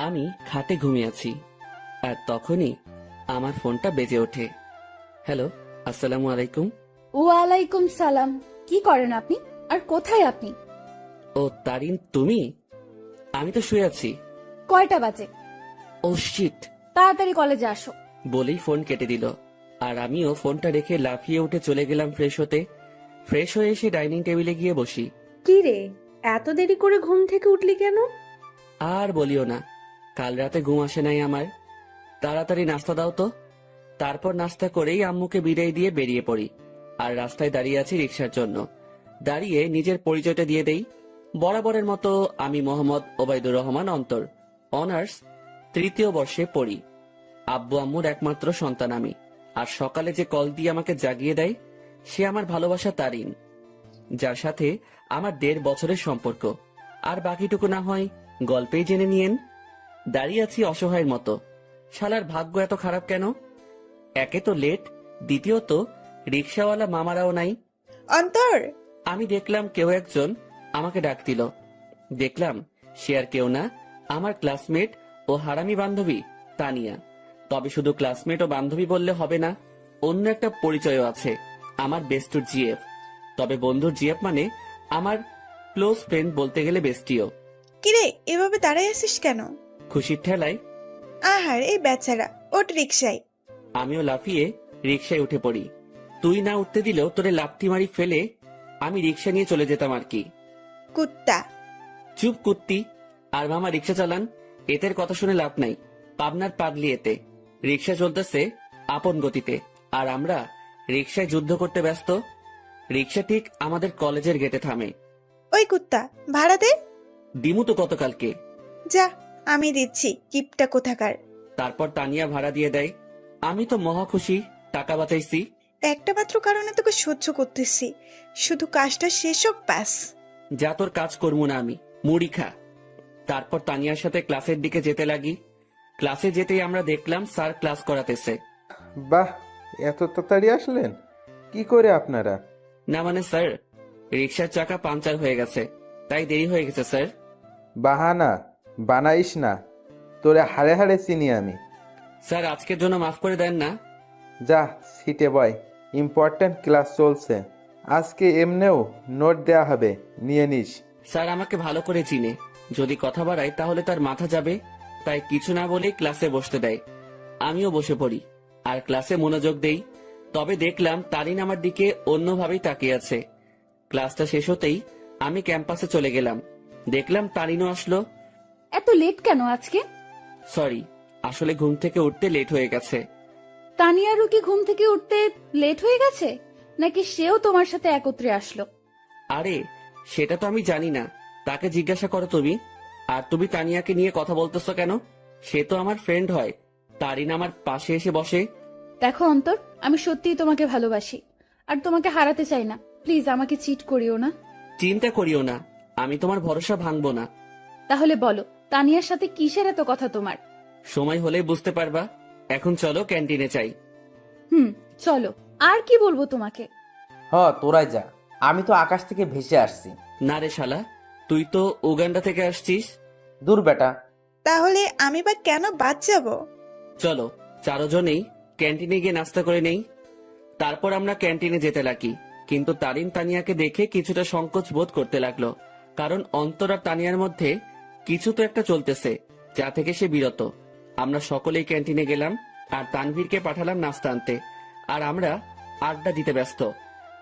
আমি খাটে ঘুমিয়ে আছি, আর তখনই আমার ফোনটা বেজে ওঠে। হ্যালো, আসসালামু আলাইকুম। ওয়ালাইকুম সালাম। কি করেন আপনি, আর কোথায় আপনি? ও তারিন, তুমি? আমি তো শুয়ে আছি। কয়টা বাজে? ও শিট! তাড়াতাড়ি কলেজে আসো। বলেই ফোন কেটে দিল। আর আমিও ফোনটা রেখে লাফিয়ে উঠে চলে গেলাম ফ্রেশ হতে। ফ্রেশ হয়ে এসে ডাইনিং টেবিলে গিয়ে বসি। কি রে, এত দেরি করে ঘুম থেকে উঠলি কেন? আর বলিও না, কাল রাতে ঘুম আসে নাই আমার। তাড়াতাড়ি নাস্তা দাও তো। তারপর নাস্তা করেই আম্মুকে বিদায় দিয়ে বেরিয়ে পড়ি। আর রাস্তায় দাঁড়িয়ে আছি রিক্সার জন্য। দাঁড়িয়ে নিজের পরিচয়টা দিয়ে দেই। বরাবরের মতো আমি মোহাম্মদ ওবায়দুর রহমান অন্তর, অনার্স 3য় বর্ষে পড়ি। আব্বু আম্মুর একমাত্র সন্তান আমি। আর সকালে যে কল দিয়ে আমাকে জাগিয়ে দেয় সে আমার ভালোবাসা তারিন, যার সাথে আমার 1.5 বছরের সম্পর্ক। আর বাকিটুকু না হয় গল্পেই জেনে নিয়েন। দাঁড়িয়ে আছি অসহায়ের মতো। শালার ভাগ্য এত খারাপ কেন? একে তো লেট, দ্বিতীয়ত রিক্সাওয়ালা মামারাও নাই। অন্তর, আমি দেখলাম কেউ একজন আমাকে ডাক দিল। দেখলাম সে আর কেউ না, আমার ক্লাসমেট ও হারামি বান্ধবী তানিয়া। তবে শুধু ক্লাসমেট ও বান্ধবী বললে হবে না, অন্য একটা পরিচয়ও আছে, আমার বেস্টুর জিএফ। তবে বন্ধুর জিএফ মানে আমার ক্লোজ ফ্রেন্ড, বলতে গেলে বেস্টিও। কিরে এভাবে দাঁড়ায় আছিস কেন? খুশির ঠেলায় আহার এই বেচারা, ওঠ রিক্সায়। আমিও লাফিয়ে রিক্সায় উঠে পড়ি। তুই না উঠতে দিলেও তোরে লাথি মারি ফেলে আমি রিক্সা নিয়ে চলে যেতাম আর কি। কুত্তা। চুপ কুত্তি। আর মামা রিক্সা চালান, এতের কথা শুনে লাভ নাই। পাবনার পাগলি এতে। রিক্সা চলতেছে আপন গতিতে, আর আমরা রিক্সায় যুদ্ধ করতে ব্যস্ত। রিক্সা ঠিক আমাদের কলেজের গেটে থামে। ওই কুত্তা, ভাড়া দে। দিমু তো গতকালকে। যা, আমি দিচ্ছি, কিপটা কোথাকার। তারপর তানিয়া ভাড়া দিয়ে দেয়। আমি তো মহা খুশি, টাকা বাঁচাইছি। একটা মাত্র কারণে তোকে সহ্য করতেছি, শুধু কাজটা শেষ হোক ব্যাস। যা, তোর কাজ করবো না আমি, মুড়ি খা। তারপর তানিয়ার সাথে ক্লাসের দিকে যেতে লাগি। ক্লাসে যেতেই আমরা দেখলাম স্যার ক্লাস করাতেছে। বাহ, এত তাড়াতাড়ি আসলেন? কি করে আপনারা? না মানে স্যার, রিক্সার চাকা পাংচার হয়ে গেছে, তাই দেরি হয়ে গেছে স্যার। বাহানা বানাইস না, তোরে হাড়ে হাড়ে চিনি আমি। স্যার আজকের জন্য মাফ করে দেন না। যা সিটে বয়, ইম্পর্ট্যান্ট ক্লাস চলছে। আজকে এমনেও নোট দেয়া হবে, নিয়ে নিস। স্যার আমাকে ভালো করে চিনে, যদি কথা বাড়াই তাহলে তার মাথা যাবে, তাই কিছু না বলেই ক্লাসে বসতে দেয়। আমিও বসে পড়ি আর ক্লাসে মনোযোগ দেই। তবে দেখলাম তারিন আমার দিকে অন্যভাবেই তাকিয়ে আছে। ক্লাসটা শেষ হতেই আমি ক্যাম্পাসে চলে গেলাম। দেখলাম তারিনও আসলো। এত লেট কেন আজকে? সরি, আসলে ঘুম থেকে উঠতে লেট হয়ে গেছে। তানিয়ারও কি ঘুম থেকে উঠতে লেট হয়ে গেছে, নাকি সেও তোমার সাথে একত্রে আসলো? আরে সেটা তো আমি জানি না, তাকে জিজ্ঞাসা করো তুমি। আর তুমি তানিয়াকে নিয়ে কথা বলতেছো কেন? সে তো আমার ফ্রেন্ড হয়। তারিন আমার পাশে এসে বসে। দেখো অন্তর, আমি সত্যিই তোমাকে ভালোবাসি, আর তোমাকে হারাতে চাই না। প্লিজ আমাকে চিট করিও না। চিন্তা করিও না, আমি তোমার ভরসা ভাঙবো না। তাহলে বলো, তানিয়ার সাথে কিসের এত কথা তোমার? সময় হলেই বুঝতে পারবা। এখন চলো ক্যান্টিনে চাই। চলো। আর কি বলবো তোমাকে? তোরাই যা, আমি তো আকাশ থেকে ভেসে আসছি। না রে শালা, তুই তো উগান্ডা থেকে আসছিস। দূর বেটা। তাহলে আমি বা কেন বাদ যাব? চলো চারজনেই ক্যান্টিনে গিয়ে নাস্তা করে নেই। তারপর আমরা ক্যান্টিনে যেতে লাগি। কিন্তু তারিন তানিয়াকে দেখে কিছুটা সংকোচ বোধ করতে লাগলো, কারণ অন্তর আর তানিয়ার মধ্যে কিছু তো একটা চলতেছে, যা থেকে সে বিরত। আমরা সকলেই ক্যান্টিনে গেলাম আর তানভীরকে পাঠালাম নাস্তা আনতে। আর আমরা আড্ডা দিতে ব্যস্ত।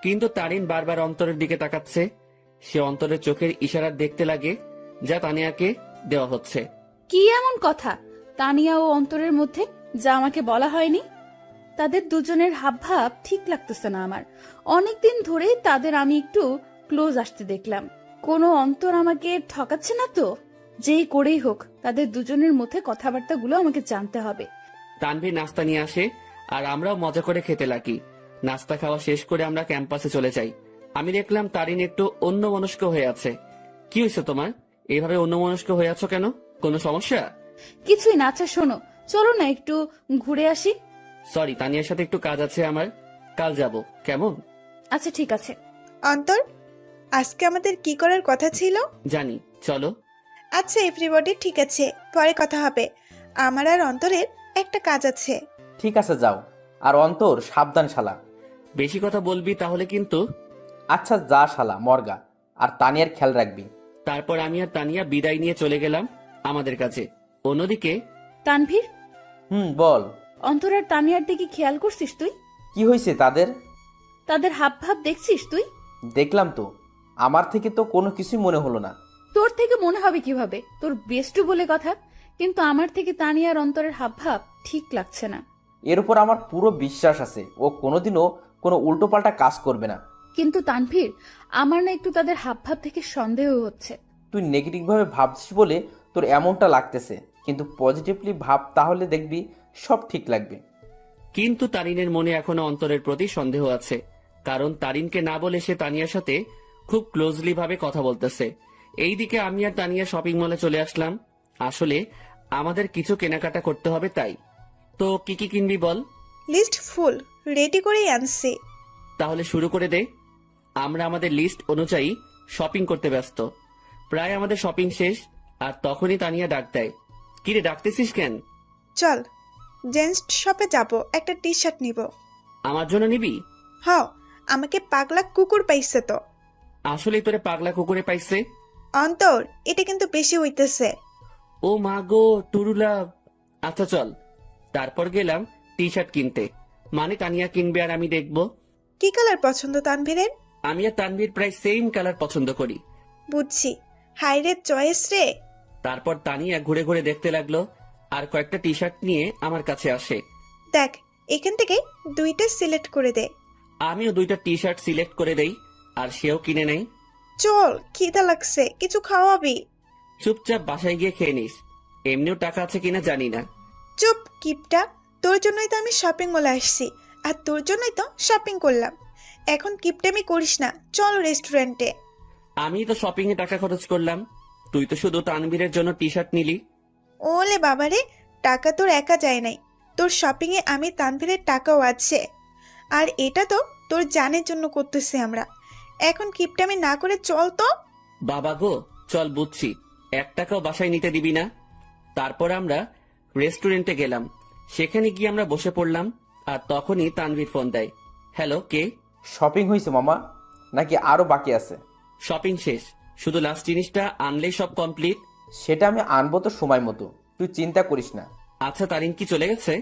কিন্তু তারিন বারবার অন্তরের দিকে তাকাচ্ছে। সে অন্তরের চোখের ইশারা দেখতে লাগে, যা তানিয়াকে দেওয়া হচ্ছে। কি এমন কথা তানিয়া ও অন্তরের মধ্যে, যা আমাকে বলা হয়নি? তাদের দুজনের হাবভাব ঠিক লাগতেছে না আমার। অনেকদিন ধরেই তাদের আমি একটু ক্লোজ আসতে দেখলাম। কোনো অন্তর আমাকে ঠকাচ্ছে না তো? যেই করেই হোক, তাদের দুজনের মধ্যে কথাবার্তাগুলো আমাকে জানতে হবে। তানভীর নাস্তা নিয়ে আসে আর আমরাও মজা করে খেতে লাগি। নাস্তা খাওয়া শেষ করে আমরা ক্যাম্পাসে চলে যাই। আমি দেখলাম তারিন একটু অন্যমনস্ক হয়ে আছে। কি হয়েছে তোমার, এইভাবে অন্যমনস্ক হয়ে আছো কেন? কোনো সমস্যা? কিছুই না। আচ্ছা শোনো, চলো না একটু ঘুরে আসি। সরি, তানিয়ার সাথে একটু কাজ আছে আমার, কাল যাব, কেমন? আচ্ছা ঠিক আছে। অন্তর, আজকে আমাদের কি করার কথা ছিল? জানি, চলো। আচ্ছা এভরিবডি, ঠিক আছে, পরে কথা হবে। আমার আর অন্তরের একটা কাজ আছে। ঠিক আছে যাও। আর অন্তর, সাবধান শালা। বেশি কথা বলবি তাহলে কিন্তু। আচ্ছা যা শালা মর্গা। আর তানিয়ার খেয়াল রাখবি। তারপর আমি আর তানিয়া বিদায় নিয়ে চলে গেলাম আমাদের কাছে। অন্যদিকে তানভীর, বল। অন্তর আর তানিয়ার দিকে খেয়াল করছিস তুই? কি হয়েছে তাদের? তাদের হাব ভাব দেখছিস তুই? দেখলাম তো। আমার থেকে তো কোনো কিছুই মনে হলো না। তোর থেকে মনে হবে কিভাবে? তোর বেস্টু বলে কথা। কিন্তু আমার থেকে তানিয়ার অন্তরের হাব ভাব ঠিক লাগছে না। এর উপর আমার পুরো বিশ্বাস আছে ও কোনোদিনও কোনো উল্টোপাল্টা কাজ করবে না। কিন্তু তানভীর, আমার না একটু তাদের হাব ভাব থেকে সন্দেহ হচ্ছে। তুই নেগেটিভভাবে ভাবছিস বলে তোর এমনটা লাগতেছে, কিন্তু পজিটিভলি ভাব, তাহলে দেখবি সব ঠিক লাগবে। কিন্তু তারিনের মনে এখনো অন্তরের প্রতি সন্দেহ আছে, কারণ তারিনকে না বলে সে তানিয়ার সাথে খুব ক্লোজলি ভাবে কথা বলতেছে। এইদিকে আমি আর তানিয়া শপিং মলে চলে আসলাম। আসলে আমাদের কিছু কেনাকাটা করতে হবে, তাই। তো কি কি কিনবি বল? লিস্ট ফুল রেডি করেই আনছি। তাহলে শুরু করে দে। আমরা আমাদের লিস্ট অনুযায়ী শপিং করতে ব্যস্ত। প্রায় আমাদের শপিং শেষ, আর তখনই তানিয়া ডাক দেয়। কিরে, ডাকতেছিস কেন? চল জেন্টস শপে যাব, একটা টি শার্ট নিব। আমার জন্য নিবি? হ, আমাকে পাগলা কুকুর পাইছে তো। আসলে তোরে পাগলা কুকুরে পাইছে? অন্তর, এটা কিন্তু বেশি হইতেছে। ও মা গো, টুরুলা। আচ্ছা চল। তারপর গেলাম টি শার্ট কিনতে, মানে তানিয়া কিনবে আর আমি দেখবো। কি কালার পছন্দ তানভীরের? আমি আর তানভীর প্রায় সেম কালার পছন্দ করি। বুঝছি, হাইরে চয়েস রে। তারপর তানিয়া ঘুরে ঘুরে দেখতে লাগলো, আর কয়েকটা টি শার্ট নিয়ে আমার কাছে আসে। দেখ, এখান থেকে দুইটা সিলেক্ট করে দে। আমিও দুইটা টি শার্ট সিলেক্ট করে দেই, আর সেও কিনে নেই। চল, খিদা লাগছে, কিছু খাওয়াবি? চুপচাপ বাসায় গিয়ে খেয়ে নিস, এমনিও টাকা আছে কিনা জানি না। চুপ কিপটা, তোর জন্যই তো আমি শপিং মলে আসছি, আর তোর জন্যই তো শপিং করলাম। এখন কিপটামি করিস না, চল রেস্টুরেন্টে। আমি তো শপিং এ টাকা খরচ করলাম, তুই তো শুধু তানভীরের জন্য টি শার্ট নিলি। ওলে বাবারে, টাকা তোর একা যায় নাই, তোর শপিং এ আমি তানভীরের টাকাও আছে। আর এটা তো তোর জানের জন্য করতেছি আমরা। এখন কিপটামি না করে চল তো। বাবা গো, চল বুঝছি, 1 টাকাও বাসায় নিতে দিবি না। তারপর আমরা রেস্টুরেন্টে গেলাম। সেখানে গিয়ে আমরা বসে পড়লাম, আর তখনই তানভীর ফোন দেয়। হ্যালো, কে? শপিং হয়েছে মামা, নাকি আরো বাকি আছে? শপিং শেষ, শুধু লাস্ট জিনিসটা আনলেই সব কমপ্লিট। সেটা আমি আনবো তো সময় মতো, তুই চিন্তা করিস না। আচ্ছা, তারিন কি চলে গেছে?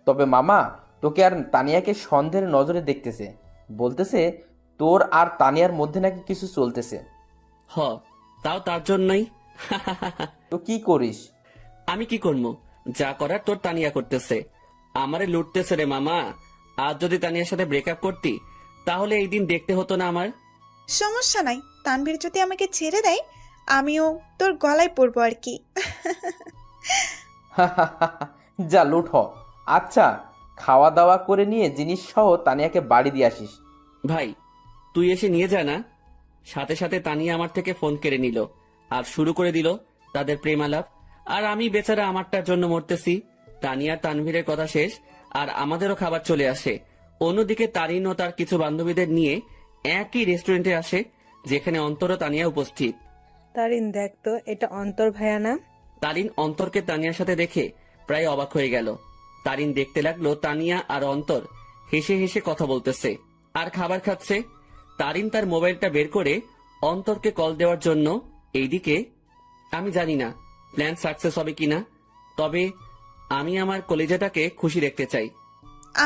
তবে মামা, তোকে আর তানিয়াকে সন্দেহের নজরে দেখতেছে। বলতেছে তোর আর তানিয়ার মধ্যে নাকি কিছু চলতেছে। হ, তাও তার জন্যই। তো কি করিস? আমি কি করবো? যা করার তোর তানিয়া করতেছে, আমারে লুটতেছে রে মামা। আজ যদি তানিয়ার সাথে ব্রেকআপ করতি, তাহলে এই দিন দেখতে হতো না আমার। সমস্যা নাই, তানভীর যদি আমাকে ছেড়ে দেয়, আমিও তোর গলায় পড়বো আর কি। যা লুট হ। আচ্ছা, খাওয়া দাওয়া করে নিয়ে জিনিস সহ তানিয়াকে বাড়ি দিয়ে আসিস। ভাই, তুই এসে নিয়ে যা না। সাথে সাথে তানিয়া আমার থেকে ফোন কেড়ে নিল, আর শুরু করে দিল তাদের প্রেম আলাপ। আর আমি বেচারা আমারটার জন্য মরতেছি। তানিয়া তানভীরের কথা শেষ, আর আমাদেরও খাবার চলে আসে। অন্যদিকে তারিন ও তার কিছু বান্ধবীদের নিয়ে একই রেস্টুরেন্টে আসে, যেখানে অন্তর ও তানিয়া উপস্থিত। তারিন, দেখ তো, এটা অন্তর ভাইয়া না? তারিন অন্তরকে তানিয়ার সাথে দেখে প্রায় অবাক হয়ে গেল। তারিন দেখতে লাগলো তানিয়া আর অন্তর হেসে হেসে কথা বলতেছে আর খাবার খাচ্ছে। তারিন তার মোবাইলটা বের করে অন্তরকে কল দেওয়ার জন্য। এইদিকে আমি জানি না প্ল্যান সাকসেস হবে কিনা, তবে আমি আমার কলেজাটাকে খুশি রাখতে চাই।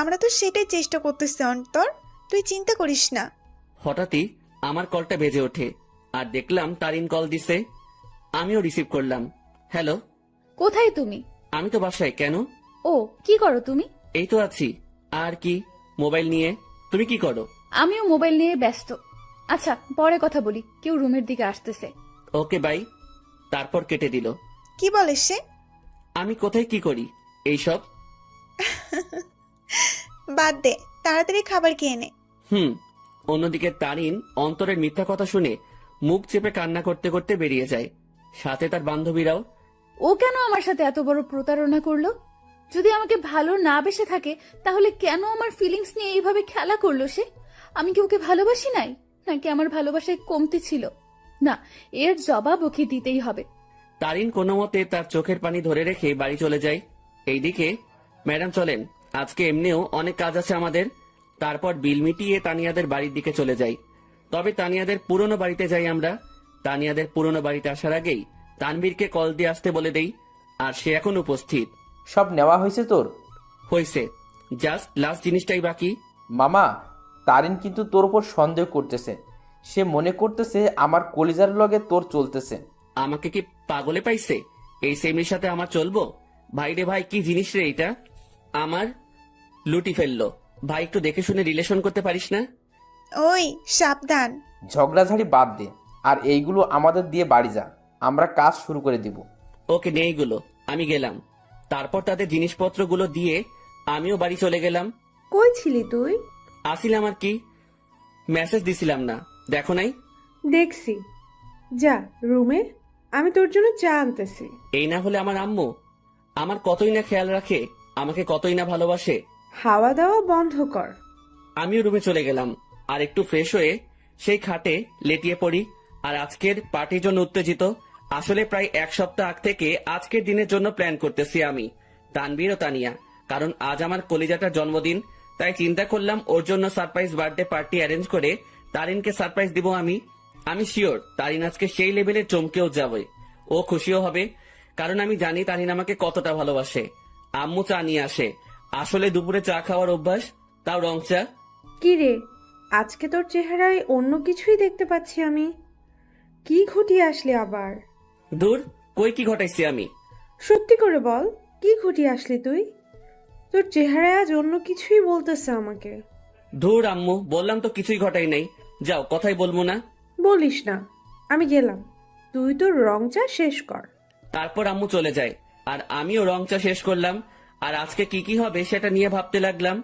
আমরা তো সেটাই চেষ্টা করতেছি অন্তর, তুই চিন্তা করিস না। হঠাৎই আমার কলটা বেজে ওঠে, আর দেখলাম তারিন কল দিছে। আমিও রিসিভ করলাম। হ্যালো। কোথায় তুমি? আমি তো বাসায়। কেন? ও, কি করো তুমি? এই তো আছি। আর কি, মোবাইল নিয়ে। তুমি কি করো? আমিও মোবাইল নিয়ে ব্যস্ত। আচ্ছা, পরে কথা বলি, কেউ রুমের দিকে আসতেছে। Okay bye. তারপর কেটে দিল। কি বলে সে? আমি কোথায় কি করি এইসব? বাদ দে, তাড়াতাড়ি খাবার খেয়ে নে। অন্যদিকে তারিন অন্তরের মিথ্যা কথা শুনে মুখ চেপে কান্না করতে করতে বেরিয়ে যায়, সাথে তার বান্ধবীরাও। ও কেন আমার সাথে এত বড় প্রতারণা করলো? যদি আমাকে ভালো না বেসে থাকে, তাহলে কেন আমার ফিলিংস নিয়ে এইভাবে খেলা করলো সে? আমি কি ওকে ভালোবাসি নাই? নাকি আমার ভালোবাসায় কমতি ছিল? না, এর জবাব ওকে দিতেই হবে। তারিন কোনো মতে তার চোখের পানি ধরে রেখে বাড়ি চলে যায়। এইদিকে, ম্যাডাম চলেন, আজকে এমনিও অনেক কাজ আছে আমাদের। তারপর বিল মিটিয়ে তানিয়াদের বাড়ির দিকে চলে যাই। তবে তানিয়াদের পুরনো বাড়িতে যাই আমরা। তানিয়াদের পুরনো বাড়িতে আসার আগেই তানবীরকে কল দিয়ে আসতে বলে দেই, আর সে এখন উপস্থিত। সব নেওয়া হয়েছে তোর? হয়েছে, জাস্ট লাস্ট জিনিসটাই বাকি। মামা, তারিন কিন্তু তোর উপর সন্দেহ করতেছে। সে মনে করতেছে আমার কলিজার লগে তোর চলতেছে। আমাকে কি পাগলে পাইছে? এই সেমির সাথে আমার চলবো? ভাই রে ভাই, কি জিনিস রে এটা? আমার লুটি ফেললো। ভাই, একটু দেখে শুনে রিলেশন করতে পারিস না? ওই সাবধান। ঝগড়াঝাড়ি বাদ দে, আর এইগুলো আমাদের দিয়ে বাড়ি যা, আমরা কাজ শুরু করে দিব। ওকে, নেই গুলো, আমি গেলাম। তারপর তাদের জিনিসপত্রগুলো দিয়ে আমিও বাড়ি চলে গেলাম। কই ছিলি তুই? আসিলাম আর কি, মেসেজ দিছিলাম না, দেখো নাই? দেখছি। যা রুমে, আমি তোর জন্য চা আনতেছি। এই না হলে আমার আম্মু আমার কতই না খেয়াল রাখে, আমাকে কতই না ভালোবাসে। হাওয়া দাওয়া বন্ধ কর। আমিও রুমে চলে গেলাম, আর একটু ফ্রেশ হয়ে সেই খাটে লেটিয়ে পড়ি। আর আজকের পার্টির জন্য উত্তেজিত। আসলে প্রায় এক সপ্তাহ আগ থেকে আজকের দিনের জন্য প্ল্যান করতেছি আমি, তানবীর ও তানিয়া। কারণ আজ আমার কলিজাটার জন্মদিন, তাই চিন্তা করলাম ওর জন্য সারপ্রাইজ বার্থডে পার্টি অ্যারেঞ্জ করে তারিনকে সারপ্রাইজ দিব আমি। আমি শিওর তারিন আজকে সেই লেভেলে চমকেও যাবে, ও খুশিও হবে। কারণ আমি জানি তারিন আমাকে কতটা ভালোবাসে। আম্মু চা নিয়ে আসে, আসলে দুপুরে চা খাওয়ার অভ্যাস, তাও রং চা। কি রে, আজকে তোর চেহারায় অন্য কিছুই দেখতে পাচ্ছি আমি। কি ঘটিয়ে আসলি আবার? দূর, কই কি ঘটাইছি আমি? সত্যি করে বল, কি ঘটিয়ে আসলি তুই? তোর চেহারায় আজ অন্য কিছুই বলতেছে আমাকে। ধুর আম্মু, বললাম তো কিছুই ঘটাই নাই। যাও, কথাই বলবো না। বলিস না, আমি গেলাম। তুই তোর রং চা শেষ কর। তারপর আম্মু চলে যায়, আর আমিও রং চা শেষ করলাম। আর আজকে কি কি হবে সেটা নিয়ে ভাবতে লাগলাম।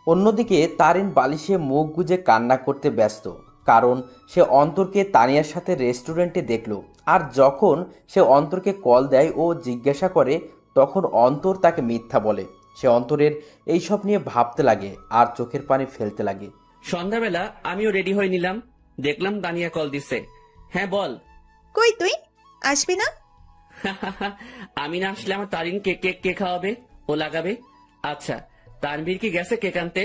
অন্যদিকে তারিন বালিশে মুখ গুজে কান্না করতে ব্যস্ত, কারণ সে অন্তরকে তানিয়ার সাথে রেস্টুরেন্টে দেখল। আর যখন সে অন্তরকে কল দেয় ও জিজ্ঞাসা করে, তখন অন্তর তাকে মিথ্যা বলে। সে অন্তরের এইসব নিয়ে ভাবতে লাগে আর চোখের পানি ফেলতে লাগে। সন্ধ্যাবেলা আমিও রেডি হয়ে নিলাম, দেখলাম তানিয়া কল দিছে। হ্যাঁ বল। কই তুই আসবি না? আমি না আসলে আমার তারিনকে কেক কে খাওয়াবে, ও লাগাবে? আচ্ছা, তানভীর কি গেছে কেক আনতে?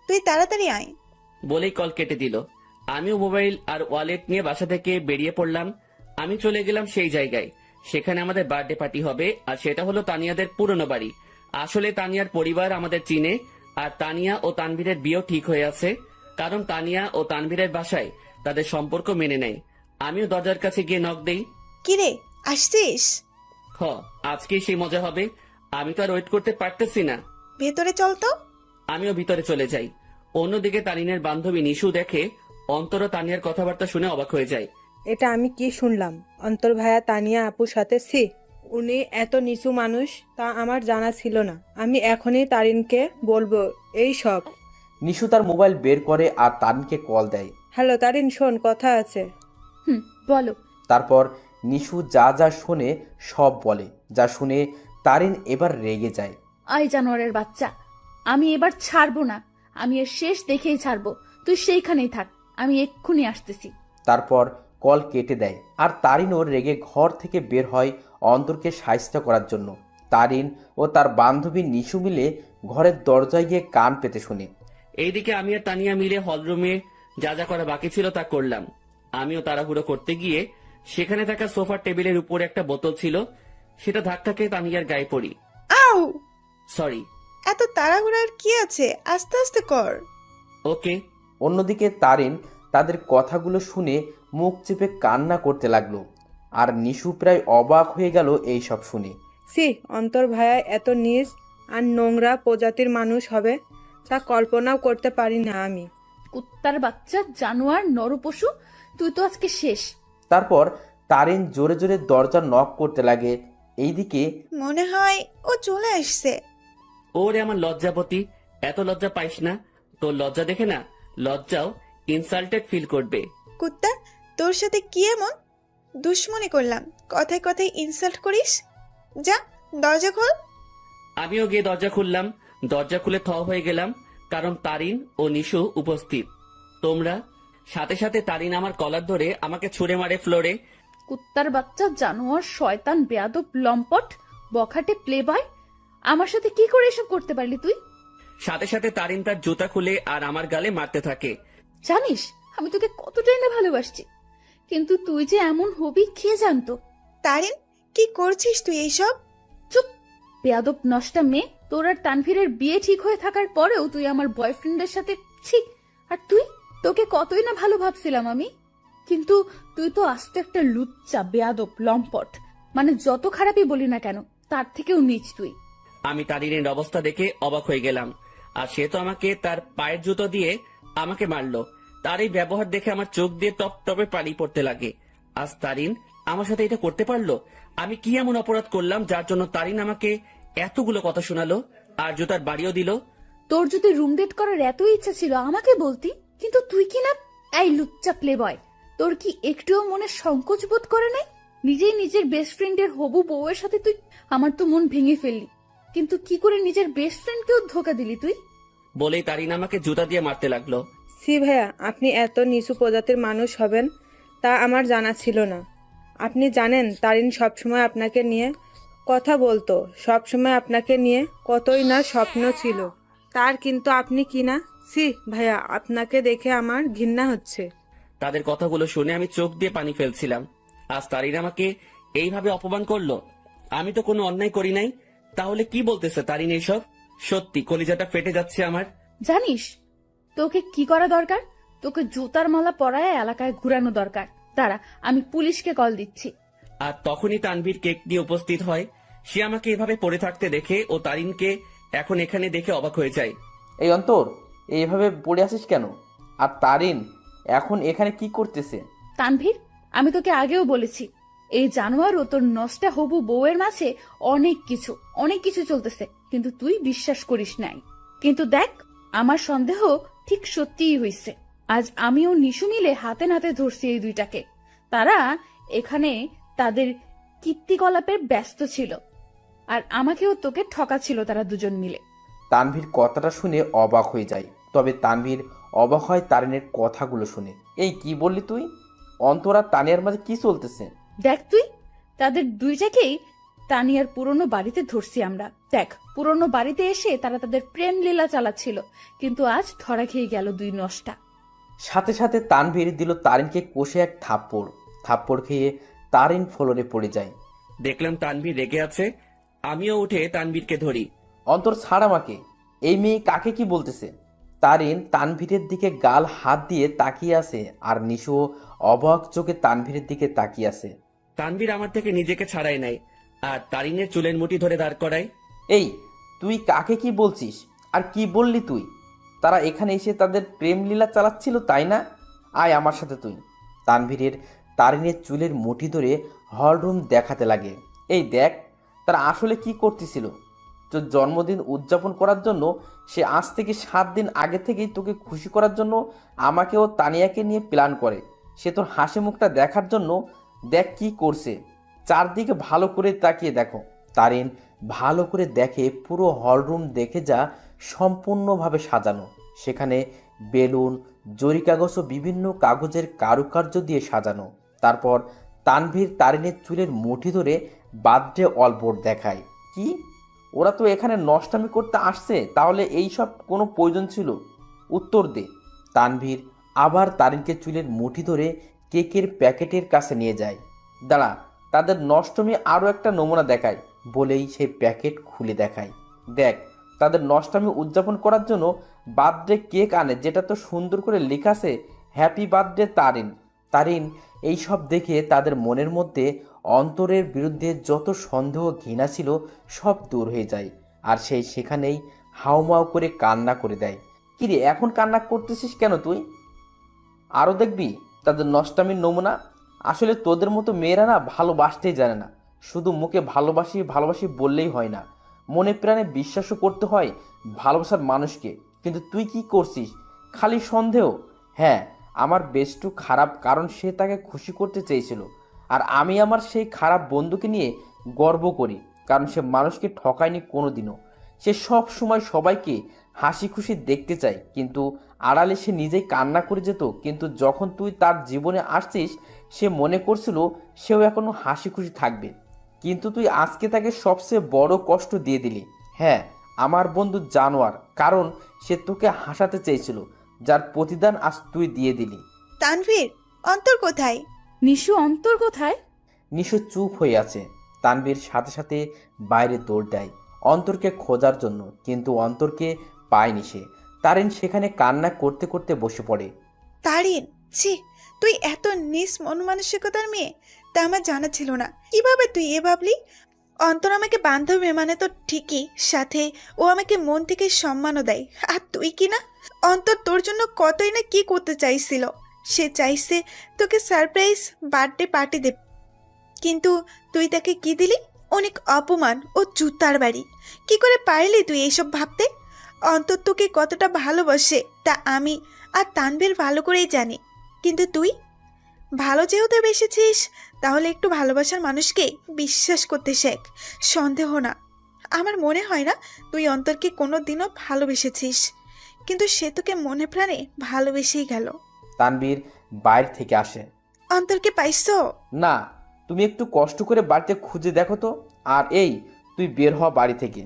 তুই তাড়াতাড়ি আয়। বলেই কল কেটে দিল। আমিও মোবাইল আর ওয়ালেট নিয়ে বাসা থেকে বেরিয়ে পড়লাম। আমি চলে গেলাম সেই জায়গায়, সেখানে আমাদের বার্থডে পার্টি হবে। আর সেটা হলো তানিয়াদের পুরনো বাড়ি। আসলে তানিয়ার পরিবার আমাদের চিনে, আর তানিয়া ও তানভীরের বিয়েও ঠিক হয়ে আছে। কারণ তানিয়া ও তানভীরের বাসায় তাদের সম্পর্ক মেনে নেয়। আমিও দরজার কাছে গিয়ে নক দেই। কিরে, আসছিস? হ, আজকেই সেই মজা হবে। আমি তো আর ওয়েট করতে পারতেছি না। ভেতরে চল তো। আমিও ভিতরে চলে যাই। অন্যদিকে তারিনের বান্ধবী নিশু দেখে অন্তর ও তানিয়ার কথাবার্তা শুনে অবাক হয়ে যায়। এটা আমি কি শুনলাম? অন্তর ভাইয়া তানিয়া আপুর সাথে উনি এত নিচু মানুষ তা আমার জানা ছিল না। আমি এখনই তারিনকে বলবো এই সব। নিশু তার মোবাইল বের করে আর তারিনকে কল দেয়। হ্যালো তারিন, শোন, কথা আছে। বলো। তারপর নিশু যা যা শোনে সব বলে। যা শুনে তারিন এবার রেগে যায়। আয় জানোয়ারের বাচ্চা, আমি এবার ছাড়বো না। আমি এর শেষ দেখেই ছাড়বো। তুই সেইখানেই থাক, আমি এক্ষুনি আসতেছি। তারপর কল কেটে দেয়, আর তারিনও রেগে ঘর থেকে বের হয় অন্তরকে সাহায্য করার জন্য। তারিন ও তার বান্ধবী নিশু মিলে ঘরের দরজায় গিয়ে কান পেতে শুনে। এইদিকে আমি আর তানিয়া মিলে হলরুমে যা যা করা বাকি ছিল তা করলাম। আমিও তাড়াহুড়ো করতে গিয়ে সেখানে থাকা সোফার টেবিলের উপরে একটা বোতল ছিল, সেটা ধাক্কা খেয়ে তানিয়ার গায়ে পড়ি। আউ! সরি। এত তাড়াহুড়ার কি আছে, আস্তে আস্তে কর। ওকে। অন্যদিকে তারিন তাদের কথাগুলো শুনে মুখ চেপে কান্না করতে লাগলো, আর নিশু প্রায় অবাক হয়ে গেল এই সব শুনে। অন্তর ভাইয়া এত নীচ আর নোংরা প্রজাতির মানুষ হবে তা কল্পনাও করতে পারি না আমি। কুত্তার বাচ্চা, জানোয়ার, নরপশু, তুই তো আজকে শেষ। তারপর তারিন জোরে জোরে দরজা নক করতে লাগে। এইদিকে মনে হয় ও চলে আসছে। ওরে আমার লজ্জাপতি, এত লজ্জা পাইস না। তোর লজ্জা দেখে না লজ্জাও ইনসাল্টেড ফিল করবে। কুত্তা, তোর সাথে কি এমন দুশ্মনী করলাম, কথায় কথায় ইনসাল্ট করিস? যা, দরজা খোল। আমিও গিয়ে দরজা খুললাম। দরজা খুলে থ হয়ে গেলাম, কারণ তারিন ও নিশু উপস্থিত। তোমরা সাথে সাথে তারিন আমার কলার ধরে আমাকে ছুঁড়ে মারে ফ্লোরে। কুত্তার বাচ্চা, জানোয়ার, শয়তান, বেয়াদব, লম্পট, বখাটে, প্লে বয়, আমার সাথে কি করে এসব করতে পারলি তুই? সাথে সাথে তারিন তার জুতা খুলে আর আমার গালে মারতে থাকে। জানিস আমি তোকে কতটাই না ভালোবাসছি, কিন্তু তুই যে এমন হবি কে জানতো? তারিন, কি করছিস তুই এইসব? চুপ, বেয়াদব নষ্টা মেয়ে। তোর আর তানভীরের বিয়ে ঠিক হয়ে থাকার পরেও তুই আমার বয়ফ্রেন্ডের সাথে ছি। আর তুই, তোকে কতই না ভালো ভাবছিলাম আমি, কিন্তু তুই তো আস্ত একটা লুচ্চা, বেয়াদব, লম্পট। মানে যত খারাপই বলি না কেন, তার থেকেও নিচ তুই। আমি তারিনের অবস্থা দেখে অবাক হয়ে গেলাম। আর সে তো আমাকে তার পায়ের জুতো দিয়ে আমাকে মারলো। তার এই ব্যবহার দেখে আমার চোখ দিয়ে টপ টপে পানি পড়তে লাগে। আজ তারিন আমার সাথে এটা করতে পারলো? আমি কি এমন অপরাধ করলাম যার জন্য তারিন আমাকে এতগুলো কথা শোনালো আর জুতার বাড়িও দিল? তোর যদি রুম ডেট করার এতই ইচ্ছা ছিল আমাকে বলতি, কিন্তু তুই কি না। এই লুচ্চা প্লে বয়, তোর কি একটুও মনে সংকোচ বোধ করে নাই? নিজেই নিজের বেস্ট ফ্রেন্ডের হবু বউয়ের সাথে তুই। আমার তো মন ভেঙে ফেললি, কিন্তু কি করে নিজের বেস্ট ফ্রেন্ডকেও ধোকা দিলি তুই? বলেই তারিন আমাকে জুতা দিয়ে মারতে লাগলো। সি ভাইয়া, আপনি এত নিচু প্রজাতির মানুষ হবেন তা আমার জানা ছিল না। আপনি জানেন তারিন সবসময় আপনাকে নিয়ে কথা বলতো, সবসময় আপনাকে নিয়ে কতই না স্বপ্ন ছিল তার, কিন্তু আপনি কি না। সি ভাইয়া, আপনাকে দেখে আমার ঘৃণা হচ্ছে। তাদের কথাগুলো শুনে আমি চোখ দিয়ে পানি ফেলছিলাম। আজ তারিন আমাকে এইভাবে অপমান করলো। আমি তো কোনো অন্যায় করি নাই, তাহলে কি বলতেছে তারিন এইসব? সত্যি কলিজাটা ফেটে যাচ্ছে আমার। জানিস তোকে কি করা দরকার? তোকে জুতার মালা পরায় এলাকায় ঘুরানো দরকার। দাঁড়া, আমি পুলিশকে কল দিচ্ছি। আর তখনই তানভীর কেক নিয়ে উপস্থিত হয়। সে আমাকে এভাবে পড়ে থাকতে দেখে ও তারিনকে এখন এখানে দেখে অবাক হয়ে যায়। এই অন্তর, এইভাবে পড়ে আসিস কেন? আর তারিন এখন এখানে কি করতেছে? তানভীর, আমি তোকে আগেও বলেছি, এই জানোয়ার ও তোর নষ্টা হবু বউয়ের মাঝে অনেক কিছু চলতেছে, কিন্তু তুই বিশ্বাস করিস নাই। কিন্তু দেখ, আমার সন্দেহ ঠিক সত্যিই হইছে। আজ আমিও নিশু মিলে হাতে নাতে ধরছি এই দুইটাকে। তারা এখানে তাদের কীর্তিকলাপে ব্যস্ত ছিল, আর আমাকেও তোকে ঠকাচ্ছিল তারা দুজন মিলে। তানভীর কথাটা শুনে অবাক হয়ে যায়, তবে তানভীর অবাক হয় তারিনের কথাগুলো শুনে। এই কি বললি তুই? অন্তর আর তানিয়ার মাঝে কি চলতেছে? দেখ তুই, তাদের দুইটাকেই তানিয়ার পুরনো বাড়িতে ধরছি আমরা। দেখ, পুরনো বাড়িতে এসে তারা তাদের প্রেম লীলা চালাচ্ছিল, কিন্তু আজ ধরা খেয়ে গেল দুই নষ্টা। সাথে সাথে তানভীর দিল তারিনকে কষে এক থাপ্পড় খেয়ে তারিন ফ্লোরে পড়ে যায়। দেখলাম তানভীর রেগে আছে। আমিও উঠে তানভীরকে ধরি। অন্তর, ছাড় আমাকে। এই মেয়ে কাকে কি বলতেছে? তারিন তানভীরের দিকে গাল হাত দিয়ে তাকিয়ে আছে, আর নিশো অবাক চোখে তানভীরের দিকে তাকিয়ে আছে। তানভীর আমার থেকে নিজেকে ছাড়াই নাই আর তারিনের চুলের মুঠি ধরে দাঁড় করায়। এই, তুই কাকে কি বলছিস? আর কি বললি তুই? তারা এখানে এসে তাদের প্রেম লীলা চালাচ্ছিল, তাই না? আয় আমার সাথে তুই। তারিনের চুলের মুঠি ধরে হলরুম দেখাতে লাগে। এই দেখ, তারা আসলে কি করতেছিল। তোর জন্মদিন উদযাপন করার জন্য সে আজ থেকে 7 দিন আগে থেকেই তোকে খুশি করার জন্য আমাকে ও তানিয়াকে নিয়ে প্ল্যান করে। সে তোর হাসি মুখটা দেখার জন্য দেখ কি করছে। চারদিকে ভালো করে তাকিয়ে দেখো। তারিন ভালো করে দেখে পুরো হলরুম দেখে যা সম্পূর্ণভাবে সাজানো। সেখানে বেলুন, জরি কাগজ ও বিভিন্ন কাগজের কারুকার্য দিয়ে সাজানো। তারপর তানভীর তারিনের চুলের মুঠি ধরে বার্থডে অলবোর্ড দেখায়। কি, ওরা তো এখানে নষ্টামি করতে আসছে, তাহলে এই সব কোনো প্রয়োজন ছিল? উত্তর দে। তানভীর আবার তারিনকে চুলের মুঠি ধরে কেকের প্যাকেটের কাছে নিয়ে যায়। দাঁড়া, তাদের নষ্টমী আরও একটা নমুনা দেখায় বলেই সেই প্যাকেট খুলে দেখায়। দেখ, তাদের নষ্টামি উদযাপন করার জন্য বার্থডে কেক আনে, যেটা তো সুন্দর করে লেখা আছে হ্যাপি বার্থডে তারিন। তারিন এই সব দেখে তাদের মনের মধ্যে অন্তরের বিরুদ্ধে যত সন্দেহ ঘৃণা ছিল সব দূর হয়ে যায়, আর সেই সেখানেই হাউমাউ করে কান্না করে দেয়। কিরে, এখন কান্না করতেছিস কেন তুই? আরও দেখবি তাদের নষ্টামির নমুনা। আসলে তোদের মতো মেয়েরা না ভালোবাসতেই জানে না। শুধু মুখে ভালোবাসি ভালোবাসি বললেই হয় না, মনে প্রাণে বিশ্বাসও করতে হয় ভালোবাসার মানুষকে। কিন্তু তুই কি করছিস? খালি সন্দেহ। হ্যাঁ, আমার বেস্টু খারাপ, কারণ সে তাকে খুশি করতে চেয়েছিল, আর আমি আমার সেই খারাপ বন্ধুকে নিয়ে গর্ব করি, কারণ সে মানুষকে ঠকায়নি কোনো দিনও। সে সব সময় সবাইকে হাসি খুশি দেখতে চায়, কিন্তু আড়ালে সে নিজেই কান্না করে যেত, কিন্তু যখন তুই তার জীবনে আসছিস সে মনে করছিল সেও এখনো হাসি খুশি থাকবে, কিন্তু তুই আজকে তাকে সবচেয়ে বড় কষ্ট দিয়ে দিলি। হ্যাঁ, আমার বন্ধু জানোয়ার, কারণ সে তোকে হাসাতে চেয়েছিল, যার প্রতিদান আজ তুই দিয়ে দিলি। তানভীর, অন্তর কোথায়? নিশু, অন্তর কোথায়? নিশু চুপ হয়ে আছে। তানভীর সাথে সাথে বাইরে দৌড় দেয় অন্তরকে খোঁজার জন্য, কিন্তু অন্তরকে পায়নি সে। তারিন সেখানে কান্না করতে করতে বসে পড়ে। তারিন, ছি, তুই এত নিস মন মানসিকতার মেয়ে, তা আমার জানা ছিল না। কিভাবে তুই এ ভাবলি? অন্তর আমাকে বান্ধবী মানে তো ঠিকই, সাথে ও আমাকে মন থেকে সম্মানও দেয়। আর তুই কি না, অন্তর তোর জন্য কতই না কি করতে চাইছিল। সে চাইছে তোকে সারপ্রাইজ বার্থডে পার্টি দেবে, কিন্তু তুই তাকে কি দিলি? অনেক অপমান ও জুতার বাড়ি। কি করে পারলি তুই এইসব ভাবতে? অন্তর তোকে কতটা ভালোবাসে তা আমি আর তানভীর ভালো করেই জানি, কিন্তু তুই ভালো যেহেতু বেসেছিস, তাহলে একটু ভালোবাসার মানুষকে বিশ্বাস করতে শেখ, সন্দেহ না। আমার মনে হয় না তুই অন্তরকে কোনো দিনও ভালোবেসেছিস, কিন্তু সে তোকে মনে প্রাণে ভালোবেসেই গেল। তানভীর বাইরে থেকে আসে। অন্তরকে পাইছো? না, তুমি একটু কষ্ট করে বাড়িতে খুঁজে দেখো তো। আর এই, তুই বের হ বাড়ি থেকে।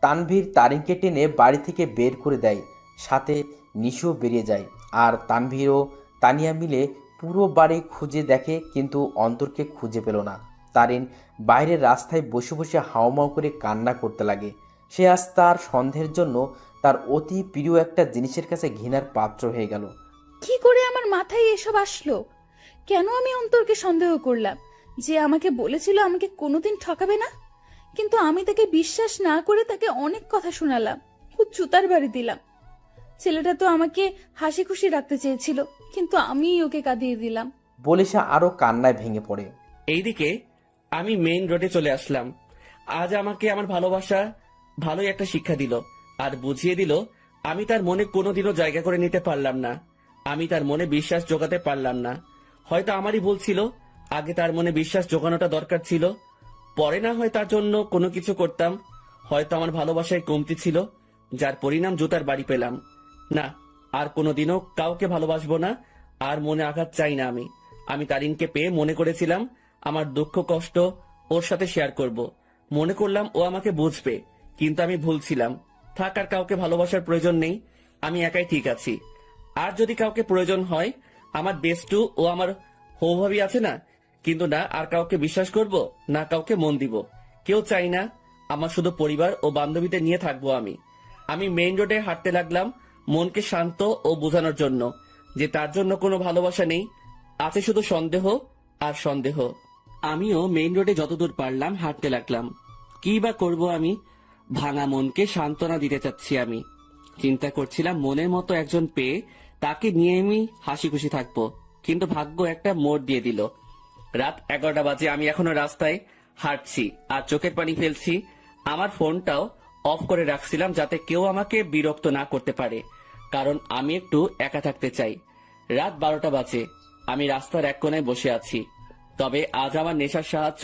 তানভীর তারিনকে টেনে বাড়ি থেকে বের করে দেয়, সাথে নিশিও বেরিয়ে যায়। আর তানভীর ও তানিয়া মিলে পুরো বাড়ি খুঁজে দেখে, কিন্তু অন্তরকে খুঁজে পেল না। তারিন বাইরের রাস্তায় বসে বসে হাওমাও করে কান্না করতে লাগে। সে আজ তার সন্দেহের জন্য তার অতি প্রিয় একটা জিনিসের কাছে ঘৃণার পাত্র হয়ে গেল। কি করে আমার মাথায় এসব আসলো? কেন আমি অন্তরকে সন্দেহ করলাম? যে আমাকে বলেছিল আমাকে কোনোদিন ঠকাবে না, কিন্তু আমি তাকে বিশ্বাস না করে তাকে অনেক কথা শোনালাম, খুব জুতার বাড়ি দিলাম। ছেলেটা তো আমাকে হাসি খুশি রাখতে চেয়েছিল, কিন্তু আমিই ওকে কাঁদিয়ে দিলাম। বলে সে আরো কান্নায় ভেঙে পড়ে। এইদিকে আমি মেইন রোডে চলে আসলাম। আজ আমাকে আমার ভালোবাসা ভালোই একটা শিক্ষা দিল, আর বুঝিয়ে দিল আমি তার মনে কোনোদিনও জায়গা করে নিতে পারলাম না। আমি তার মনে বিশ্বাস জোগাতে পারলাম না। হয়তো আমারই ভুল ছিল, আগে তার মনে বিশ্বাস জোগানোটা দরকার ছিল। পরে না হয় তার জন্য কোনো কিছু করতাম। হয়তো আমার ভালোবাসায় কমতি ছিল, যার পরিণাম জুতার বাড়ি পেলাম। না, আর কোনোদিনও কাউকে ভালোবাসবো না, আর মনে আঘাত চাই না। আমি তারিনকে পেয়ে মনে করেছিলাম আমার দুঃখ কষ্ট ওর সাথে শেয়ার করব। মনে করলাম ও আমাকে বুঝবে, কিন্তু আমি ভুল ছিলাম। থাক, আর কাউকে ভালোবাসার প্রয়োজন নেই, আমি একাই ঠিক আছি। আর যদি কাউকে প্রয়োজন হয়, আমার বেস্টু ও আমার হৌভাবি আছে না, কিন্তু না আর কাউকে বিশ্বাস করব, না কাউকে মন দিব। কেউ চাই না, আমার শুধু পরিবার ও বান্ধবীদের নিয়ে থাকবো আমি মেইন রোডে হাঁটতে লাগলাম, মনকে শান্ত ও বোঝানোর জন্য যে তার জন্য কোনো ভালোবাসা নেই, আছে শুধু সন্দেহ আর সন্দেহ। আমিও মেইন রোডে যতদূর পারলাম হাঁটতে লাগলাম। কি বা করব আমি? ভাঙা মনকে সান্ত্বনা দিতে চাচ্ছি আমি। চিন্তা করছিলাম মনের মতো একজন পেয়ে তাকে নিয়ে আমি হাসি খুশি থাকবো, কিন্তু ভাগ্য একটা মোড় দিয়ে দিল। রাত 11টা বাজে, আমি এখনো রাস্তায় হাঁটছি আর চোখের পানি ফেলছি। আমার ফোনটাও অফ করে রাখছিলাম যাতে কেউ আমাকে বিরক্ত না করতে পারে, কারণ আমি একটু একা থাকতে চাই। রাত 12টা বাজে, আমি রাস্তার এক কোণায় বসে আছি। তবে আজ আমার নেশার সাহায্য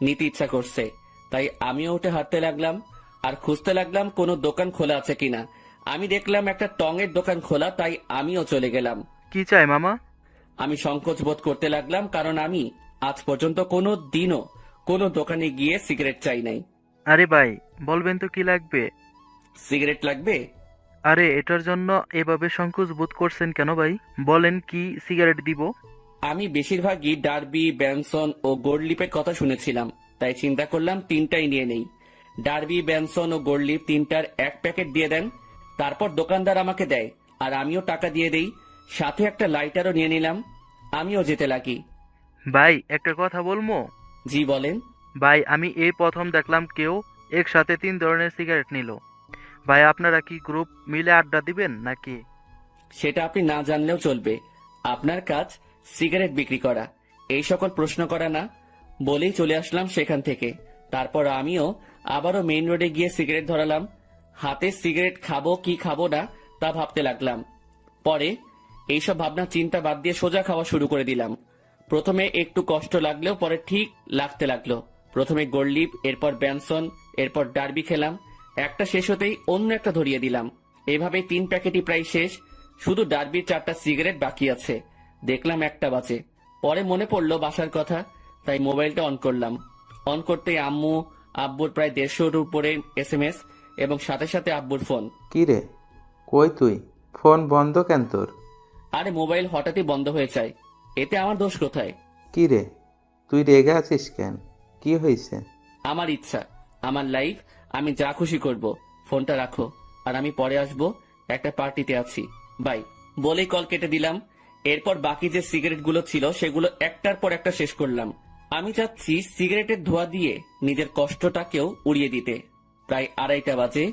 নিতে ইচ্ছা করছে, তাই আমিও উঠে হাঁটতে লাগলাম আর খুঁজতে লাগলাম কোনো দোকান খোলা আছে কিনা। আমি দেখলাম একটা টঙের দোকান খোলা, তাই আমিও চলে গেলাম। কি চাই মামা? আমি সংকোচ বোধ করতে লাগলাম, কারণ আমি আজ পর্যন্ত কোনো দিনও কোনো দোকানে গিয়ে সিগারেট চাই নাই। আরে ভাই, বলবেন তো কি লাগবে? সিগারেট লাগবে? আরে এটার জন্য এভাবে সংকোচ বোধ করছেন কেন ভাই? বলেন কি সিগারেট দিব? আমি বেশিরভাগই ডার্বি, ব্যানসন ও গোল্ডলিপের কথা শুনেছিলাম, তাই চিন্তা করলাম তিনটাই নিয়ে নেই। ডার্বি, ব্যানসন ও গোল্ডলিপ তিনটার এক প্যাকেট দিয়ে দেন। তারপর দোকানদার আমাকে দেয় আর আমিও টাকা দিয়ে দেই, সাথে একটা লাইটারও নিয়ে নিলাম। আমিও যেতে লাগি। ভাই একটা কথা বলবো? জি বলেন। ভাই আমি এই প্রথম দেখলাম কেউ একসাথে 3 ধরনের সিগারেট নিল। ভাই আপনারা কি গ্রুপ মিলে আড্ডা দিবেন নাকি? সেটা আপনি না জানলেও চলবে, আপনার কাজ সিগারেট বিক্রি করা, এই সকল প্রশ্ন করা না। বলেই চলে আসলাম সেখান থেকে। তারপর আমিও আবারও মেইন রোডে গিয়ে সিগারেট ধরালাম। হাতে সিগারেট খাবো কি খাবো না তা ভাবতে লাগলাম। পরে এইসব ভাবনা চিন্তা বাদ দিয়ে সোজা খাওয়া শুরু করে দিলাম। প্রথমে একটু কষ্ট লাগলেও পরে ঠিক লাগতে লাগলো। প্রথমে গোল্ডলিপ, এরপর ব্যানসন, এরপর ডার্বি খেলাম। একটা শেষ হতেই অন্য একটা ধরিয়ে দিলাম। এভাবে 3 প্যাকেটই প্রায় শেষ। শুধু ডার্বির 4টা সিগারেট বাকি আছে। দেখলাম 1টা বাজে। পরে মনে পড়লো বাসার কথা, তাই মোবাইলটা অন করলাম। অন করতেই আম্মু আব্বুর প্রায় 150-র উপরে SMS এবং সাথে সাথে আব্বুর ফোন। কি রে, কই তুই? ফোন বন্ধ কেন তোর? আরে মোবাইল হঠাৎই বন্ধ হয়ে যায়, এতে আমার দোষ কোথায়? কি রে, তুই রেগে আছিস কেন? কি হয়েছে? আমার ইচ্ছা, আমার লাইফ, আমি যা খুশি করব। ফোনটা রাখো, আর আমি পরে আসবো, একটা পার্টিতে আছি, বাই। বলেই কল কেটে দিলাম। এরপর বাকি যে সিগারেটগুলো ছিল সেগুলো একটার পর একটা শেষ করলাম। আমি চাচ্ছি সিগারেটের ধোঁয়া দিয়ে নিজের কষ্টটাকেও উড়িয়ে দিতে। প্রায় 2:30টা বাজে।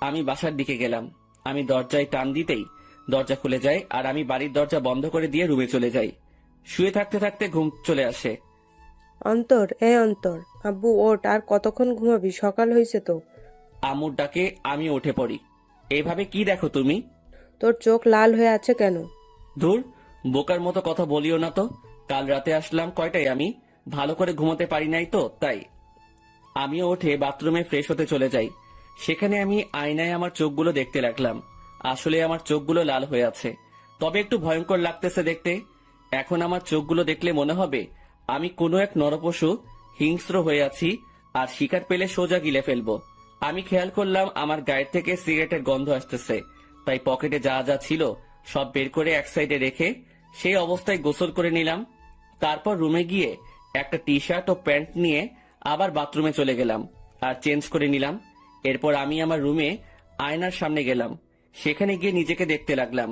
আমি বাসার দিকে গেলাম। আমি দরজায় টান দিতেই দরজা খুলে যায়, আর আমি বাড়ির দরজা বন্ধ করে দিয়ে রুমে চলে যাই। শুয়ে থাকতে থাকতে ঘুম চলে আসে। অন্তর, অন্তর, আব্বু ওঠ, আর কতক্ষণ ঘুমাবি? সকাল হয়েছে তো। আম্মুর ডাকে আমি উঠে পড়ি। এইভাবে কি দেখো তুমি? তোর চোখ লাল হয়ে আছে কেন? ধুর, বোকার মতো কথা বলিও না তো। কাল রাতে আসলাম কয়টায়, আমি ভালো করে ঘুমোতে পারি নাই তো, তাই। আমিও উঠে বাথরুমে ফ্রেশ হতে চলে যাই। সেখানে আমি আয়নায় আমার চোখগুলো দেখতে লাগলাম। আসলে আমার চোখগুলো লাল হয়ে আছে, তবে একটু ভয়ঙ্কর লাগতেছে দেখতে। এখন আমার চোখগুলো দেখলে মনে হবে আমি কোনো এক নরপশু হিংস্র হয়ে আছি, আর শিকার পেলে সোজা গিলে ফেলবো। আমি খেয়াল করলাম আমার গায়ের থেকে সিগারেটের গন্ধ আসতেছে, তাই পকেটে যা যা ছিল সব বের করে এক সাইডে রেখে সেই অবস্থায় গোসল করে নিলাম। তারপর রুমে গিয়ে একটা টি শার্ট ও প্যান্ট নিয়ে আবার বাথরুমে চলে গেলাম আর চেঞ্জ করে নিলাম। এরপর আমি আমার রুমে আয়নার সামনে গেলাম। সেখানে গিয়ে নিজেকে দেখতে লাগলাম।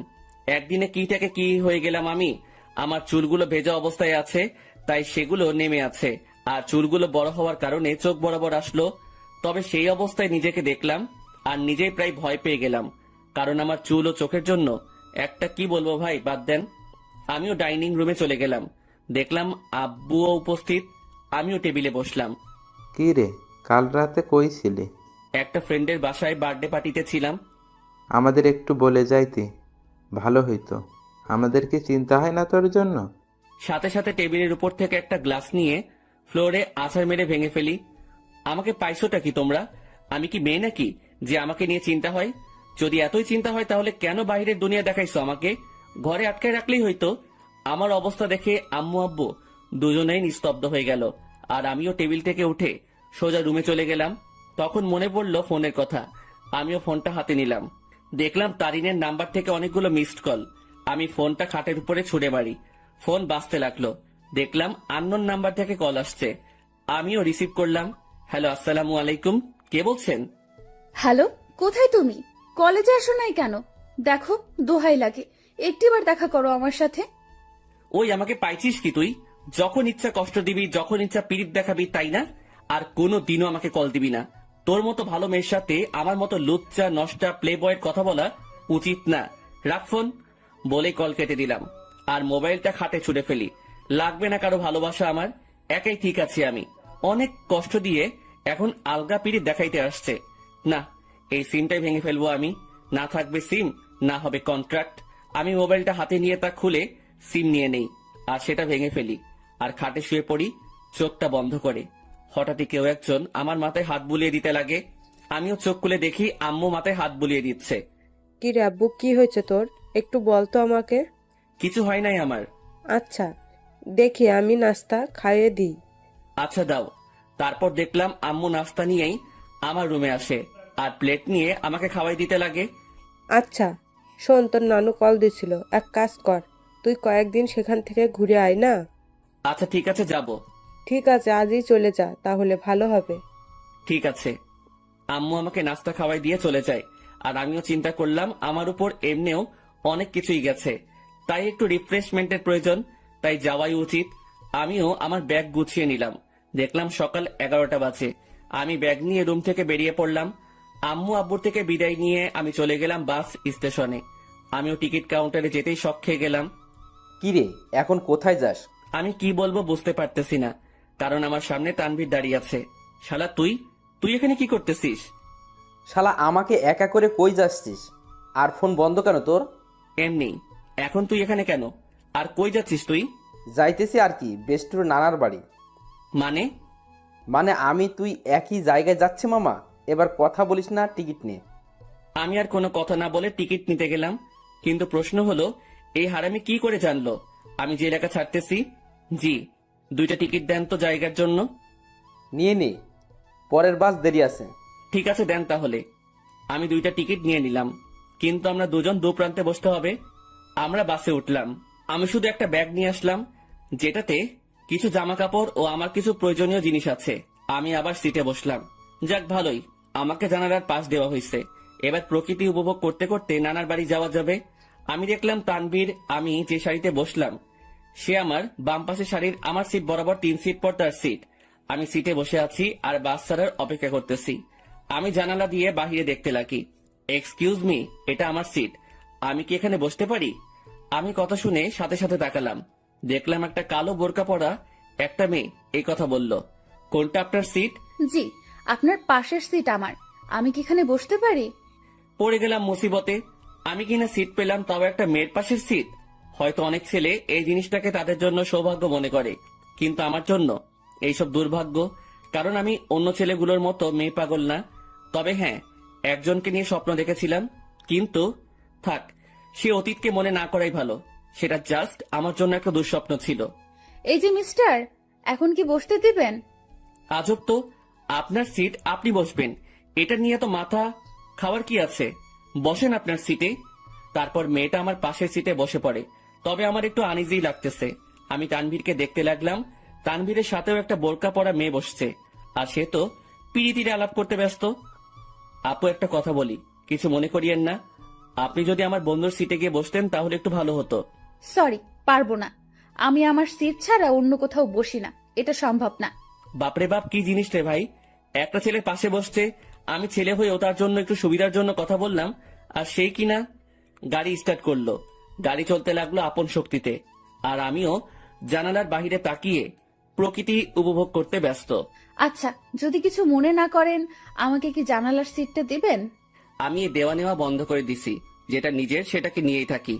একদিনে কি থেকে কি হয়ে গেলাম আমি। আমার চুলগুলো ভেজা অবস্থায় আছে, তাই সেগুলো নেমে আছে, আর চুলগুলো বড় হওয়ার কারণে চোখ বরাবর আসলো। তবে সেই অবস্থায় নিজেকে দেখলাম আর নিজেই প্রায় ভয় পেয়ে গেলাম, কারণ আমার চুল ও চোখের জন্য একটা কি বলবো ভাই, বাদ দেন। আমিও ডাইনিং রুমে চলে গেলাম। দেখলাম আব্বুও উপস্থিত। আমিও টেবিলে বসলাম। কি রে, কাল রাতে কই ছিলি? একটা ফ্রেন্ডের বাসায় বার্থডে পার্টিতে ছিলাম। আমাদের একটু বলে যাইতি, ভালো হইতো। আমাদের কি চিন্তা হয় না তোর জন্য? সাথে সাথে টেবিলের উপর থেকে একটা গ্লাস নিয়ে ফ্লোরে আছাড় মেরে ভেঙে ফেলি। আমাকে পাইছোটা কি তোমরা? আমি কি মেয়ে নাকি যে আমাকে নিয়ে চিন্তা হয়? যদি এতই চিন্তা হয় তাহলে কেন বাইরের দুনিয়া দেখাইছো আমাকে? ঘরে আটকায় রাখলেই হইতো। আমার অবস্থা দেখে আম্মু আব্বু দুজনেই নিস্তব্ধ হয়ে গেল, আর আমিও টেবিল থেকে উঠে সোজা রুমে চলে গেলাম। তখন মনে পড়লো ফোনের কথা। আমিও ফোনটা হাতে নিলাম। দেখলাম তারিনের নাম্বার থেকে অনেকগুলো মিসড কল। আমি ফোনটা খাটের উপরে ছুড়ে মারি। ফোন বাজতে লাগলো। দেখলাম আননোন নাম্বার থেকে কল আসছে। আমিও রিসিভ করলাম। হ্যালো, আসসালামু আলাইকুম, কে বলছেন? হ্যালো, কোথায় তুমি? কলেজে আসো নাই কেন? দেখো, দোহাই লাগে, একটিবার দেখা করো আমার সাথে। ওই আমাকে পাইছিস কি তুই? যখন ইচ্ছা কষ্ট দিবি, যখন ইচ্ছা পিরিত দেখাবি, তাই না? আর কোনো দিনও আমাকে কল দিবি না। তোর মতো ভালো মেয়ের সাথে আমার মতো লুচ্চা নষ্টা প্লে বয়ের কথা বলা উচিত না। রাখ ফোন। বলে কল কেটে দিলাম আর মোবাইলটা খাটে ছুড়ে ফেলি। লাগবে না কারো ভালোবাসা আমার, একাই ঠিক আছি আমি। অনেক কষ্ট দিয়ে এখন আলগা পিরিত দেখাইতে আসছে। না, এই সিমটাই ভেঙে ফেলবো আমি। না থাকবে সিম, না হবে কন্ট্রাক্ট। আমি মোবাইলটা হাতে নিয়ে তা খুলে সিম নিয়ে নেই আর সেটা ভেঙে ফেলি, আর খাটে শুয়ে পড়ি চোখটা বন্ধ করে। হঠাৎই কেউ একজন আমার মাথায় হাত বুলিয়ে দিতে লাগে। আমিও চোখ খুলে দেখি আম্মু মাথায় হাত বুলিয়ে দিচ্ছে। কি রে আব্বু, কি হয়েছে তোর? একটু বলতো আমাকে। কিছু হয় নাই আমার। আচ্ছা, দেখি আমি নাস্তা খাইয়ে দিই। আচ্ছা দাও। তারপর দেখলাম আম্মু নাস্তা নিয়েই আমার রুমে আসে আর প্লেট নিয়ে আমাকে খাওয়াই দিতে লাগে। আচ্ছা শোন, তোর নানু কল দিছিল, এক কাজ কর, তুই কয়েকদিন সেখান থেকে ঘুরে আয় না। আচ্ছা ঠিক আছে, যাব। ঠিক আছে, আজই চলে যা, তাহলে ভালো হবে। ঠিক আছে। আম্মু আমাকে নাস্তা খাওয়াই দিয়ে চলে যায়, আর আমিও চিন্তা করলাম আমার উপর এমনিও অনেক কিছুই গেছে, তাই একটু রিফ্রেশমেন্টের প্রয়োজন, তাই যাওয়াই উচিত। আমিও আমার ব্যাগ গুছিয়ে নিলাম। দেখলাম সকাল 11টা বাজে। আমি ব্যাগ নিয়ে রুম থেকে বেরিয়ে পড়লাম। আম্মু আব্বুর থেকে বিদায় নিয়ে আমি চলে গেলাম বাস স্টেশনে। আমিও টিকিট কাউন্টারে যেতেই শক খেয়ে গেলাম। কি রে, এখন কোথায় যাস? আমি কি বলবো বুঝতে পারতেছি না, কারণ আমার সামনে তানভীর দাঁড়িয়ে আছে। শালা তুই তুই এখানে কি করতেছিস? শালা আমাকে একা করে কই যাচ্ছিস? আর ফোন বন্ধ কেন তোর? এমনি। এখন তুই এখানে কেন? আর কই যাচ্ছিস তুই? যাইতেছি আর কি, বেস্টুর নানার বাড়ি। মানে আমি তুই একই জায়গায় যাচ্ছে মামা। এবার কথা বলিস না, টিকিট নে। আমি আর কোনো কথা না বলে টিকিট নিতে গেলাম। কিন্তু প্রশ্ন হলো, এই হারামি কি করে জানলো আমি যে এলাকা ছাড়তেছি? জি, 2টা টিকিট দেন তো জায়গার জন্য। নিয়ে নি, পরের বাস দেরি আছে। ঠিক আছে, দেন তাহলে। আমি 2টা টিকিট নিয়ে নিলাম, কিন্তু আমরা দুজন দু প্রান্তে বসতে হবে। আমরা বাসে উঠলাম। আমি শুধু একটা ব্যাগ নিয়ে আসলাম, যেটাতে কিছু জামা কাপড় ও আমার কিছু প্রয়োজনীয় জিনিস আছে। আমি আবার সিটে বসলাম। যাক ভালোই, আমাকে জানালার পাশ দেওয়া হয়েছে। এবার প্রকৃতি উপভোগ করতে করতে নানার বাড়ি যাওয়া যাবে। আমি দেখলাম তানভীর, আমি যে শাড়িতে বসলাম সে আমার বাম পাশের শাড়ির আমার সিট বরাবর 3 সিট পর তার সিট। আমি সিটে বসে আছি আর বাস ছাড়ার অপেক্ষা করতেছি। আমি জানালা দিয়ে বাহিরে দেখতে লাগি। এক্সকিউজ মি, এটা আমার সিট, আমি কি এখানে বসতে পারি? আমি কথা শুনে সাথে সাথে তাকালাম। দেখলাম একটা কালো বোরকা পরা একটা মেয়ে এই কথা বলল। কোনটা আপনার সিট? জি, আপনার পাশের সিট আমার। আমি কি এখানে বসতে পারি? পড়ে গেলাম মুসিবতে। আমি কিনা সিট পেলাম, তাও একটা মেয়ের পাশের সিট। হয়তো অনেক ছেলে এই জিনিসটাকে তাদের জন্য সৌভাগ্য মনে করে, কিন্তু আমার জন্য এইসব দুর্ভাগ্য। কারণ আমি অন্য ছেলেগুলোর মতো মেয়ে পাগল না। তবে হ্যাঁ, একজনকে নিয়ে স্বপ্ন দেখেছিলাম, কিন্তু থাক, সে অতীতকে মনে না করাই ভালো। সেটা জাস্ট আমার জন্য একটা দুঃস্বপ্ন ছিল। এই যে মিস্টার, এখন কি বসতে দিবেন? আজব তো, আপনার সিট, আপনি বসবেন, এটা নিয়ে তো মাথা খাওয়ার কি আছে? বসেন আপনার সিটে। তারপর মেয়েটা আমার পাশের সিটে বসে পড়ে। তবে আমার একটু আনইজি লাগতেছে। আমি তানভীরকে দেখতে লাগলাম। তানভীরের সাথেও একটা বোরকা পরা মেয়ে বসছে, আর সে তো পিড়িতিরে আলাপ করতে ব্যস্ত। আপু, একটা কথা বলি, কিছু মনে করিয়েন না। আপনি যদি আমার বন্ধুর সিটে গিয়ে বসতেন তাহলে একটু ভালো হতো। সরি, পারবো না। আমি আমার সিট ছাড়া অন্য কোথাও বসি না, এটা সম্ভব না। বাপরে বাপ, কি জিনিস রে ভাই! একটা ছেলে পাশে বসছে, আমি ছেলে হয়েও তার জন্য একটু সুবিধার জন্য কথা বললাম, আর সেই কিনা গাড়ি স্টার্ট করলো। গাড়ি চলতে লাগলো আপন শক্তিতে, আর আমিও জানালার বাহিরে তাকিয়ে প্রকৃতি উপভোগ করতে ব্যস্ত। আচ্ছা, যদি কিছু মনে না করেন, আমাকে কি জানালার সিটটা দিবেন? আমি এই দেওয়া নেওয়া বন্ধ করে দিছি। যেটা নিজের সেটাকে নিয়েই থাকি,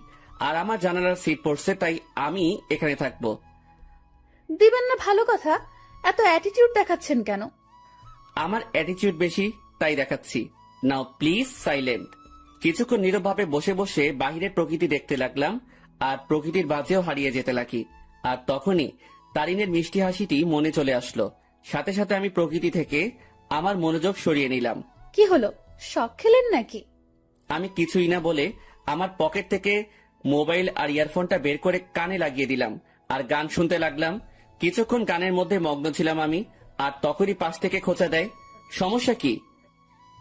আর আমার জানালার সিট পড়ছে, তাই আমি এখানে থাকবো। দিবেন না ভালো কথা, এত অ্যাটিটিউড দেখাচ্ছেন কেন? আমার অ্যাটিটিউড বেশি, তাই দেখাচ্ছি। নাও প্লিজ সাইলেন্ট। কিছুক্ষণ নীরবভাবে বসে বসে বাহিরের প্রকৃতি দেখতে লাগলাম, আর প্রকৃতির বাজেও হারিয়ে যেতে লাগি। আর তখনই তারিনের মিষ্টি হাসিটি মনে চলে আসলো। সাথে সাথে আমি প্রকৃতি থেকে আমার মনোযোগ সরিয়ে নিলাম। কি হলো, শখ খেলেন নাকি? আমি কিছুই না বলে আমার পকেট থেকে মোবাইল আর ইয়ারফোনটা বের করে কানে লাগিয়ে দিলাম, আর গান শুনতে লাগলাম। কিছুক্ষণ গানের মধ্যে মগ্ন ছিলাম আমি, আর তখনই পাশ থেকে খোঁচা দেয়। সমস্যা কি?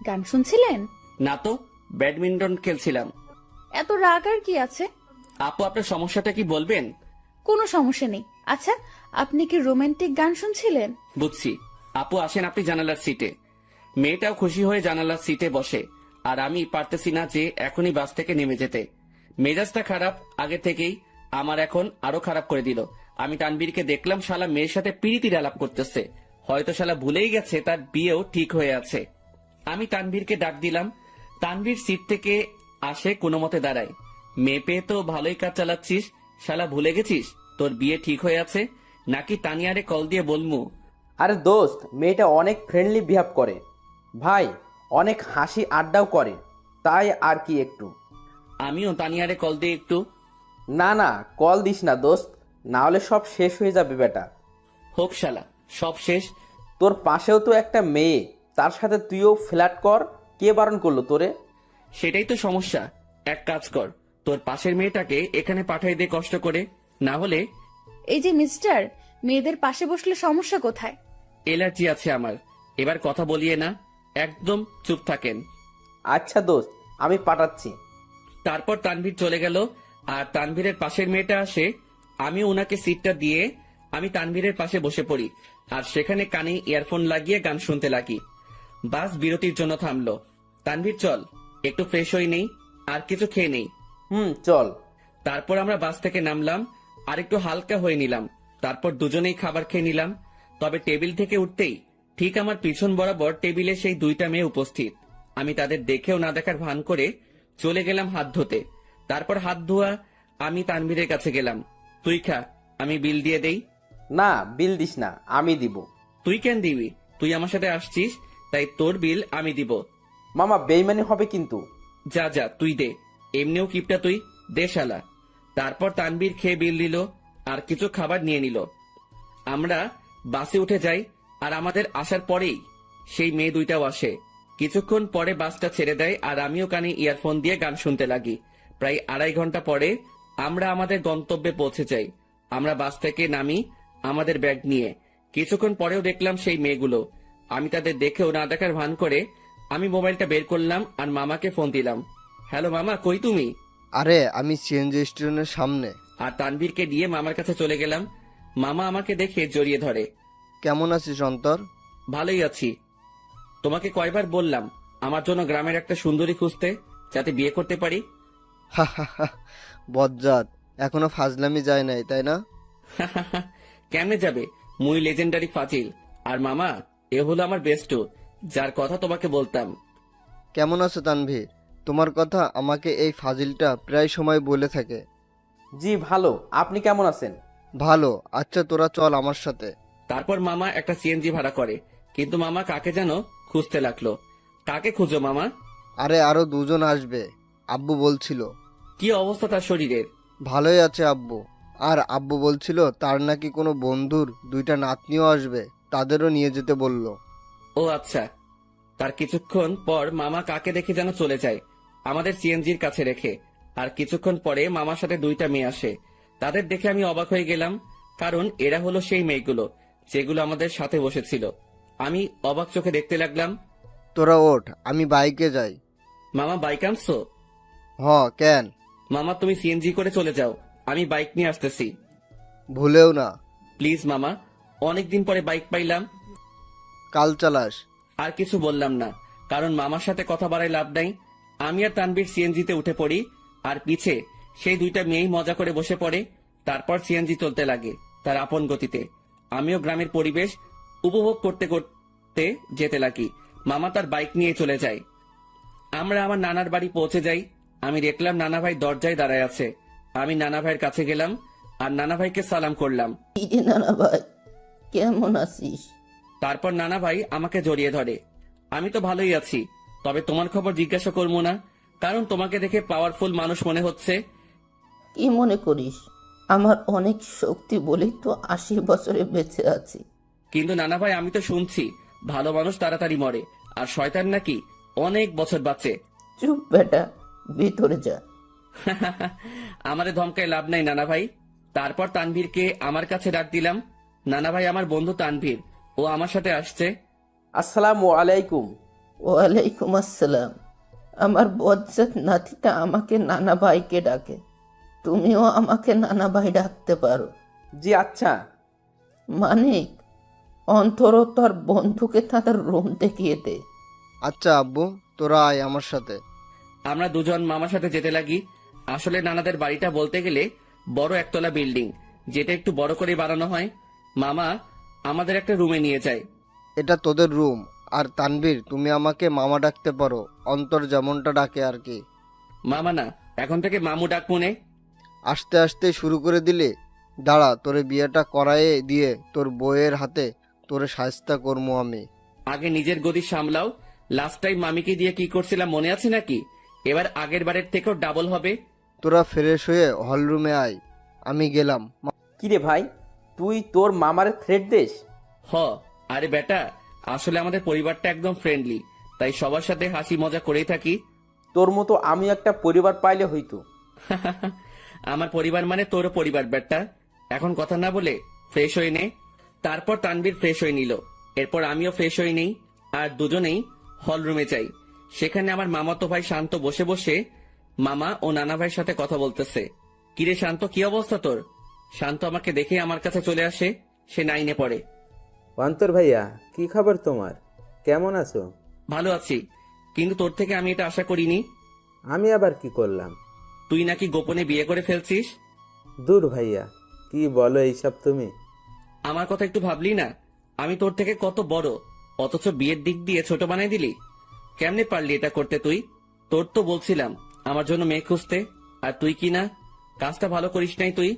গান শুনছিলেন? না তো, ব্যাডমিন্টন খেলছিলাম। এত রাগ আর কি আছে? আপু, আপনার সমস্যাটা কি বলবেন? কোনো সমস্যা নেই। আচ্ছা, আপনি কি রোমান্টিক গান শুনছিলেন? বুঝছি। আপু, আসেন আপনি জানালার সিটে। মেয়েটাও খুশি হয়ে জানালার সিটে বসে, আর আমি পারতেছি না যে এখনই বাস থেকে নেমে যেতে। মেজাজটা খারাপ আগে থেকেই, আমার এখন আরো খারাপ করে দিল। আমি তানবীরকে দেখলাম শালা মেয়ের সাথে পিড়িতির আলাপ করতেছে। হয়তো শালা ভুলেই গেছে তার বিয়েও ঠিক হয়ে আছে। আমি তানবীরকে ডাক দিলাম। তানবীর সিট থেকে আসে, কোনো মতে দাঁড়ায়। মেয়ে পেয়ে তো ভালোই কাজ চালাচ্ছিস, শালা ভুলে গেছিস তোর বিয়ে ঠিক হয়ে আছে? নাকি তানিয়ারে কল দিয়ে বলমু? আরে দোস্ত, মেয়েটা অনেক ফ্রেন্ডলি বিহেভ করে ভাই, অনেক হাসি আড্ডাও করে, তাই আর কি একটু। আমিও তানিয়ারে কল দিয়ে একটু। না না, কল দিস না দোস্ত, না হলে সব শেষ হয়ে যাবে বেটা। হোক শালা, সব শেষ। তোর পাশেও তো একটা মেয়ে, তার সাথে তুইও ফ্ল্যাট কর, কে বারণ করলো তোরে? সেটাই তো সমস্যা। এক কাজ কর, তোর পাশের মেয়েটাকে এখানে পাঠাই দে কষ্ট করে, না হলে। এই যে মিস্টার, মেয়েদের পাশে বসলে সমস্যা কোথায়? এলার্জি আছে আমার। এবার কথা বলিয়ে না, একদম চুপ থাকেন। আচ্ছা দোস্ত, আমি পাঠাচ্ছি। তারপর তানভীর চলে গেল, আর তানভীরের পাশের মেয়েটা আসে। আমি ওনাকে সিটটা দিয়ে আমি তানভীরের পাশে বসে পড়ি, আর সেখানে কানে ইয়ারফোন লাগিয়ে গান শুনতে লাগি। বাস বিরতির জন্য থামলো। তানভীর, চল একটু ফ্রেশ হই নেই, আর কিছু খেয়ে নেই। চল। তারপর আমরা বাস থেকে নামলাম, আর একটু হালকা হয়ে নিলাম। তারপর দুজনেই খাবার খেয়ে নিলাম। তবে টেবিল থেকে উঠতেই ঠিক আমার পিছন বরাবর টেবিলে সেই 2টা মেয়ে উপস্থিত। আমি তাদের দেখেও না দেখার ভান করে চলে গেলাম হাত ধুতে। তারপর হাত ধোয়া আমি তানভীরের কাছে গেলাম। তুই খা, আমি বিল দিয়ে দেই। না, বিল দিস না, আমি দিব। তুই কেন দিবি? তুই আমার সাথে আসছিস, তাই তোর বিল আমি দিব। মামা বেইমানি হবে কিন্তু। যা যা, তুই দে। এমনিও কিপটা তুই। দেশালা। তারপর তানবীর খেয়ে বিল দিল আর কিছু খাবার নিয়ে নিল। আমরা বাসে উঠে যাই আর আমাদের আসার পরেই সেই মেয়ে দুইটাও আসে। কিছুক্ষণ পরে বাসটা ছেড়ে দেয় আর আমিও কানে ইয়ারফোন দিয়ে গান শুনতে লাগি। প্রায় 2.5 ঘন্টা পরে আমরা আমাদের গন্তব্যে পৌঁছে যাই। আমরা বাস থেকে নামি আমাদের ব্যাগ নিয়ে। কিছুক্ষণ পরেও দেখলাম সেই মেয়েগুলো। আমি তাদের দেখেও না দেখার ভান করে আমি মোবাইলটা বের করলাম আর মামাকে ফোন দিলাম। হ্যালো মামা, কই তুমি? আরে আমি সিএনজি স্টেশনের সামনে। আর তানভীরকে দিয়ে মামার কাছে চলে গেলাম। মামা আমাকে দেখে জড়িয়ে ধরে। কেমন আছিস অন্তর? ভালোই আছি। তোমাকে কয়বার বললাম আমার জন্য গ্রামের একটা সুন্দরী খুঁজতে, যাতে বিয়ে করতে পারি? হা হা হা, বজ্জাত, এখনো ফাজলামি যায় নাই তাই না? কেমনে যাবে? মুই লেজেন্ডারি ফাজিল। আর মামা, এ হলো আমার বেস্টু, যার কথা তোমাকে বলতাম। কেমন আছো তানভীর? তোমার কথা আমাকে এই ফাজিলটা প্রায় সময় বলে থাকে। জি ভালো, আপনি কেমন আছেন? ভালো। আচ্ছা তোরা চল আমার সাথে। তারপর মামা একটা সিএনজি ভাড়া করে, কিন্তু মামা কাকে যেন খুঁজতে লাগলো। কাকে খুঁজো মামা? আরে আরো 2 জন আসবে, আব্বু বলছিল। কি অবস্থা তার শরীরের? ভালোই আছে আব্বু। আর আব্বু বলছিল তার নাকি কোনো বন্ধুর 2টা নাতনিও আসবে, তাদেরও নিয়ে যেতে বলল। ও আচ্ছা। তার কিছুক্ষণ পর মামা কাকে দেখে যেন চলে যায় আমাদের সিএনজির কাছে রেখে। আর কিছুক্ষণ পরে মামার সাথে 2টা মেয়ে আসে। তাদের দেখে আমি অবাক হয়ে গেলাম, কারণ এরা হলো সেই মেয়েগুলো যেগুলো আমাদের সাথে বসেছিল। আমি অবাক চোখে দেখতে লাগলাম। তোরা ওঠ, আমি বাইকে যাই। মামা বাইক আনছো? কেন? মামা তুমি সিএনজি করে চলে যাও, আমি বাইক নিয়ে আসতেছি। ভুলেও না। প্লিজ মামা, অনেকদিন পরে বাইক পাইলাম। কাল চালাস। আর কিছু বললাম না, কারণ মামার সাথে কথা বাড়ায় লাভ নাই। আমি আর তানবীর সিএনজিতে উঠে পড়ি আর পিছে সেই 2টা মেয়েই মজা করে বসে পড়ে। তারপর সিএনজি চলতে লাগে তার আপন গতিতে। আমিও গ্রামের পরিবেশ উপভোগ করতে করতে যেতে লাগি। মামা তার বাইক নিয়ে চলে যায়। আমরা আমার নানার বাড়ি পৌঁছে যাই। আমি দেখলাম নানা ভাই দরজায় দাঁড়ায় আছে। আমি নানা ভাইয়ের কাছে গেলাম আর নানা ভাইকে সালাম করলাম। কিরে নানা ভাই, কেমন আছিস? তারপর নানা ভাই আমাকে জড়িয়ে ধরে। আমি তো ভালোই আছি, তবে তোমার খবর জিজ্ঞাসা করবো না, কারণ তোমাকে দেখে পাওয়ারফুল মানুষ মনে হচ্ছে। কি মনে করিস? আমার অনেক শক্তি বলেই তো 80 বছরে বেঁচে আছি। কিন্তু নানা ভাই, আমি তো শুনছি ভালো মানুষ তাড়াতাড়ি মরে আর শয়তান নাকি অনেক বছর বাঁচে। চুপ বেটা, ভিতরে যা। আমারে ধমকায় লাভ নাই নানা ভাই। তারপর তানভীরকে আমার কাছে ডাক দিলাম। নানা ভাই, আমার বন্ধু তানভীর, ও আমার সাথে আসছে। আসসালামু আলাইকুম। ওয়ালাইকুম আসসালাম। আমার বজ্জাত নাতিটা আমাকে নানা ভাইকে ডাকে, তুমিও আমাকে নানা ভাই ডাকতে পারো। জি আচ্ছা। মানিক, অন্তর তোর বন্ধুকে তাদের রুম দেখিয়ে দে। আচ্ছা আব্বু, তোরা আয় আমার সাথে। আমরা 2 জন মামার সাথে যেতে লাগি। আসলে নানাদের বাড়িটা বলতে গেলে বড় একতলা বিল্ডিং, যেটা একটু বড় করে বানানো হয়। মামা আমাদের একটা রুমে নিয়ে যায়। এটা তোদের রুম। আর তানভীর, তুমি আমাকে মামা ডাকতে পারো, অন্তর যেমনটা ডাকে আর কি। মামা না, এখন থেকে মামু ডাক মনে। আস্তে আস্তে শুরু করে দিলে। দাঁড়া, তোরে বিয়েটা করায়ে দিয়ে তোর বউয়ের হাতে তোরে শায়েস্তা করবো আমি। আগে নিজের গদি সামলাও। লাস্ট টাইম মামিকে দিয়ে কি করছিলাম মনে আছে নাকি? এবার আগের বারের থেকেও ডাবল হবে। তোরা ফ্রেশ হয়ে হলরুমে আয়, আমি গেলাম। কিরে ভাই, তুই তোর মামার থ্রেট দেস? আরে বেটা, আসলে আমাদের পরিবারটা একদম ফ্রেন্ডলি, তাই সবার সাথে হাসি মজা করেই থাকি। তোর মতো আমি একটা পরিবার পাইলে হইতো। আমার পরিবার মানে তোরও পরিবার বেটা। এখন কথা না বলে ফ্রেশ হয়ে নে। তারপর তানভীর ফ্রেশ হয়ে নিল। এরপর আমিও ফ্রেশ হয়ে নেই আর দুজনেই হল রুমে যাই। সেখানে আমার মামাতো ভাই শান্ত বসে বসে মামা ও নানা ভাইয়ের সাথে কথা বলতেছে। কিরে শান্ত, কি অবস্থা তোর? শান্ত আমাকে দেখে আমার কাছে চলে আসে। সে 9-এ পড়ে। অন্তর ভাইয়া, কি খবর তোমার? কেমন আছো? ভালো আছি, কিন্তু তোর থেকে আমি এটা আশা করিনি। আমি আবার কি করলাম? তুই নাকি গোপনে বিয়ে করে ফেলছিস। দূর ভাইয়া, কি বলো এইসব তুমি? আমার কথা একটু ভাবলি না? আমি তোর থেকে কত বড়, অথচ বিয়ের দিক দিয়ে ছোট বানাই দিলি। কেমনে পারলি এটা করতে তুই? তোর তো বলছিলাম আমার জন্য মেয়ে খুঁজতে, আর তুই কি না, কাজটা ভালো করিস নাই তুই।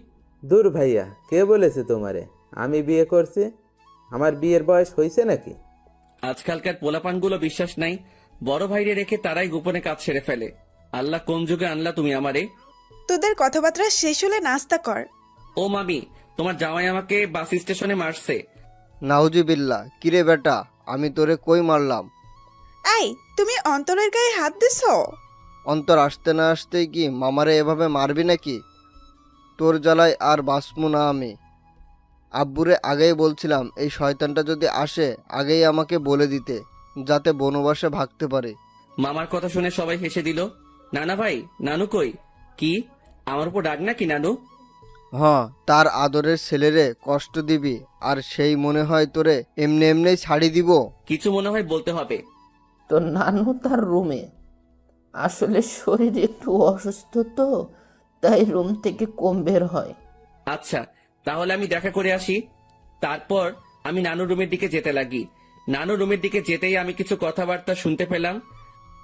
দূর ভাইয়া, কে বলেছে তোমারে আমি বিয়ে করছি? আমার বিয়ের বয়স হয়েছে নাকি? আজকালকার পোলাপানগুলো বিশ্বাস নাই, বড় ভাইরে রেখে তারাই গোপনে কাজ সেরে ফেলে। আল্লাহ কোন যুগে আনলা তুমি আমারে? তোদের কথাবার্তা শেষ হলে নাস্তা কর। ও মামি, তোমার জামাই আমাকে বাস স্টেশনে মারছে। নাউজুবিল্লাহ, কিরে বেটা, আমি তোরে কই মারলাম? এই, তুমি অন্তরের গায়ে হাত দিছো? অন্তর আসতে না আসতেই কি মামারে এভাবে মারবি নাকি? তোর জ্বালায় আর বাঁচমু না আমি। আব্বুরে আগেই বলছিলাম এই শয়তানটা যদি আসে আগেই আমাকে বলে দিতে, যাতে বনবাসে ভাগতে পারে। মামার কথা শুনে সবাই হেসে দিল। নানা ভাই, নানু কই? কি আমার উপর রাগ নাকি নানু? হ্যাঁ, তার আদরের ছেলেরে কষ্ট দিবি আর সেই মনে হয় তোরে এমনি এমনি ছাড়ি দিব? কিছু মনে হয় বলতে হবে। তো নানু তার রুমে, আসলে শরীর একটু অসুস্থ তো, তাই রুম থেকে কম বের হয়। আচ্ছা, তাহলে আমি দেখা করে আসি। তারপর আমি নানু রুমের দিকে যেতে লাগি। নানু রুমের দিকে যেতেই আমি কিছু কথাবার্তা শুনতে পেলাম।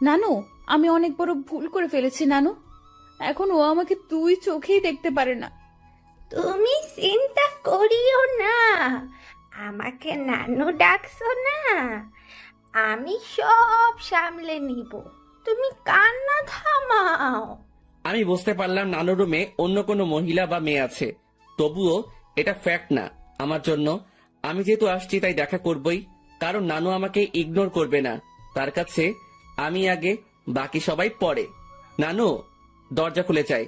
নানু, আমি অনেক বড় ভুল করে ফেলেছি নানু। এখন ও আমাকে দুই চোখেই দেখতে পারে না। তুমি চিন্তা করিও না, আমাকে নানু ডাকছো না, আমি সব সামলে নিব, তুমি কান্না থামাও। আমি বুঝতে পারলাম নানু রুমে অন্য কোনো মহিলা বা মেয়ে আছে, তবুও এটা ফ্যাক্ট না আমার জন্য। আমি যেহেতু আসছি তাই দেখা করবই, কারণ নানু আমাকে ইগনোর করবে না। তার কাছে আমি আগে, বাকি সবাই পরে। নানু, দরজা খুলে চাই।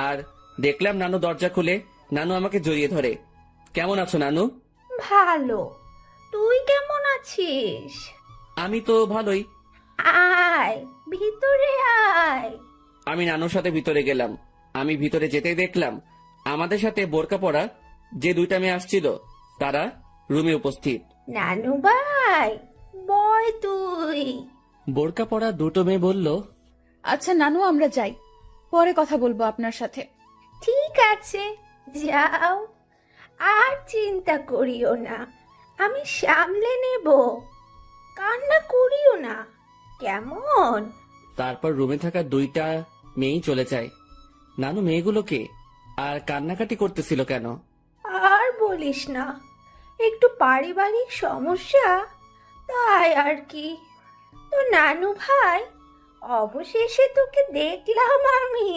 আর দেখলাম নানু দরজা খুলে নানু আমাকে জড়িয়ে ধরে। কেমন আছো নানু? ভালো, তুই কেমন আছিস? আমি তো ভালোই। আয় ভিতরে আয়। আমি নানুর সাথে ভিতরে গেলাম। আমি ভিতরে যেতেই দেখলাম আমাদের সাথে বোরকা পরা যে দুইটা মেয়ে আসছিল তারা রুমে উপস্থিত। নানু ভাই, বয় তুই। বোরকা পরা দুটো মেয়ে বলল, আচ্ছা নানু, আমরা যাই, পরে কথা বলবো আপনার সাথে। ঠিক আছে, যাও, আর চিন্তা করিও না, আমি সামলে নেব, কান্না করিও না, কেমন? তারপর রুমে থাকা দুইটা মেয়েই চলে যায়। নানু মেয়েগুলোকে আর কান্নাকাটি করতেছিল কেন? আর বলিস না, একটু পারিবারিক সমস্যা, তাই আর কি। তো নানু ভাই, অবশেষে তোকে দেখলাম আমি,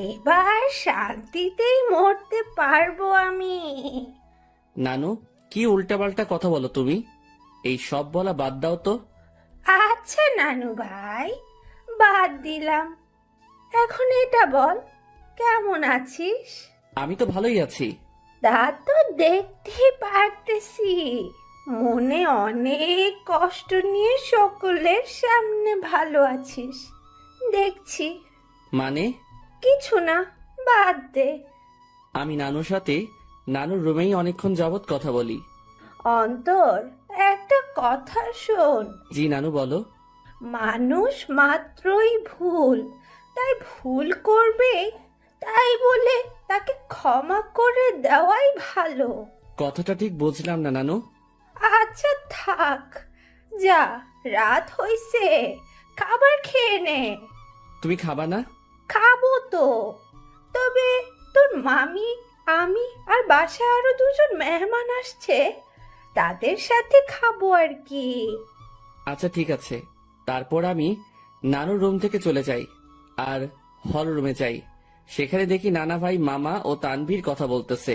এবার শান্তিতেই মরতে পারবো আমি। নানু, কি উল্টাপাল্টা কথা বলো তুমি? এই সব বলা বাদ দাও তো। আচ্ছা নানু ভাই, বাদ দিলাম, এখন এটা বল, কেমন আছিস? আমি তো ভালোই আছি। তা তো দেখতেই পারতেছি, মনে অনেক কষ্ট নিয়ে সকলের সামনে ভালো আছিস দেখছি। মানে? কিছু না, বাদ দে। আমি নানুর সাথে নানুর রুমেই অনেকক্ষণ যাবৎ কথা বলি। অন্তর, একটা কথা শোন। জি নানু, বলো। মানুষ মাত্রই ভুল, তাই ভুল করবে, তাই বলে তাকে ক্ষমা করে দেওয়াই ভালো। কথাটা ঠিক বুঝলাম না নানু। আচ্ছা থাক, যা, রাত হইছে, খাবার খেয়ে নে। তুমি খাবা না? খাবো তো, তবে তোর মামি, আমি আর বাসায় আরো দুজন মেহমান আসছে, তাদের সাথে খাবো আর কি। আচ্ছা ঠিক আছে। তারপর আমি নানুর রুম থেকে চলে যাই আর হল রুমে যাই। সেখানে দেখি নানা ভাই, মামা ও তানভীর কথা বলতেছে।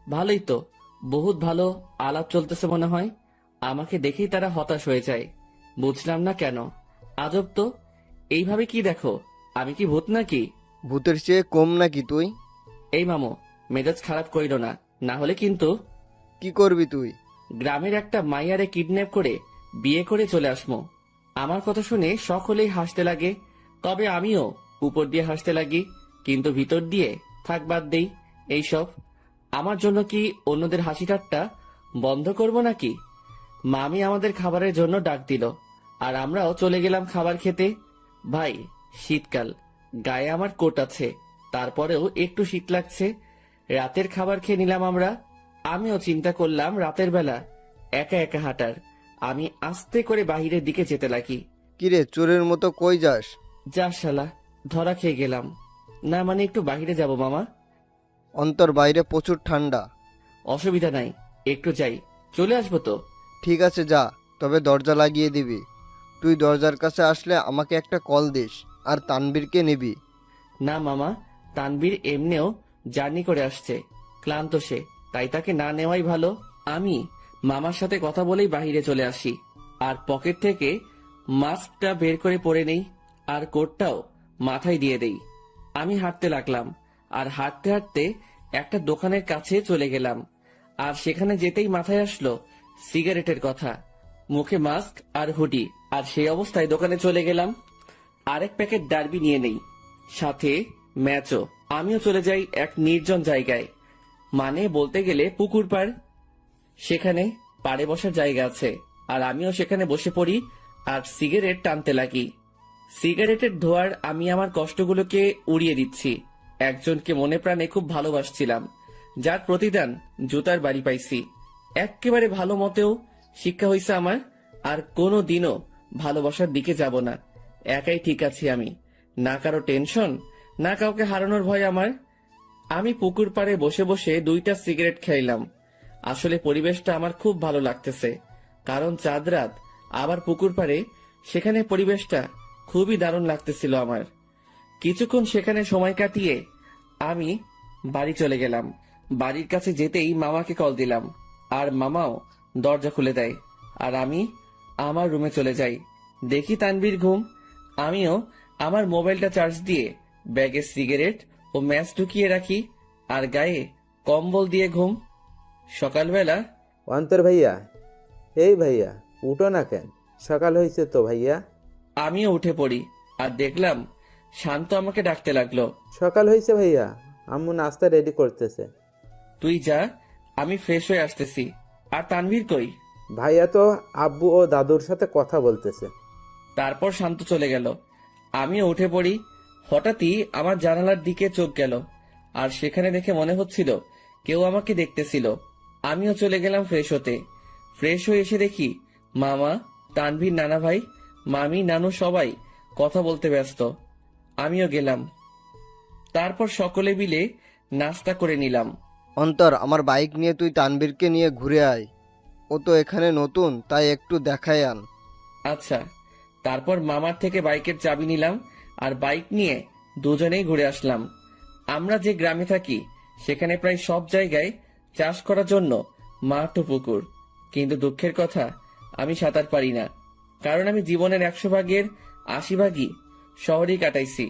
ভালোই তো, বহুত ভালো আলাপ চলতেছে মনে হয়। আমাকে দেখেই তারা হতাশ হয়ে যায়। বুঝলাম না কেন। আজব তো, এইভাবে কি দেখো? আমি কি ভূত নাকি? ভূতের চেয়ে কম নাকি তুই? এই মামু, মেজাজ খারাপ কইরো না, না হলে কিন্তু। কি করবি তুই? গ্রামের একটা মাইয়ারে কিডন্যাপ করে বিয়ে করে চলে আসমো। আমার কথা শুনে সকলেই হাসতে লাগে, তবে আমিও উপর দিয়ে হাসতে লাগি, কিন্তু ভিতর দিয়ে থাক বাদ দেই এইসব। আমার জন্য কি অন্যদের হাসি ঠাট্টা বন্ধ করব নাকি? মামি আমাদের খাবারের জন্য ডাক দিল আর আমরাও চলে গেলাম খাবার খেতে। ভাই, শীতকাল, গায়ে আমার কোট আছে, তারপরেও একটু শীত লাগছে। রাতের খাবার খেয়ে নিলাম আমরা। আমিও চিন্তা করলাম রাতের বেলা একা একা হাঁটার। আমি আস্তে করে বাহিরের দিকে যেতে লাগি। কিরে, চোরের মতো কই যাস? যা শালা, ধরা খেয়ে গেলাম। না মানে একটু বাহিরে যাব মামা। অন্তর, বাইরে প্রচুর ঠান্ডা। অসুবিধা নাই, একটু যাই, চলে আসবো তো। ঠিক আছে যা, তবে দরজা লাগিয়ে দিবি। তুই দরজার কাছে আসলে আমাকে একটা কল দিস, আর তানবীরকে নিবি। না মামা, তানভীর এমনিও জার্নি করে আসছে, ক্লান্ত সে, তাই তাকে না নেওয়াই ভালো। আমি মামার সাথে কথা বলেই বাহিরে চলে আসি আর পকেট থেকে মাস্কটা বের করে পরে নেই আর কোটটাও মাথায় দিয়ে দেই। আমি হাঁটতে লাগলাম আর হাঁটতে হাঁটতে একটা দোকানের কাছে চলে গেলাম। আর সেখানে যেতেই মাথায় আসলো সিগারেটের কথা। মুখে মাস্ক আর হুডি, আর সেই অবস্থায় দোকানে চলে গেলাম। আরেক প্যাকেট ডার্বি নিয়ে নেই, সাথে ম্যাচও। আমিও চলে যাই এক নির্জন জায়গায়, মানে বলতে গেলে পুকুর পাড়। সেখানে পাড়ে বসার জায়গা আছে আর আমিও সেখানে বসে পড়ি আর সিগারেট টানতে লাগি। সিগারেটের ধোঁয়ার আমি আমার কষ্টগুলোকে উড়িয়ে দিচ্ছি। একজনকে মনে প্রাণে খুব ভালোবাসছিলাম, যার প্রতিদান জুতার বাড়ি পাইছি। একেবারে ভালো মতেও শিক্ষা হইছে আমার, আর কোনো দিনও ভালোবাসার দিকে যাব না। একাই ঠিক আছি আমি, না কারো টেনশন, না কাউকে হারানোর ভয় আমার। আমি পুকুর পাড়ে বসে বসে 2টা সিগারেট খাইলাম। আসলে পরিবেশটা আমার খুব ভালো লাগতেছে, কারণ চাঁদ রাত, আবার পুকুর পাড়ে, সেখানে পরিবেশটা খুবই দারুণ লাগতেছিল আমার। কিছুক্ষণ সেখানে সময় কাটিয়ে আমি বাড়ি চলে গেলাম। বাড়ির কাছে যেতেই মামাকে কল দিলাম আর মামাও দরজা খুলে দেয় আর আমি আমার রুমে চলে যাই। দেখি তানভীর ঘুম। আমিও আমার মোবাইলটা চার্জ দিয়ে ব্যাগে সিগারেট ও ম্যাচ ঢুকিয়ে রাখি আর গায়ে কম্বল দিয়ে ঘুম। সকালবেলা অন্তর ভাইয়া, এই ভাইয়া উঠো না কেন, সকাল হয়েছে তো ভাইয়া। আমিও উঠে পড়ি আর দেখলাম শান্ত আমাকে ডাকতে লাগলো। সকাল হয়েছে ভাইয়া, আম্মু নাস্তা রেডি করতেছে। তুই যা, আমি ফ্রেশ হয়ে আসতেছি। আর তানভীর কই? ভাইয়া তো আব্বু ও দাদুর সাথে কথা বলতেছে। তারপর শান্ত চলে গেল। আমিও উঠে পড়ি। হঠাৎই আমার জানালার দিকে চোখ গেল আর সেখানে দেখে মনে হচ্ছিল কেউ আমাকে দেখতেছিল। আমিও চলে গেলাম ফ্রেশ হতে। ফ্রেশ হয়ে এসে দেখি মামা, তানভীর, নানা ভাই, মামি, নানু সবাই কথা বলতে ব্যস্ত। আমিও গেলাম। তারপর সকলে মিলে নাস্তা করে নিলাম। অন্তর, আমার বাইক নিয়ে তুই তানবীরকে নিয়ে ঘুরে আয়। ও তো এখানে নতুন, তাই একটু দেখাই আন। আচ্ছা। তারপর মামার থেকে বাইকের চাবি নিলাম আর বাইক নিয়ে দুজনেই ঘুরে আসলাম। আমরা যে গ্রামে থাকি সেখানে প্রায় সব জায়গায় চাষ করার জন্য মাঠ ও পুকুর, কিন্তু দুঃখের কথা আমি সাঁতার পারি না, কারণ আমি জীবনের 100 ভাগের 80 ভাগই শহরেই কাটাইছি।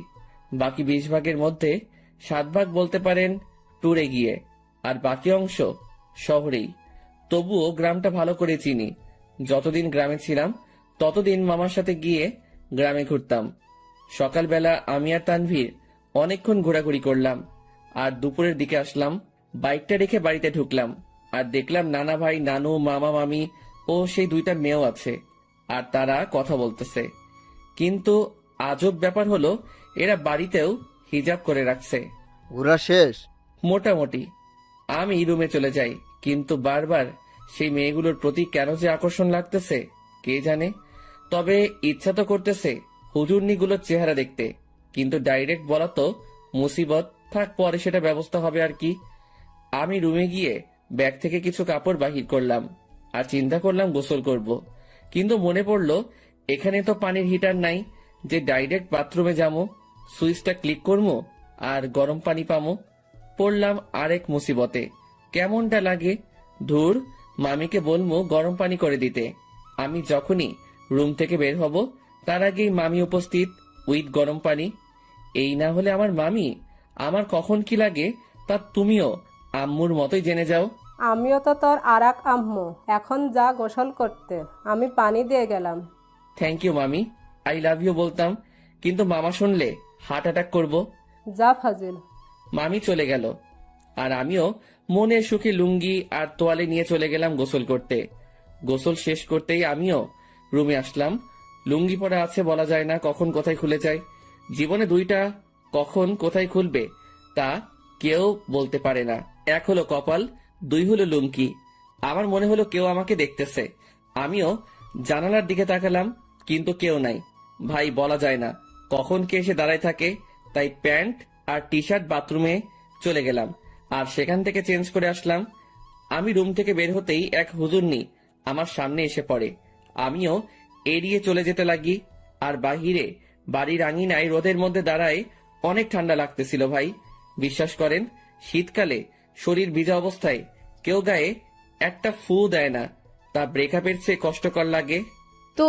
বাকি 20 ভাগের মধ্যে 7 ভাগ বলতে পারেন ট্যুরে গিয়ে, আর বাকি অংশ শহরেই। তবুও গ্রামটা ভালো করে চিনি। যতদিন গ্রামে ছিলাম ততদিন মামার সাথে গিয়ে গ্রামে ঘুরতাম। সকালবেলা আমি আর তানভীর অনেকক্ষণ ঘোরাঘুরি করলাম আর দুপুরের দিকে আসলাম। বাইকটা রেখে বাড়িতে ঢুকলাম আর দেখলাম নানা ভাই, নানু, মামা, মামি ও সেই 2টা মেয়েও আছে আর তারা কথা বলতেছে। কিন্তু আজব ব্যাপার হলো এরা বাড়িতেও হিজাব করে রাখছে। ঘোরা শেষ? মোটামুটি। আমি রুমে চলে যাই, কিন্তু বারবার সেই মেয়েগুলোর প্রতি কেন যে আকর্ষণ লাগতেছে কে জানে। তবে ইচ্ছা তো করতেছে হুজুরনিগুলোর চেহারা দেখতে, কিন্তু ডাইরেক্ট বলা তো মুসিবত, থাক পরে সেটা ব্যবস্থা হবে আর কি। আমি রুমে গিয়ে ব্যাগ থেকে কিছু কাপড় বাহির করলাম আর চিন্তা করলাম গোসল করব, কিন্তু মনে পড়লো এখানে তো পানির হিটার নাই যে ডাইরেক্ট বাথরুমে যাবো, সুইচটা ক্লিক করবো আর গরম পানি পামো। পড়লাম আরেক মুসিবতে। কেমনটা লাগে, ধুর, মামিকে বলবো গরম পানি করে দিতে। আমি যখনই রুম থেকে বের হব তার আগেই মামি উপস্থিত উইথ গরম পানি। এই না হলে আমার মামি আমার কখন কি লাগে তা তুমিও আম্মুর মতোই জেনে যাও। আমিও তো তোর আরাক আম্মু, এখন যা গোসল করতে, আমি পানি দিয়ে গেলাম। থ্যাংক ইউ মামি, আই লাভ ইউ বলতাম, কিন্তু মামা শুনলে হার্ট অ্যাটাক করব। যা ফাজিল। মামি চলে গেল আর আমিও মনের সুখে লুঙ্গি আর তোয়ালে নিয়ে চলে গেলাম গোসল করতে। গোসল শেষ করতেই আমিও রুমে আসলাম। লুঙ্গি পরা আছে, বলা যায় না কখন কোথায় খুলে যায়। জীবনে 2টা কখন কোথায় খুলবে তা কেউ বলতে পারে না। 1 হলো কপাল, 2 হলো লুঙ্গি। আমার মনে হলো কেউ আমাকে দেখতেছে। আমিও জানালার দিকে তাকালাম, কিন্তু কেউ নাই। ভাই, বলা যায় না কখন কে এসে দাঁড়ায় থাকে, তাই প্যান্ট আর টি শার্ট বাথরুমে চলে গেলাম আর সেখান থেকে চেঞ্জ করে আসলাম। আমি রুম থেকে বের হতেই এক হুজুরনি আমার সামনে এসে পড়ে। আমিও এড়িয়ে চলে যেতে লাগি আর বাহিরে বাড়ির আঙিনায় রোদের মধ্যে দাঁড়ায় অনেক ঠান্ডা লাগতেছিল ভাই। বিশ্বাস করেন, শীতকালে শরীর ভিজা অবস্থায় কেউ গায়ে একটা ফু দেয় না, তা ব্রেকআপের চেয়ে কষ্টকর লাগে। তো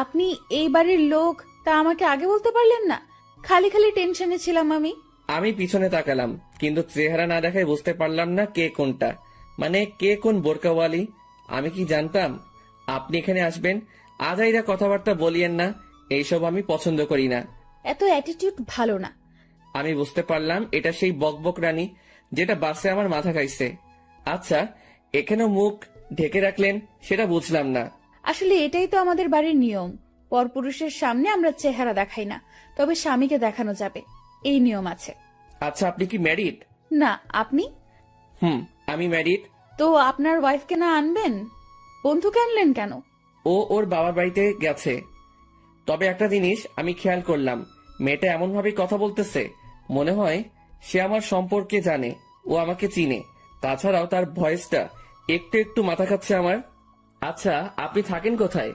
আপনি এই বাড়ির লোক, তা আমাকে আগে বলতে পারলেন না? খালি খালি টেনশনে ছিলাম আমি। আমি পিছনে তাকালাম, কিন্তু চেহারা না দেখায় বুঝতে পারলাম না কে কোনটা, মানে কে কোন বোরকাওয়ালি। আমি কি জানতাম আপনি এখানে আসবেন? আজাইরা কথাবার্তা বলিয়েন না, এইসব আমি পছন্দ করি না। এত অ্যাটিটিউড ভালো না। আমি বুঝতে পারলাম এটা সেই বকবক রানী যেটা বাসে আমার মাথা খাইছে। আচ্ছা, এখানেও মুখ ঢেকে রাখলেন সেটা বুঝলাম না। আসলে এটাই তো আমাদের বাড়ির নিয়ম। পরপুরুষের সামনে আমরা চেহারা দেখাই না, তবে স্বামীকে দেখানো যাবে, এই নিয়ম আছে। আচ্ছা, আপনি কি ম্যারিড? না, আপনি? আমি ম্যারিড। তো আপনার ওয়াইফকে না আনবেন? বন্ধুকে আনলেন কেন? ও ওর বাবার বাড়িতে গেছে। তবে একটা জিনিস আমি খেয়াল করলাম, মেয়েটা এমন ভাবে কথা বলতেছে মনে হয় সে আমার সম্পর্কে জানে, ও আমাকে চিনে। তাছাড়াও তার ভয়েসটা একটু একটু মাথা খাচ্ছে আমার। আচ্ছা, আপনি থাকেন কোথায়?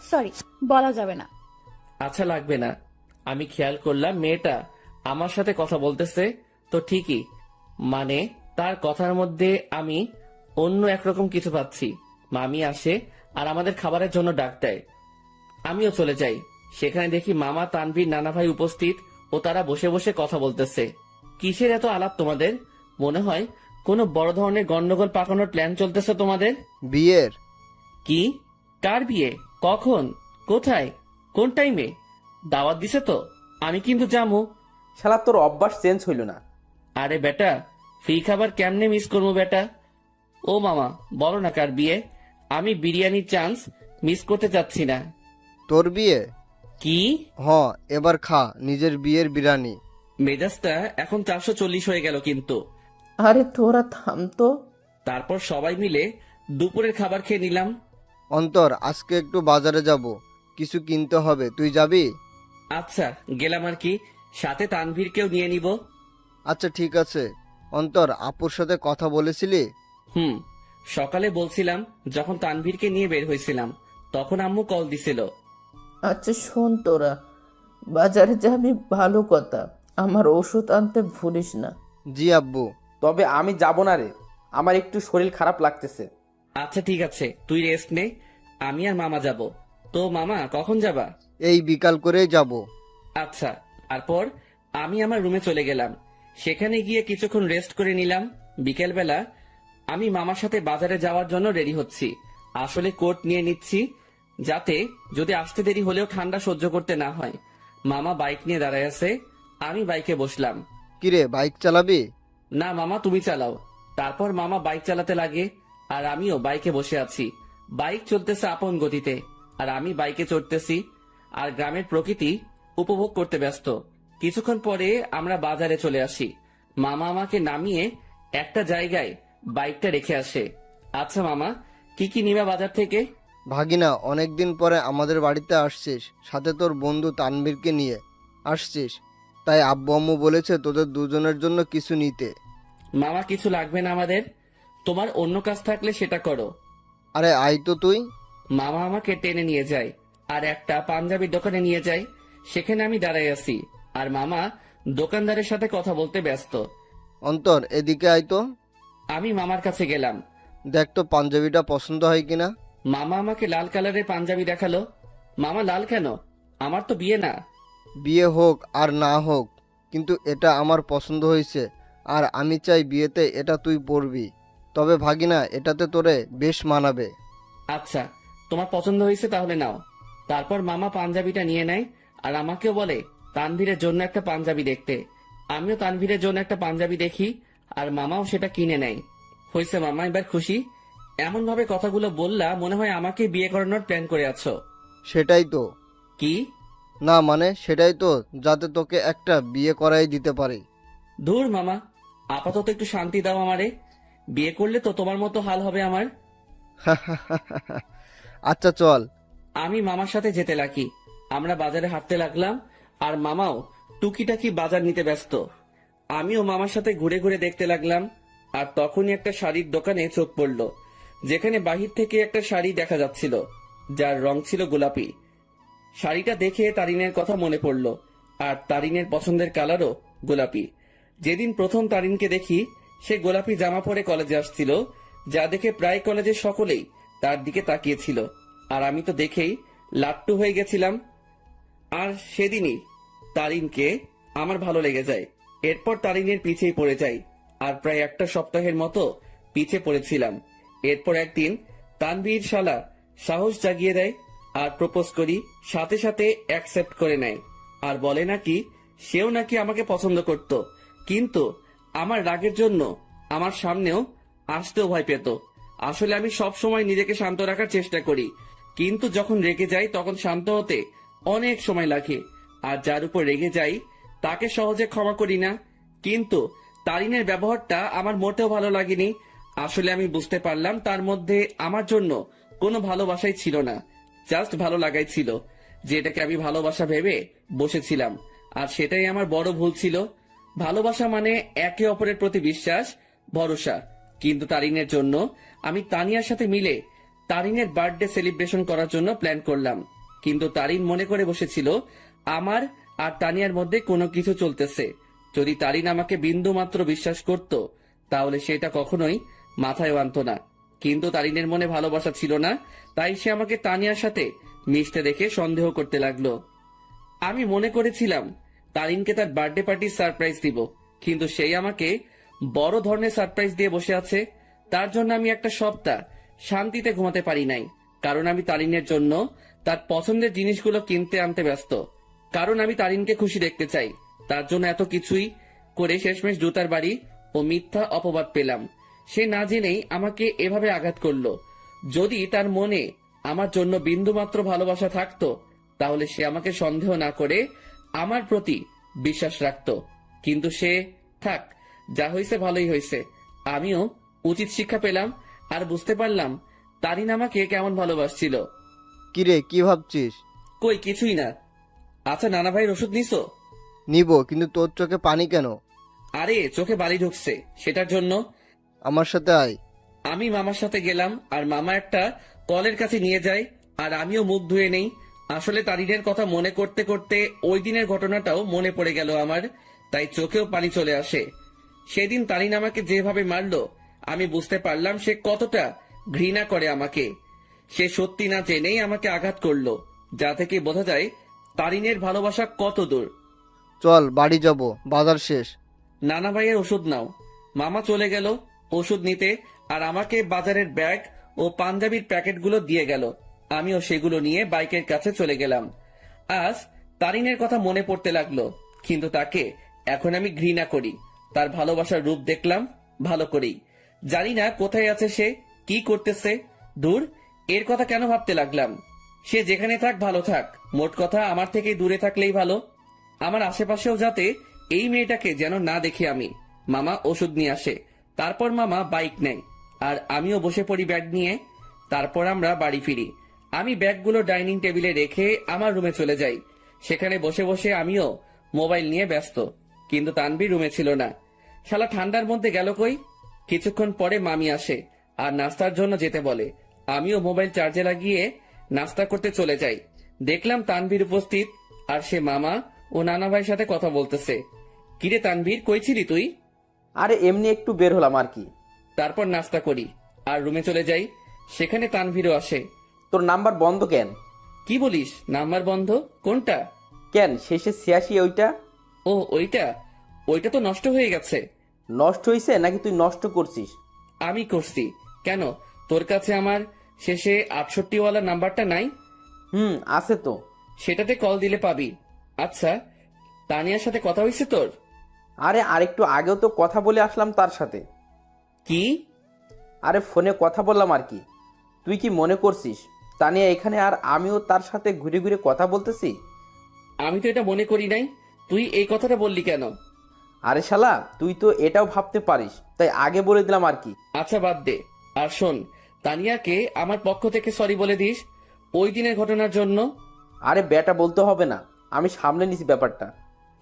সরি, বলা যাবে না। আচ্ছা, লাগবে না। আমি খেয়াল করলাম মেয়েটা আমার সাথে কথা বলতেছে তো ঠিকই, মানে তার কথার মধ্যে আমি অন্য একরকম কিছু পাচ্ছি। মামি আসে আর আমাদের খাবারের জন্য ডাক দেয়। আমিও চলে যাই। সেখানে দেখি মামা, তানভীর, নানা ভাই উপস্থিত ও তারা বসে বসে কথা বলতেছে। কিসের এত আলাপ তোমাদের? মনে হয় কোনো বড় ধরনের গন্ডগোল পাকানোর প্ল্যান চলতেছে তোমাদের। বিয়ের? কি? কার বিয়ে? কখন? কোথায়? কোন টাইমে? দাওয়াত দিছে তো? আমি কিন্তু যাবো। শালা তোর অভ্যাস চেঞ্জ হইল না। আরে বেটা, ফ্রি খাবার কেমনে মিস করবো বেটা? ও মামা, বলো না কার বিয়ে? আমি বিরিয়ানির চান্স মিস করতে চাচ্ছি না। তোর বিয়ে? কি? এবার খা নিজের বিয়ের বিরিয়ানি। মেজাজটা এখন 440 হয়ে গেল কিন্তু। আরে তোরা থাম তো। তারপর সবাই মিলে দুপুরের খাবার খেয়ে নিলাম। অন্তর, আজকে একটু বাজারে যাব, কিছু কিনতে হবে, তুই যাবি? আচ্ছা, গেলাম আর কি, সাথে তানভীরকেও নিয়ে নিব। আচ্ছা ঠিক আছে। অন্তর, আপুর সাথে কথা বলেছিলি? সকালে বলছিলাম, যখন তানভীরকে নিয়ে বের হয়েছিলাম তখন আম্মু কল দিছিল। আচ্ছা শোন, তোরা বাজারে যাবি ভালো কথা, আমার ওষুধ আনতে ভুলিস না। জি আব্বু। তবে আমি যাব না রে, আমার একটু শরীর খারাপ লাগতেছে। আচ্ছা ঠিক আছে, তুই রেস্ট নে, আমি আর মামা যাব। তো মামা কখন যাবা? এই বিকাল করেই যাব। আচ্ছা। তারপর আমি আমার রুমে চলে গেলাম। সেখানে গিয়ে কিছুক্ষণ রেস্ট করে নিলাম। বিকেলবেলা আমি মামার সাথে বাজারে যাওয়ার জন্য রেডি হচ্ছি। আসলে কোট নিয়ে নিচ্ছি, যাতে যদি আসতে দেরি হলেও ঠান্ডা সহ্য করতে না হয়। মামা বাইক নিয়ে দাঁড়ায় আছে, আমি বাইকে বসলাম। কিরে, বাইক চালাবি? না মামা, তুমি চালাও। তারপর মামা বাইক চালাতে লাগে আর আমিও বাইকে বসে আছি। বাইক চলতেছে আপন গতিতে আর আমি বাইকে চড়তেছি আর গ্রামের প্রকৃতি উপভোগ করতে ব্যস্ত। কিছুক্ষণ পরে আমরা বাজারে চলে আসি। মামা আমাকে নামিয়ে একটা জায়গায় বাইকটা রেখে আসে। আচ্ছা মামা, কি কি নিবা বাজার থেকে? ভাগিনা, অনেকদিন পরে আমাদের বাড়িতে আসছিস, সাথে তোর বন্ধু তানভীরকে নিয়ে আসছিস, তাই আব্বু আম্মু বলেছে তোদের দুজনের জন্য কিছু নিতে। মামা, কিছু লাগবে না আমাদের, তোমার অন্য কাজ থাকলে সেটা করো। আরে আয় তো তুই। মামা আমাকে টেনে নিয়ে যায় আর একটা পাঞ্জাবির দোকানে নিয়ে যায়। সেখানে আমি দাঁড়াই আছি আর মামা দোকানদারের সাথে কথা বলতে ব্যস্ত। অন্তর, এদিকে আয় তো। আমি মামার কাছে গেলাম। দেখ তো পাঞ্জাবিটা পছন্দ হয় কিনা। মামা আমাকে লাল কালারের পাঞ্জাবি দেখালো। মামা, লাল কেন? আমার তো বিয়ে না। বিয়ে হোক আর না হোক, কিন্তু এটা আমার পছন্দ হয়েছে আর আমি চাই বিয়েতে এটা তুই পরবি। তবে ভাগিনা, এটাতে তোরে বেশ মানাবে। আচ্ছা, তোমার পছন্দ হয়েছে তাহলে নাও। তারপর মামা পাঞ্জাবিটা নিয়ে নেয় আর আমাকেও বলে তানভীরের জন্য একটা পাঞ্জাবি দেখতে। আমিও তানভীরের জন্য একটা পাঞ্জাবি দেখি আর মামাও সেটা কিনে নেয়। হয়েছে মামা, এবার খুশি? এমন ভাবে কথাগুলো বললা মনে হয় আমাকে বিয়ে করানোর প্ল্যান করে আছো। সেটাই তো। কি? না মানে সেটাই তো, যাতে তোকে একটা বিয়ে করাই দিতে পারি। ধুর মামা, আপাতত একটু শান্তি দাও আমারে। বিয়ে করলে তো তোমার মতো হাল হবে আমার। আচ্ছা চল। আমি মামার সাথে যেতে লাগি। আমরা বাজারে হাঁটতে লাগলাম আর মামাও টুকিটাকি বাজার নিতে ব্যস্ত। আমিও মামার সাথে ঘুরে ঘুরে দেখতে লাগলাম আর তখনই একটা শাড়ির দোকানে চোখ পড়ল, যেখানে বাহির থেকে একটা শাড়ি দেখা যাচ্ছিল যার রং ছিল গোলাপি। শাড়িটা দেখে তারিনের কথা মনে পড়ল। আর তারিনের পছন্দের কালারও গোলাপি। যেদিন প্রথম তারিনকে দেখি সে গোলাপি জামা পরে কলেজে আসছিল, যা দেখে প্রায় কলেজের সকলেই তার দিকে তাকিয়েছিল, আর আমি তো দেখেই লাট্টু হয়ে গেছিলাম। আর সেদিনই তারিনকে আমার ভালো লেগে যায়। এরপর তারিনের পিছেই পড়ে যাই, আর প্রায় একটা সপ্তাহের মতো পিছে পড়েছিলাম। এরপর একদিন তানভীর শালা সাহস জাগিয়ে দেয় আর প্রপোজ করি, সাথে সাথে অ্যাকসেপ্ট করে নেয় আর বলে নাকি সেও নাকি আমাকে পছন্দ করত, কিন্তু আমার রাগের জন্য আমার সামনেও আসতেও ভয় পেত। আসলে আমি সব সময় নিজেকে শান্ত রাখার চেষ্টা করি, কিন্তু যখন রেগে যাই তখন শান্ত হতে অনেক সময় লাগে। আর যার উপর রেগে যাই তাকে সহজে ক্ষমা করি না। কিন্তু তারিনের ব্যবহারটা আমার মোটেও ভালো লাগেনি। আসলে আমি বুঝতে পারলাম তার মধ্যে আমার জন্য কোনো ভালোবাসাই ছিল না, জাস্ট ভালো লাগাই ছিল, যেটাকে আমি ভালোবাসা ভেবে বসেছিলাম। আর সেটাই আমার বড় ভুল ছিল। ভালোবাসা মানে একে অপরের প্রতি বিশ্বাস, ভরসা। কিন্তু তারিনের জন্য আমি তানিয়ার সাথে মিলে তারিনের বার্থডে সেলিব্রেশন করার জন্য প্ল্যান করলাম, কিন্তু তারিন মনে করে বসেছিল আমার আর তানিয়ার মধ্যে কোনো কিছু চলতেছে। যদি তারিন আমাকে বিন্দু মাত্র বিশ্বাস করত তাহলে সেটা কখনোই মাথায় আনত না। কিন্তু তারিনের মনে ভালোবাসা ছিল না, তাই সে আমাকে তানিয়ার সাথে মিশতে দেখে সন্দেহ করতে লাগলো। আমি মনে করেছিলাম তারিনকে তার বার্থডে পার্টির সারপ্রাইজ দিব, কিন্তু সেই আমাকে বড় ধরনের সারপ্রাইজ দিয়ে বসে আছে। তার জন্য আমি একটা সপ্তাহ শান্তিতে ঘুমাতে পারি নাই, কারণ আমি তারিনের জন্য তার পছন্দের জিনিসগুলো কিনতে আনতে ব্যস্ত। কারণ আমি তারিনকে খুশি দেখতে চাই। তার জন্য এত কিছুই করে শেষমেশ জুতার বাড়ি ও মিথ্যা অপবাদ পেলাম। সে না জেনেই আমাকে এভাবে আঘাত করলো। যদি তার মনে আমার জন্য বিন্দুমাত্র ভালোবাসা থাকতো তাহলে সে আমাকে সন্দেহ না করে আমার প্রতি বিশ্বাস রাখতো। কিন্তু সে থাক, যা হয়েছে ভালোই হয়েছে। আমিও উচিত শিক্ষা পেলাম আর বুঝতে পারলাম তারিন আমাকে কেমন ভালোবাসছিল। কিরে, কি ভাবছিস? কই কিছুই না। আচ্ছা নানা ভাইয়ের ওষুধ নিছো? নিব, কিন্তু তোর চোখে পানি কেন? আরে চোখে বালি ঢুকছে, সেটার জন্য। আমার সাথে আয়। আমি মামার সাথে গেলাম আর মামা একটা কলের কাছে নিয়ে যায় আর আমিও মুখ ধুয়ে নেই। আসলে তারিনের কথা মনে করতে করতে ওই দিনের ঘটনাটাও মনে পড়ে গেল আমার, তাই চোখেও পানি চলে আসে। সেদিন তারিন আমাকে যেভাবে মারলো আমি বুঝতে পারলাম সে কতটা ঘৃণা করে আমাকে। সে সত্যি না জেনেই আমাকে আঘাত করলো, যা থেকে বোঝা যায় তারিনের ভালোবাসা কত দূর। চল বাড়ি যাব, বাজার শেষ। নানা ভাইয়ের ওষুধ নাও। মামা চলে গেল ওষুধ নিতে আর আমাকে বাজারের ব্যাগ ও পাঞ্জাবির প্যাকেটগুলো দিয়ে গেল। আমিও সেগুলো নিয়ে বাইকের কাছে চলে গেলাম। আজ তারিনের কথা মনে পড়তে লাগলো, কিন্তু তাকে এখন আমি ঘৃণা করি। তার ভালোবাসার রূপ দেখলাম ভালো করেই। জানি না কোথায় আছে সে, কি করতেছে। দূর, এর কথা কেন ভাবতে লাগলাম? সে যেখানে থাক ভালো থাক, মোট কথা আমার থেকে দূরে থাকলেই ভালো। আমার আশেপাশেও যাতে এই মেয়েটাকে যেন না দেখি আমি। মামা ওষুধ নিয়ে আসে, তারপর মামা বাইক নেয় আর আমিও বসে পড়ি ব্যাগ নিয়ে। তারপর আমরা বাড়ি ফিরি। আমি ব্যাগগুলো ডাইনিং টেবিলে রেখে আমার রুমে চলে যাই। সেখানে বসে বসে আমিও মোবাইল নিয়ে ব্যস্ত, কিন্তু তানভীর রুমে ছিল না। শালা ঠান্ডার মধ্যে গেল কই? কিছুক্ষণ পরে মামি আসে আর নাস্তার জন্য যেতে বলে। আমিও মোবাইল চার্জে লাগিয়ে নাস্তা করতে চলে যাই। দেখলাম তানভীর উপস্থিত আর সে মামা ও নানা ভাইয়ের সাথে কথা বলতেছে। কিরে তানভীর, কই ছিলি তুই? আরে এমনি একটু বের হলাম আর কি। তারপর নাস্তা করি আর রুমে চলে যাই। সেখানে তানভীরও আসে। তোর নাম্বার বন্ধ কেন? কি বলিস? নাম্বার বন্ধ? কোনটা? কেন, শেষে 86 ওইটা? ও ওইটা? ওইটা তো নষ্ট হয়ে গেছে। নষ্ট হয়েছে নাকি তুই নষ্ট করছিস? আমি করছি। কেন, তোর কাছে আমার শেষে 68 ওয়ালা নাম্বারটা নাই? আছে তো। সেটাতে কল দিলে পাবি। আচ্ছা, তানিয়ার সাথে কথা হয়েছে তোর? আরে আরেকটু আগেও তো কথা বলে আসলাম তার সাথে। কি? আরে ফোনে কথা বললাম আর কি। তুই কি মনে করছিস তানিয়া এখানে আর আমিও তার সাথে ঘুরে ঘুরে কথা বলতেছি? আমি তো এটা মনে করি নাই। তুই এই কথাটা বললি কেন? আরে শালা, তুই তো এটাও ভাবতে পারিস, তাই আগে বলে দিলাম আর কি। আচ্ছা বাদ দে। আর শোন, তানিয়াকে আমার পক্ষ থেকে সরি বলে দিস ওই দিনের ঘটনার জন্য। আরে বেটা বলতে হবে না, আমি সামলে নিছি ব্যাপারটা।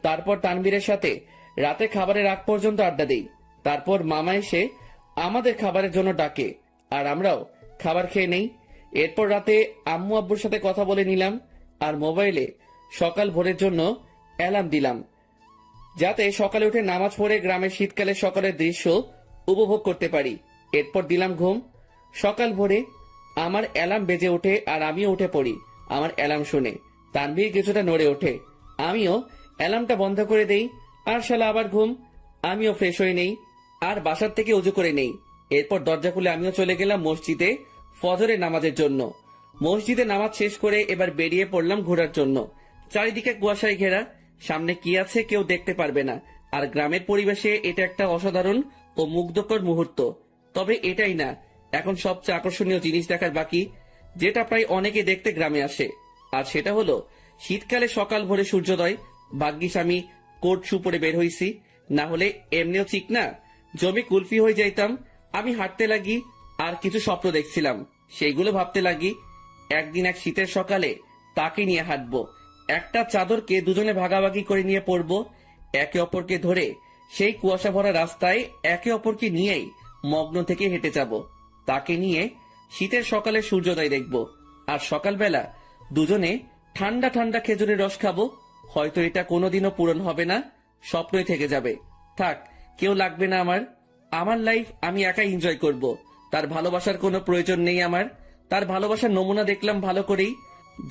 তারপর তানভীরের সাথে রাতে খাবারের আগ পর্যন্ত আড্ডা দেই। তারপর মামা এসে আমাদের খাবারের জন্য ডাকে আর আমরাও খাবার খেয়ে নেই। এরপর রাতে আম্মু আব্বুর সাথে কথা বলে নিলাম আর মোবাইলে সকাল ভোরের জন্য অ্যালার্ম দিলাম, যাতে সকালে উঠে নামাজ পড়ে গ্রামের শীতকালে সকালের দৃশ্য উপভোগ করতে পারি। এরপর দিলাম ঘুম। সকাল ভোরে আমার অ্যালার্ম বেজে ওঠে আর আমিও উঠে পড়ি। আমার অ্যালার্ম শুনে তানভীর কিছুটা নড়ে ওঠে। আমিও অ্যালার্মটা বন্ধ করে দেই। আর শালা আবার ঘুম। আমিও ফ্রেশ হয়ে নেই আর বাসার থেকে উজু করে নেই। এরপর দরজা খুলে আমিও চলে গেলাম মসজিদে ফজরের নামাজের জন্য। মসজিদে নামাজ শেষ করে এবার বেরিয়ে পড়লাম ঘোরার জন্য। চারিদিকে কুয়াশায় ঘেরা, সামনে কি আছে কেউ দেখতে পারবে না। আর গ্রামের পরিবেশে এটা একটা অসাধারণ ও মুগ্ধকর মুহূর্ত। তবে এটাই না, এখন সবচেয়ে আকর্ষণীয় জিনিস দেখার বাকি, যেটা প্রায় অনেকে দেখতে গ্রামে আসে। আর সেটা হলো শীতকালে সকাল ভোরে সূর্যোদয়। ভাগ্যিস আমি কোট শু পরে বের হইছি, না হলে এমনিও ঠিক না জমি কুলফি হয়ে যাইতাম। আমি হাঁটতে লাগি আর কিছু স্বপ্ন দেখছিলাম, সেইগুলো ভাবতে লাগি। একদিন এক শীতের সকালে তাকে নিয়ে হাঁটবো, একটা চাদরকে দুজনে ভাগাভাগি করে নিয়ে পড়বো, একে অপরকে ধরে সেই কুয়াশা ভরা রাস্তায় একে অপরকে নিয়েই মগ্ন থেকে হেঁটে যাব। তাকে নিয়ে শীতের সকালে সূর্যোদয় দেখব, আর সকালবেলা দুজনে ঠান্ডা ঠান্ডা খেজুরের রস খাবো। হয়তো এটা কোনোদিনও পূরণ হবে না, স্বপ্নই থেকে যাবে। থাক, কেউ লাগবে না আমার। আমার লাইফ আমি একাই এনজয় করব। তার ভালোবাসার কোনো প্রয়োজন নেই আমার। তার ভালোবাসার নমুনা দেখলাম ভালো করেই।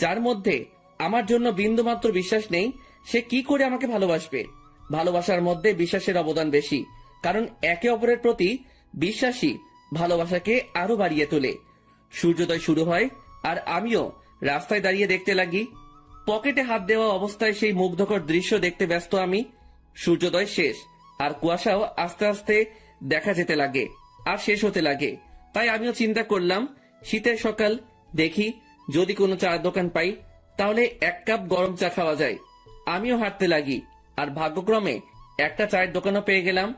যার মধ্যে আমার জন্য বিন্দুমাত্র বিশ্বাস নেই, সে কি করে আমাকে ভালোবাসবে? ভালোবাসার মধ্যে বিশ্বাসের অবদান বেশি, কারণ একে অপরের প্রতি বিশ্বাসী ভালোবাসাকে আরো বাড়িয়ে তোলে। সূর্যোদয় শুরু হয় আর আমিও রাস্তায় দাঁড়িয়ে দেখতে লাগি। পকেটে হাত দেওয়া অবস্থায় সেই মুগ্ধকর দৃশ্য দেখতে ব্যস্ত আমি। সূর্যোদয় শেষ আর কুয়াশাও আস্তে আস্তে দেখা যেতে লাগে আর শেষ হতে লাগে। তাই আমিও চিন্তা করলাম, শীতের সকাল, দেখি যদি কোনো চায়ের দোকান পাই তাহলে এক কাপ গরম চা খাওয়া যায়। আমিও হাঁটতে লাগি আর ভাগ্যক্রমে একটা চায়ের দোকানও পেয়ে গেলাম।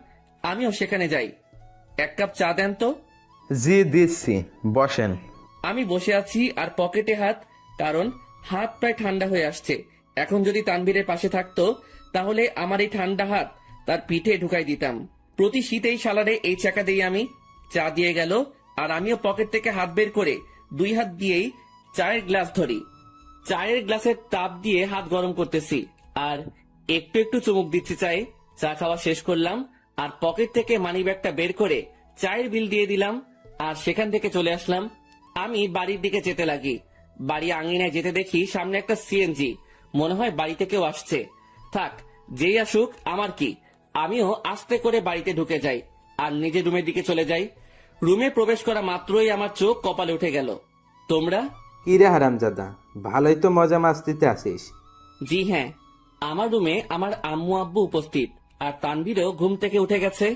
আমিও সেখানে যাই। এক কাপ চা দেন তো। জি দিচ্ছি, বসেন। আমি বসে আছি আর পকেটে হাত, কারণ হাত প্রায় ঠান্ডা হয়ে আসছে। এখন যদি তানভীরের পাশে থাকতো তাহলে আমার এই ঠান্ডা হাত তার পিঠে ঢুকাই দিতাম। প্রতি শীতেই সালারে এই চাকা দিয়ে আমি। চা দিয়ে গেল আর আমিও পকেট থেকে হাত বের করে দুই হাত দিয়েই চায়ের গ্লাস ধরি। চায়ের গ্লাসের তাপ দিয়ে হাত গরম করতেছি আর একটু একটু চুমুক দিচ্ছি চায়ে। চা খাওয়া শেষ করলাম আর পকেট থেকে মানি ব্যাগটা বের করে চায়ের বিল দিয়ে দিলাম আর সেখান থেকে চলে আসলাম। আমি বাড়ির দিকে যেতে লাগি। বাড়ি আঙিনায় যেতে দেখি সামনে একটা সিএনজি। মনে হয় বাড়িতে কেউ আসছে। থাক, যেই আসুক আমার কি। আমিও আস্তে করে বাড়িতে ঢুকে যাই আর নিজের রুমের দিকে চলে যাই। রুমে প্রবেশ করা মাত্রই আমার চোখ কপালে উঠে গেল। তোমরা? কি রে হারামজাদা, ভালোই তো মজা মাস্তিতে আসিস। জি হ্যাঁ, আমার রুমে আমার আম্মু আব্বু উপস্থিত আর তানভীরও ঘুম থেকে উঠে গেছে।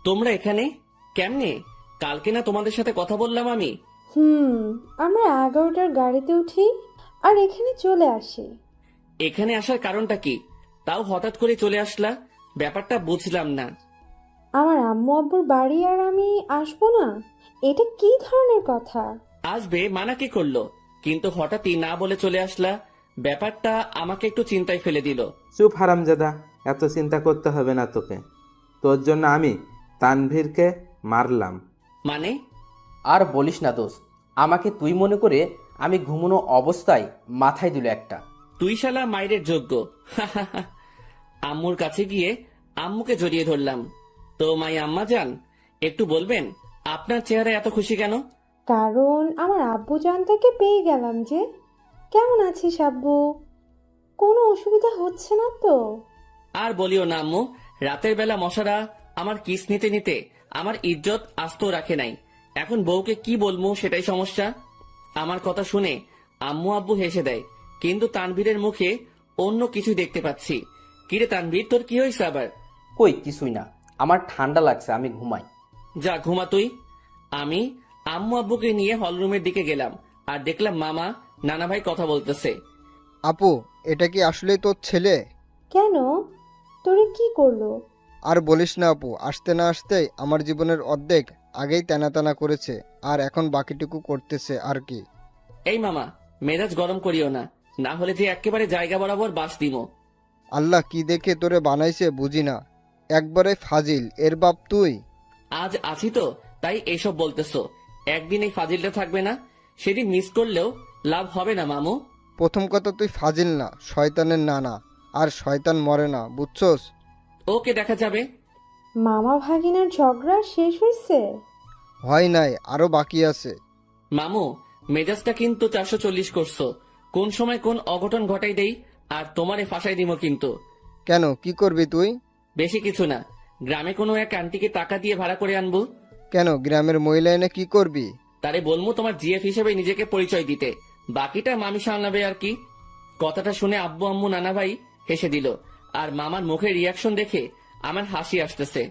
তোমরা এখানে কেমনে? কালকে না তোমাদের সাথে কথা বললাম আমি? আমরা 11টার গাড়িতে উঠি আর এখানে চলে আসি। এখানে আসার কারণটা কি? তাও হঠাৎ করে চলে আসলা, ব্যাপারটা বুঝলাম না। আমার আম্মু আব্বুর বাড়ি আর আমি আসবো না, এটা কি ধরনের কথা? আসবে মানা কে করলো? কিন্তু হঠাৎই না বলে চলে আসলা, ব্যাপারটা আমাকে একটু চিন্তায় ফেলে দিল। চুপ হারামজাদা, এত চিন্তা করতে হবে না তোকে। তোর জন্য আমি তানভীরকে মারলাম। মানে? আর বলিস না দোস্ত, আমাকে তুই মনে করে আমি ঘুমানো অবস্থায় মাথায় দিল একটা। তুই শালা মাইরের যোগ্য। আম্মুর কাছে গিয়ে আম্মুকে জড়িয়ে ধরলাম। তো মাই আম্মা যান, একটু বলবেন আপনার চেহারা এত খুশি কেন? কারণ আমার আব্বু জানটাকে পেয়ে গেলাম যে। কেমন আছিস আব্বু? কোনো অসুবিধা হচ্ছে না তো? আর বলিও না আম্মু, রাতের বেলা মশারা আমার কিস নিতে নিতে আমার ইজ্জত আস্ত রাখে নাই। এখন বউকে কি বলবো সেটাই সমস্যা। আমার কথা শুনে আম্মু আব্বু হেসে দেয়, কিন্তু তানভীরের মুখে অন্য কিছু দেখতে পাচ্ছি। কিরে তানভীর, তোর কি হয়েছে আবার? কই কিছুই না, আমার ঠান্ডা লাগছে, আমি ঘুমাই। যা ঘুমা তুই। আমি আম্মু আব্বুকে নিয়ে হলরুমের দিকে গেলাম আর দেখলাম মামা নানা ভাই কথা বলতেছে। আপু, এটা কি আসলেই তোর ছেলে? কেন? তোরে কি করলো? আর বলিস না আপু, আসতে না আসতেই আমার জীবনের অর্ধেক আগেই টানা করেছে, আর এখন বাকিটুকু করতেছে আর কি। এই মামা, মেজাজ গরম করিও না, না হলে যে একেবারে জায়গা বরাবর বাস দিমো। আল্লাহ কি দেখে তোরে বানাইছে বুঝি না, একবারে ফাজিল এর বাপ তুই। আজ আছি তো তাই এসব বলতেছো, একদিন এই ফাজিলটা থাকবে না, সেদিন মিস করলেও লাভ হবে না মামু। প্রথম কথা তুই ফাজিল না, শয়তানের নানা। আর শয়তান মরে না, বুঝছস? ওকে, দেখা যাবে। মামা ভাগিনার ঝগড়া শেষ হয়েছে? হয় নাই, আরো বাকি আছে। মামু, মেজাজটা কিন্তু 440 করছো। কোন সময় কোন অঘটন ঘটাই দেই আর তোমারে ফাঁসাই দিমো কিন্তু। কেন, কি করবি তুই? বেশি কিছু না, গ্রামে কোনো এক আন্টিকে টাকা দিয়ে ভাড়া করে আনবো। কেন, গ্রামের মহিলা এনে কি করবি? তারে বলবো তোমার জিএফ হিসেবে নিজেকে পরিচয় দিতে, বাকিটা মামি সামলাবে আর কি। কথাটা শুনে আব্বু আম্মু নানা ভাই হেসে দিল, আর মামার মুখের রিয়াকশন দেখে আমার হাসি আসতেছে।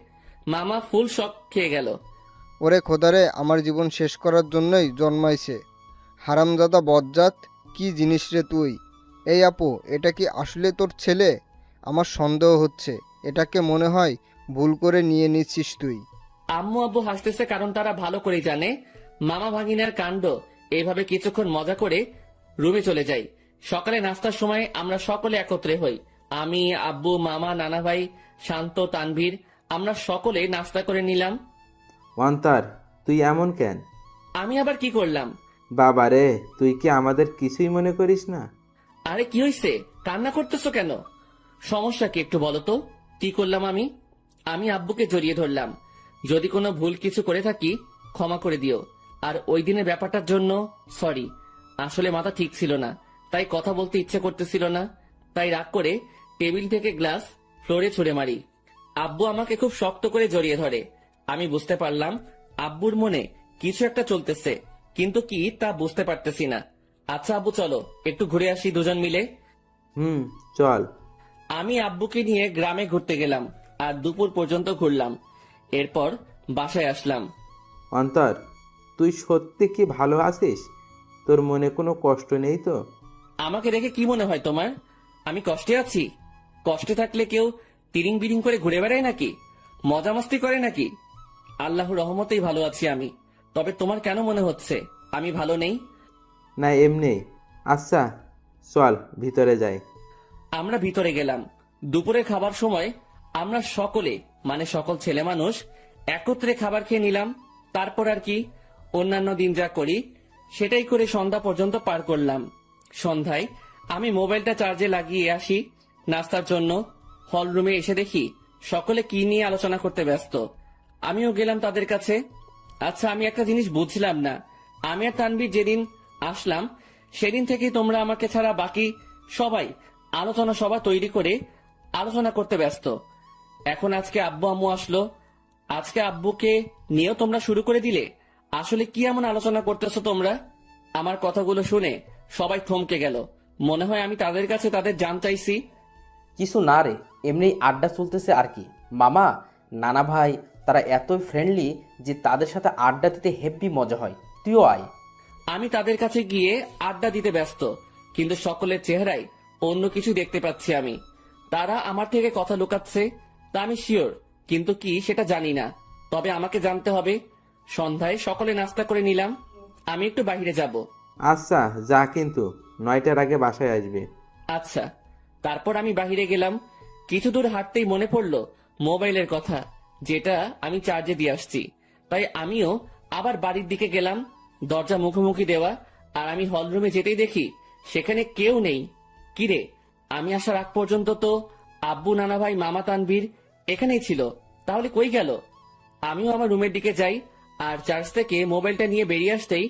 মামা ফুল শক খেয়ে গেল। ওরে খোদারে, আমার জীবন শেষ করার জন্যই জন্মাইছে। হারামজাদা বজ্জাত, কি জিনিস রে তুই? এই আপু, এটা কি আসলে তোর ছেলে? আমার সন্দেহ হচ্ছে, এটাকে মনে হয় ভুল করে নিয়ে নিচ্ছিস তুই। আম্মু আব্বু হাসতেছে কারণ তারা ভালো করে জানে মামা ভাগিনার কাণ্ড। এইভাবে কিছুক্ষণ মজা করে রুমে চলে যাই। সকালে নাস্তার সময় আমরা সকলে একত্রে হই। আমি, আব্বু, মামা, নানা ভাই, শান্ত, তানভীর, আমরা সকলে নাস্তা করে নিলাম। অন্তর, তুই এমন কেন? আমি আবার কি করলাম? বাবা রে, তুই কি আমাদের কিছুই মনে করিস না? আরে কি হইছে, কান্না করতেছো কেন? সমস্যা কি একটু বলো তো? কি করলাম আমি? আমি আব্বুকে জড়িয়ে ধরলাম। যদি কোনো ভুল কিছু করে থাকি ক্ষমা করে দিও। আর ওই দিনের ব্যাপারটার জন্য সরি। আসলে মাথা ঠিক ছিল না, তাই কথা বলতে ইচ্ছে করতেছিল না। তাই রাগ করে টেবিল থেকে গ্লাস ফ্লোরে ছুঁড়ে মারি। আব্বু আমাকে খুব শক্ত করে জড়িয়ে ধরে। আমি বুঝতে পারলাম আব্বুর মনে কিছু একটা চলতেছে, কিন্তু কি তা বুঝতে পারতেছি না। আচ্ছা আব্বু, চলো একটু ঘুরে আসি দুজন মিলে। চল। আমি আব্বুকে নিয়ে গ্রামে ঘুরতে গেলাম আর দুপুর পর্যন্ত ঘুরলাম। এরপর বাসায় আসলাম। অন্তর, তুই সত্যি কি ভালো আছিস? তোর মনে কোনো কষ্ট নেই তো? আমাকে দেখে কি মনে হয় তোমার আমি কষ্টে আছি? কষ্টে থাকলে কেউ তিরিং বিরিং করে ঘুরে বেড়ায় নাকি? মজা মাস্তি করে নাকি? আল্লাহর রহমতেই ভালো আছি আমি। তবে তোমার কেন মনে হচ্ছে আমি ভালো নেই? না, এমনি। আচ্ছা চল ভিতরে যাই। আমরা ভিতরে গেলাম। দুপুরে খাবার সময় আমরা সকলে মানে সকল ছেলে মানুষ একত্রে খাবার খেয়ে নিলাম। তারপর আর কি, অন্যান্য দিন যা করি সেটাই করে সন্ধ্যা পর্যন্ত পার করলাম। সন্ধ্যায় আমি মোবাইলটা চার্জে লাগিয়ে আসি নাস্তার জন্য। হল রুমে এসে দেখি সকলে কি নিয়ে আলোচনা করতে ব্যস্ত। আমিও গেলাম তাদের কাছে। আচ্ছা, আমি একটা জিনিস বুঝলাম না। আমি আর তানভীর যেদিন আসলাম সেদিন থেকেই তোমরা আমাকে ছাড়া বাকি সবাই আলোচনা সভা তৈরি করে আলোচনা করতে ব্যস্ত। এখন আজকে আব্বু আম্মু আসলো, আজকে আব্বুকে নিয়েও তোমরা শুরু করে দিলে। আসলে কি এমন আলোচনা করতেছো তোমরা? আমার কথাগুলো শুনে সবাই থমকে গেল। মনে হয় আমি তাদের কাছে তাদের জান চাইছি। কিছু না রে, এমনি আড্ডা চলতেছে আর কি। মামা, নানা ভাই তারা এতই ফ্রেন্ডলি যে তাদের সাথে আড্ডা দিতে হেব্বি মজা হয়। তুইও আয়। আমি তাদের কাছে গিয়ে আড্ডা দিতে ব্যস্ত, কিন্তু সকলের চেহারায় অন্য কিছু দেখতে পাচ্ছি আমি। তারা আমার থেকে কথা লুকাচ্ছে তা আমি শিওর, কিন্তু কি সেটা জানি না। তবে আমাকে জানতে হবে। সন্ধ্যায় সকলে নাস্তা করে নিলাম। আমি একটু বাইরে যাব। আচ্ছা যা, কিন্তু 9টার আগে বাসায় আসবি। আচ্ছা। তারপর আমি বাহিরে গেলাম। কিছু দূর হাঁটতেই মনে পড়লো মোবাইলের কথা, যেটা আমি চার্জে দিয়ে আসছি। তাই আমিও আবার বাড়ির দিকে গেলাম। দরজা মুখোমুখি দেওয়া, আর আমি হলরুমে যেতেই দেখি সেখানে কেউ নেই। কিরে, আমি আসার আগ পর্যন্ত তো আব্বু, নানা ভাই, মামা, তানভীর এখানেই ছিল। তাহলে কই গেল? আমিও আমার রুমের দিকে যাই, আর চার্জ থেকে মোবাইলটা নিয়ে বেরিয়ে আসতেই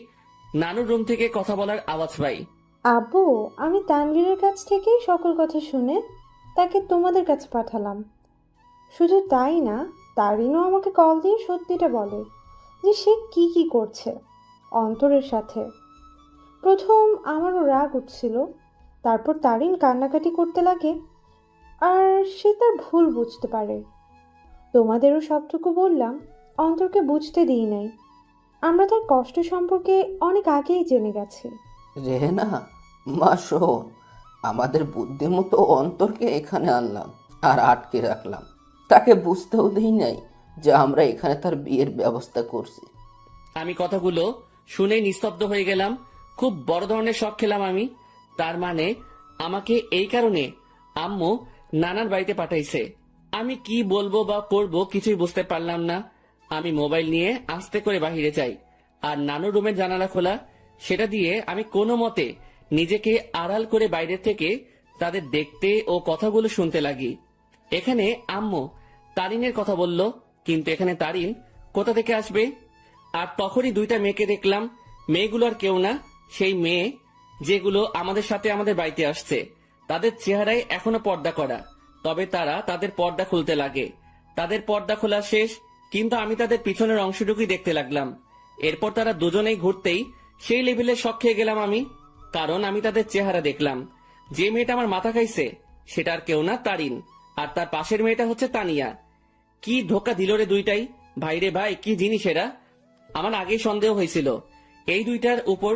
নানুর রুম থেকে কথা বলার আওয়াজ পাই। আব্বু, আমি তানভীরের কাছ থেকেই সকল কথা শুনে তাকে তোমাদের কাছে পাঠালাম। শুধু তাই না, তারিনও আমাকে কল দিয়ে সত্যিটা বলে যে সে কি কি করছে অন্তরের সাথে। প্রথম আমারও রাগ উঠছিল, তারপর তারিন কান্নাকাটি করতে লাগে আর সে তার ভুল বুঝতে পারে। তোমাদেরও সবটুকু বললাম, অন্তরকে বুঝতে দিই নাই। আমরা তার কষ্ট সম্পর্কে অনেক আগেই জেনে গেছি। রেহেনা, মা শোন, আমাদের বুদ্ধিমতো অন্তরকে এখানে আনলাম আর আটকে রাখলাম। তাকে বুঝতেও দিই নাই যে আমরা এখানে তার বিয়ের ব্যবস্থা করছি। আমি কথাগুলো শুনে নিস্তব্ধ হয়ে গেলাম। খুব বড় ধরনের শখ খেলাম আমি। তার মানে আমাকে এই কারণে আম্মু নানার বাড়িতে পাঠাইছে। আমি কি বলবো বা করবো কিছুই বুঝতে পারলাম না। আমি মোবাইল নিয়ে আস্তে করে বাহিরে যাই, আর নানুর রুমের জানালা খোলা, সেটা দিয়ে আমি কোনো মতে নিজেকে আড়াল করে বাইরে থেকে তাদের দেখতে ও কথাগুলো শুনতে লাগি। এখানে আম্মু তারিনের কথা বলল, কিন্তু এখানে তারিন কোথা থেকে আসবে? আর তখনই দুইটা মেয়েকে দেখলাম। মেয়েগুলো আর কেউ না, সেই মেয়ে যেগুলো আমাদের সাথে আমাদের বাড়িতে আসছে। তাদের চেহারায় এখনো পর্দা করা, তবে তারা তাদের পর্দা খুলতে লাগে। তাদের পর্দা খোলা শেষ, কিন্তু আমি তাদের পিছনের অংশটুকুই দেখতে লাগলাম। এরপর তারা দুজনেই ঘুরতেই সেই লেভেলে শক খেয়ে গেলাম আমি, কারণ আমি তাদের চেহারা দেখলাম। যে মেয়েটা আমার মাথা খাইছে সেটা আর কেউ না, তারিন। আর তার পাশের মেয়েটা হচ্ছে তানিয়া। কি ধোকা দিল রে দুইটাই, ভাইরে ভাই, কি জিনিস এরা! আমার আগেই সন্দেহ হয়েছিল এই দুইটার উপর,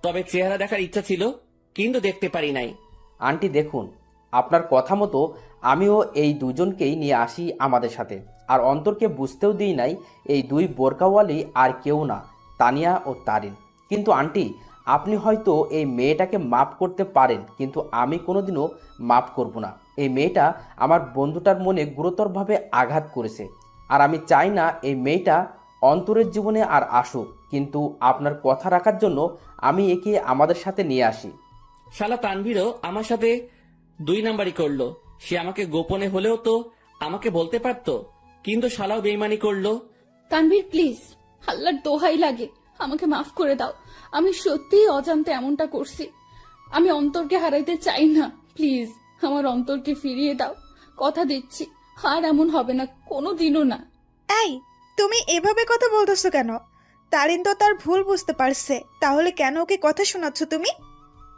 তবে চেহারা দেখার ইচ্ছা ছিল, কিন্তু দেখতে পারি নাই। আন্টি দেখুন, আপনার কথা মতো আমিও এই দুজনকেই নিয়ে আসি আমাদের সাথে, আর অন্তরকে বুঝতেও দিই নাই এই দুই বোরকাওয়ালি আর কেউ না, তানিয়া ও তারিন। কিন্তু আন্টি, আপনি হয়তো এই মেয়েটাকে মাফ করতে পারেন, কিন্তু আমি কোনোদিনও মাফ করব না। এই মেয়েটা আমার বন্ধুটার মনে গুরুতরভাবে আঘাত করেছে, আর আমি চাই না এই মেয়েটা অন্তরের জীবনে আর আসুক। কিন্তু আপনার কথা রাখার জন্য আমি একে আমাদের সাথে নিয়ে আসি। শালা তানভীরও আমার সাথে 2 নাম্বারই করলো। সে আমাকে গোপনে হলেও তো আমাকে বলতে পারতো, কিন্তু শালাও বেইমানি করলো। তানভীর প্লিজ, আল্লাহর দোহাই লাগে, আমাকে মাফ করে দাও। আমি সত্যিই অজান্তে এমনটা করছি। আমি অন্তরকে হারাইতে চাই না, প্লিজ আমার অন্তরকে ফিরিয়ে দাও। কথা দিচ্ছি আর এমন হবে না, কোনোদিনও না। এই, তুমি এভাবে কথা বলতেছো কেন? তারিন তো তার ভুল বুঝতে পারছে, তাহলে কেন ওকে কথা শোনাচ্ছ তুমি?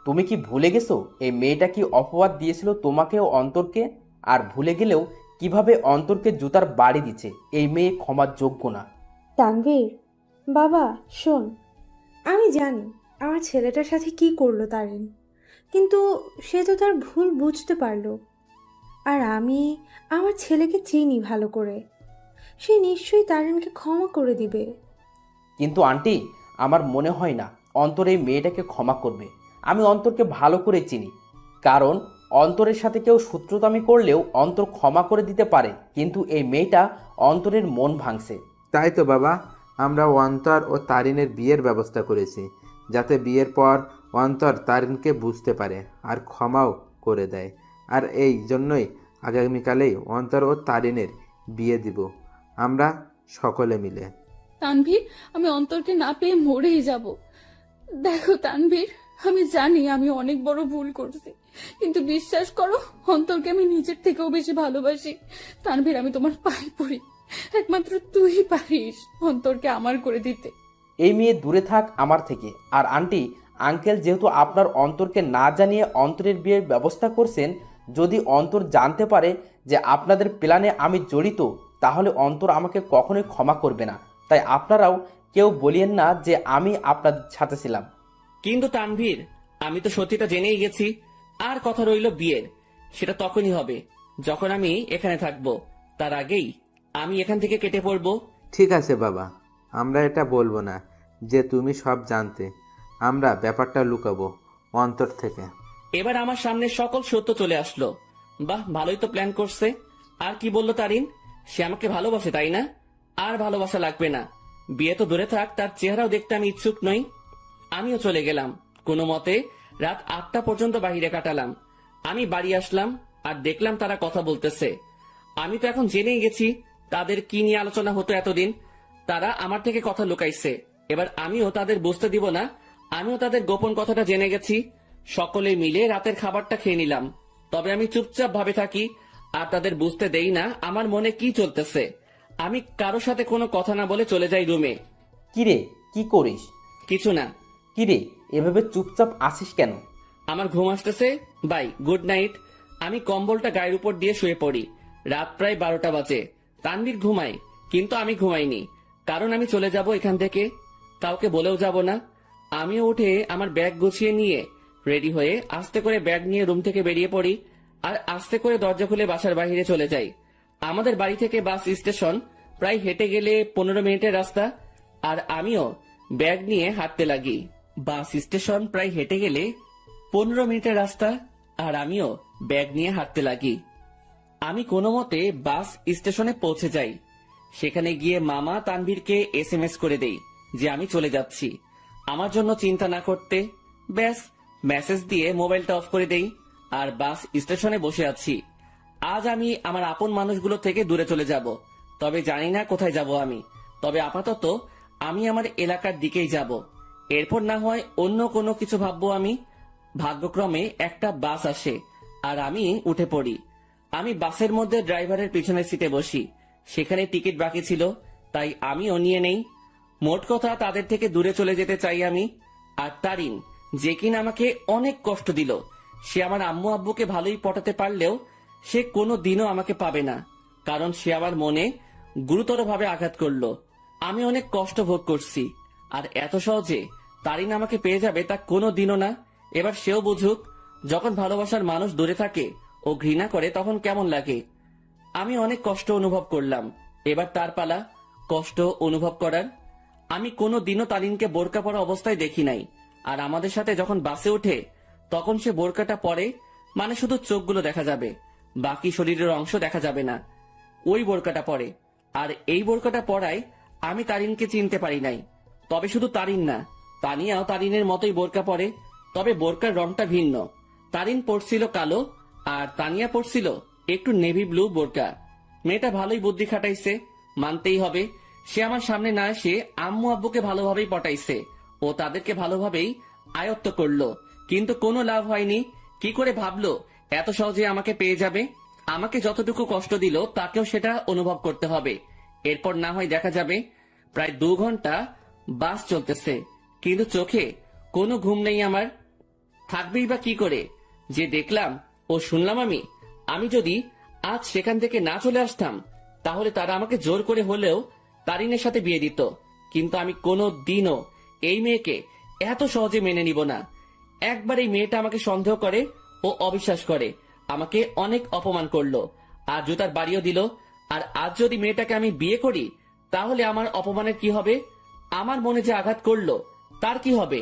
তুমি কি ভুলে গেছো এই মেয়েটা কি অপবাদ দিয়েছিল তোমাকে ও অন্তরকে? আর ভুলে গেলেও কিভাবে অন্তরকে জুতার বাড়ি দিচ্ছে? এই মেয়ে ক্ষমার যোগ্য না। তানভীর বাবা শোন, আমি জানি আমার ছেলেটার সাথে কি করলো তারিন, কিন্তু সে তো তার ভুল বুঝতে পারলো। আর আমি আমার ছেলেকে চিনি ভালো করে, সে নিশ্চয়ই তারিনকে ক্ষমা করে দিবে। কিন্তু আন্টি, আমার মনে হয় না অন্তর এই মেয়েটাকে ক্ষমা করবে। আমি অন্তরকে ভালো করে চিনি, কারণ অন্তরের সাথে কেউ শত্রুতামি করলেও অন্তর ক্ষমা করে দিতে পারে, কিন্তু এই মেয়েটা অন্তরের মন ভাঙছে। তাই তো বাবা, আমরা অন্তর ও তারিনের বিয়ের ব্যবস্থা করেছি, যাতে বিয়ের পর অন্তর তারিনকে বুঝতে পারে আর ক্ষমাও করে দেয়। আর এই জন্যই আগামীকালেই অন্তর ও তারিনের বিয়ে দিব আমরা সকলে মিলে। তানভীর, আমি অন্তরকে না পেয়ে মরেই যাব। দেখো তানভীর, আমি জানি আমি অনেক বড় ভুল করছি, কিন্তু বিশ্বাস করো অন্তরকে আমি নিজের থেকেও বেশি ভালোবাসি। তানভীর, আমি তোমার পায়ে পড়ি, একমাত্র তুই পারিস অন্তরকে আমার করে দিতে। এই মেয়ে দূরে থাক আমার থেকে। আর আন্টি আঙ্কেল যেহেতু আপনার অন্তরকে না জানিয়ে অন্তরের বিয়ের ব্যবস্থা করছেন, যদি অন্তর জানতে পারে যে আপনাদের প্ল্যানে আমি জড়িত, তাহলে অন্তর আমাকে কখনোই ক্ষমা করবে না। তাই আপনারাও কেউ বলিয়েন না যে আমি আপনাদের সাথে ছিলাম। কিন্তু তানভীর, আমি তো সত্যিটা জেনেই গেছি। আর কথা রইল বিয়ের, সেটা তখনই হবে যখন আমি এখানে থাকবো। তার আগেই আমি এখান থেকে কেটে পড়বো। ঠিক আছে বাবা, আমরা এটা বলবো না যে তুমি সব জানতে। আমরা ব্যাপারটা লুকাবো অন্তর থেকে। এবার আমার সামনে সকল সত্য চলে আসলো। বাহ, ভালোই তো প্ল্যান করছে। আর কি বললো তারিন? সে আমাকে ভালোবাসে, তাই না? আর ভালোবাসা লাগবে না, বিয়ে তো দূরে থাক, তার চেহারাও দেখতে আমি ইচ্ছুক নই। আমিও চলে গেলাম। কোনো মতে রাত 8টা পর্যন্ত বাইরে কাটালাম। আমি বাড়ি আসলাম আর দেখলাম তারা কথা বলতেছে। আমি তো এখন জেনেই গেছি তাদের কি নিয়ে আলোচনা হতো এতদিন। তারা আমার থেকে কথা লুকাইছে, এবার আমিও তাদের বুঝতে দিব না আমিও তাদের গোপন কথাটা জেনে গেছি। সকলে মিলে রাতের খাবারটা খেয়ে নিলাম, তবে আমি চুপচাপ ভাবে থাকি আর তাদের বুঝতে দেই না আমার মনে কি চলতেছে। আমি কারোর সাথে কোনো কথা না বলে চলে যাই রুমে। কিরে, কি করিস? কিছু না। কিরে, এভাবে চুপচাপ আসিস কেন? আমার ঘুম আসতেছে। Bye, good night. আমি কম্বলটা গায়ের উপর দিয়ে শুয়ে পড়ি। রাত প্রায় 12টা বাজে। তানভীর ঘুমায়, কিন্তু আমি ঘুমাইনি, কারণ আমি চলে যাব এখান থেকে, কাউকে বলেও যাব না। আমিও উঠে আমার ব্যাগ গুছিয়ে নিয়ে রেডি হয়ে আস্তে করে ব্যাগ নিয়ে রুম থেকে বেরিয়ে পড়ি আর আস্তে করে দরজা খুলে বাসার বাইরে চলে যাই। আমাদের বাড়ি থেকে বাস স্টেশন প্রায় হেঁটে গেলে 15 মিনিটের রাস্তা, আর আমিও ব্যাগ নিয়ে হাঁটতে লাগি। বাস স্টেশন প্রায় হেঁটে গেলে 15 মিনিটের রাস্তা, আর আমিও ব্যাগ নিয়ে হাঁটতে লাগি। আমি কোনো মতে বাস স্টেশনে পৌঁছে যাই। সেখানে গিয়ে মামা তানভীরকে SMS করে দেই যে আমি চলে যাচ্ছি, আমার জন্য চিন্তা না করতে। ব্যাস, মেসেজ দিয়ে মোবাইলটা অফ করে দেই আর বাস স্টেশনে বসে আছি। আজ আমি আমার আপন মানুষগুলো থেকে দূরে চলে যাব, তবে জানি না কোথায় যাব আমি। তবে আপাতত আমি আমার এলাকার দিকেই যাব, এরপর না হয় অন্য কোনো কিছু ভাববো আমি। ভাগ্যক্রমে একটা বাস আসে আর আমি উঠে পড়ি। আমি বাসের মধ্যে ড্রাইভারের পিছনের সিটে বসি। সেখানে টিকিট বাকি ছিল, তাই আমিও নিয়ে নেই। মোট কথা তাদের থেকে দূরে চলে যেতে চাই আমি। আর তারিন, যে কিনা আমাকে অনেক কষ্ট দিল, সে আমার আম্মু আব্বুকে ভালোই পটাতে পারলেও সে কোনো দিনও আমাকে পাবে না, কারণ সে আমার মনে গুরুতরভাবে আঘাত করলো। আমি অনেক কষ্ট ভোগ করছি, আর এত সহজে তারিন আমাকে পেয়ে যাবে তা কোনো দিনও না। এবার সেও বুঝুক, যখন ভালোবাসার মানুষ দূরে থাকে ও ঘৃণা করে তখন কেমন লাগে। আমি অনেক কষ্ট অনুভব করলাম, এবার তার পালা কষ্ট অনুভব করার। আমি কোনো দিনও তারিনকে বোরকা পরা অবস্থায় দেখি নাই, আর আমাদের সাথে যখন বাসে ওঠে তখন সে বোরকাটা পরে, মানে শুধু চোখগুলো দেখা যাবে, বাকি শরীরের অংশ দেখা যাবে না। ওই বোরকাটা পরে, আর এই বোরকাটা পরায় আমি তারিনকে চিনতে পারি নাই। তবে শুধু তারিন না, তানিয়াও তারিনের মতোই বোরকা পরে, তবে বোরকার রংটা ভিন্ন। তারিন পরছিল কালো আর তানিয়া পরছিল একটু নেভি ব্লু বোরকা। মেয়েটা ভালোই বুদ্ধি খাটাইছে, মানতেই হবে। সে আমার সামনে না এসে আম্মু আব্বুকে ভালোভাবেই পটাইছে ও তাদেরকে ভালোভাবেই আয়ত্ত করলো, কিন্তু কোনো লাভ হয়নি। কি করে ভাবলো এত সহজে আমাকে পেয়ে যাবে? আমাকে যতটুকু কষ্ট দিল তাকেও সেটা অনুভব করতে হবে। এরপর না হয় দেখা যাবে। প্রায় 2 ঘন্টা বাস চলতেছে, কিন্তু চোখে কোনো ঘুম নেই আমার। থাকবেই বা কি করে? যে দেখলাম ও শুনলাম আমি যদি আজ সেখান থেকে না চলে আসতাম, তাহলে তারা আমাকে জোর করে হলেও তারিনের সাথে বিয়ে দিত। কিন্তু আমি কোনো দিনও এই মেয়েকে এত সহজে মেনে নিব না। একবার এই মেয়েটা আমাকে সন্দেহ করে ও অবিশ্বাস করে, আমাকে অনেক অপমান করলো আর জুতার বাড়িও দিল। আর আজ যদি মেয়েটাকে আমি বিয়ে করি, তাহলে আমার অপমানের কি হবে? আমার মনে যে আঘাত করলো তার কি হবে?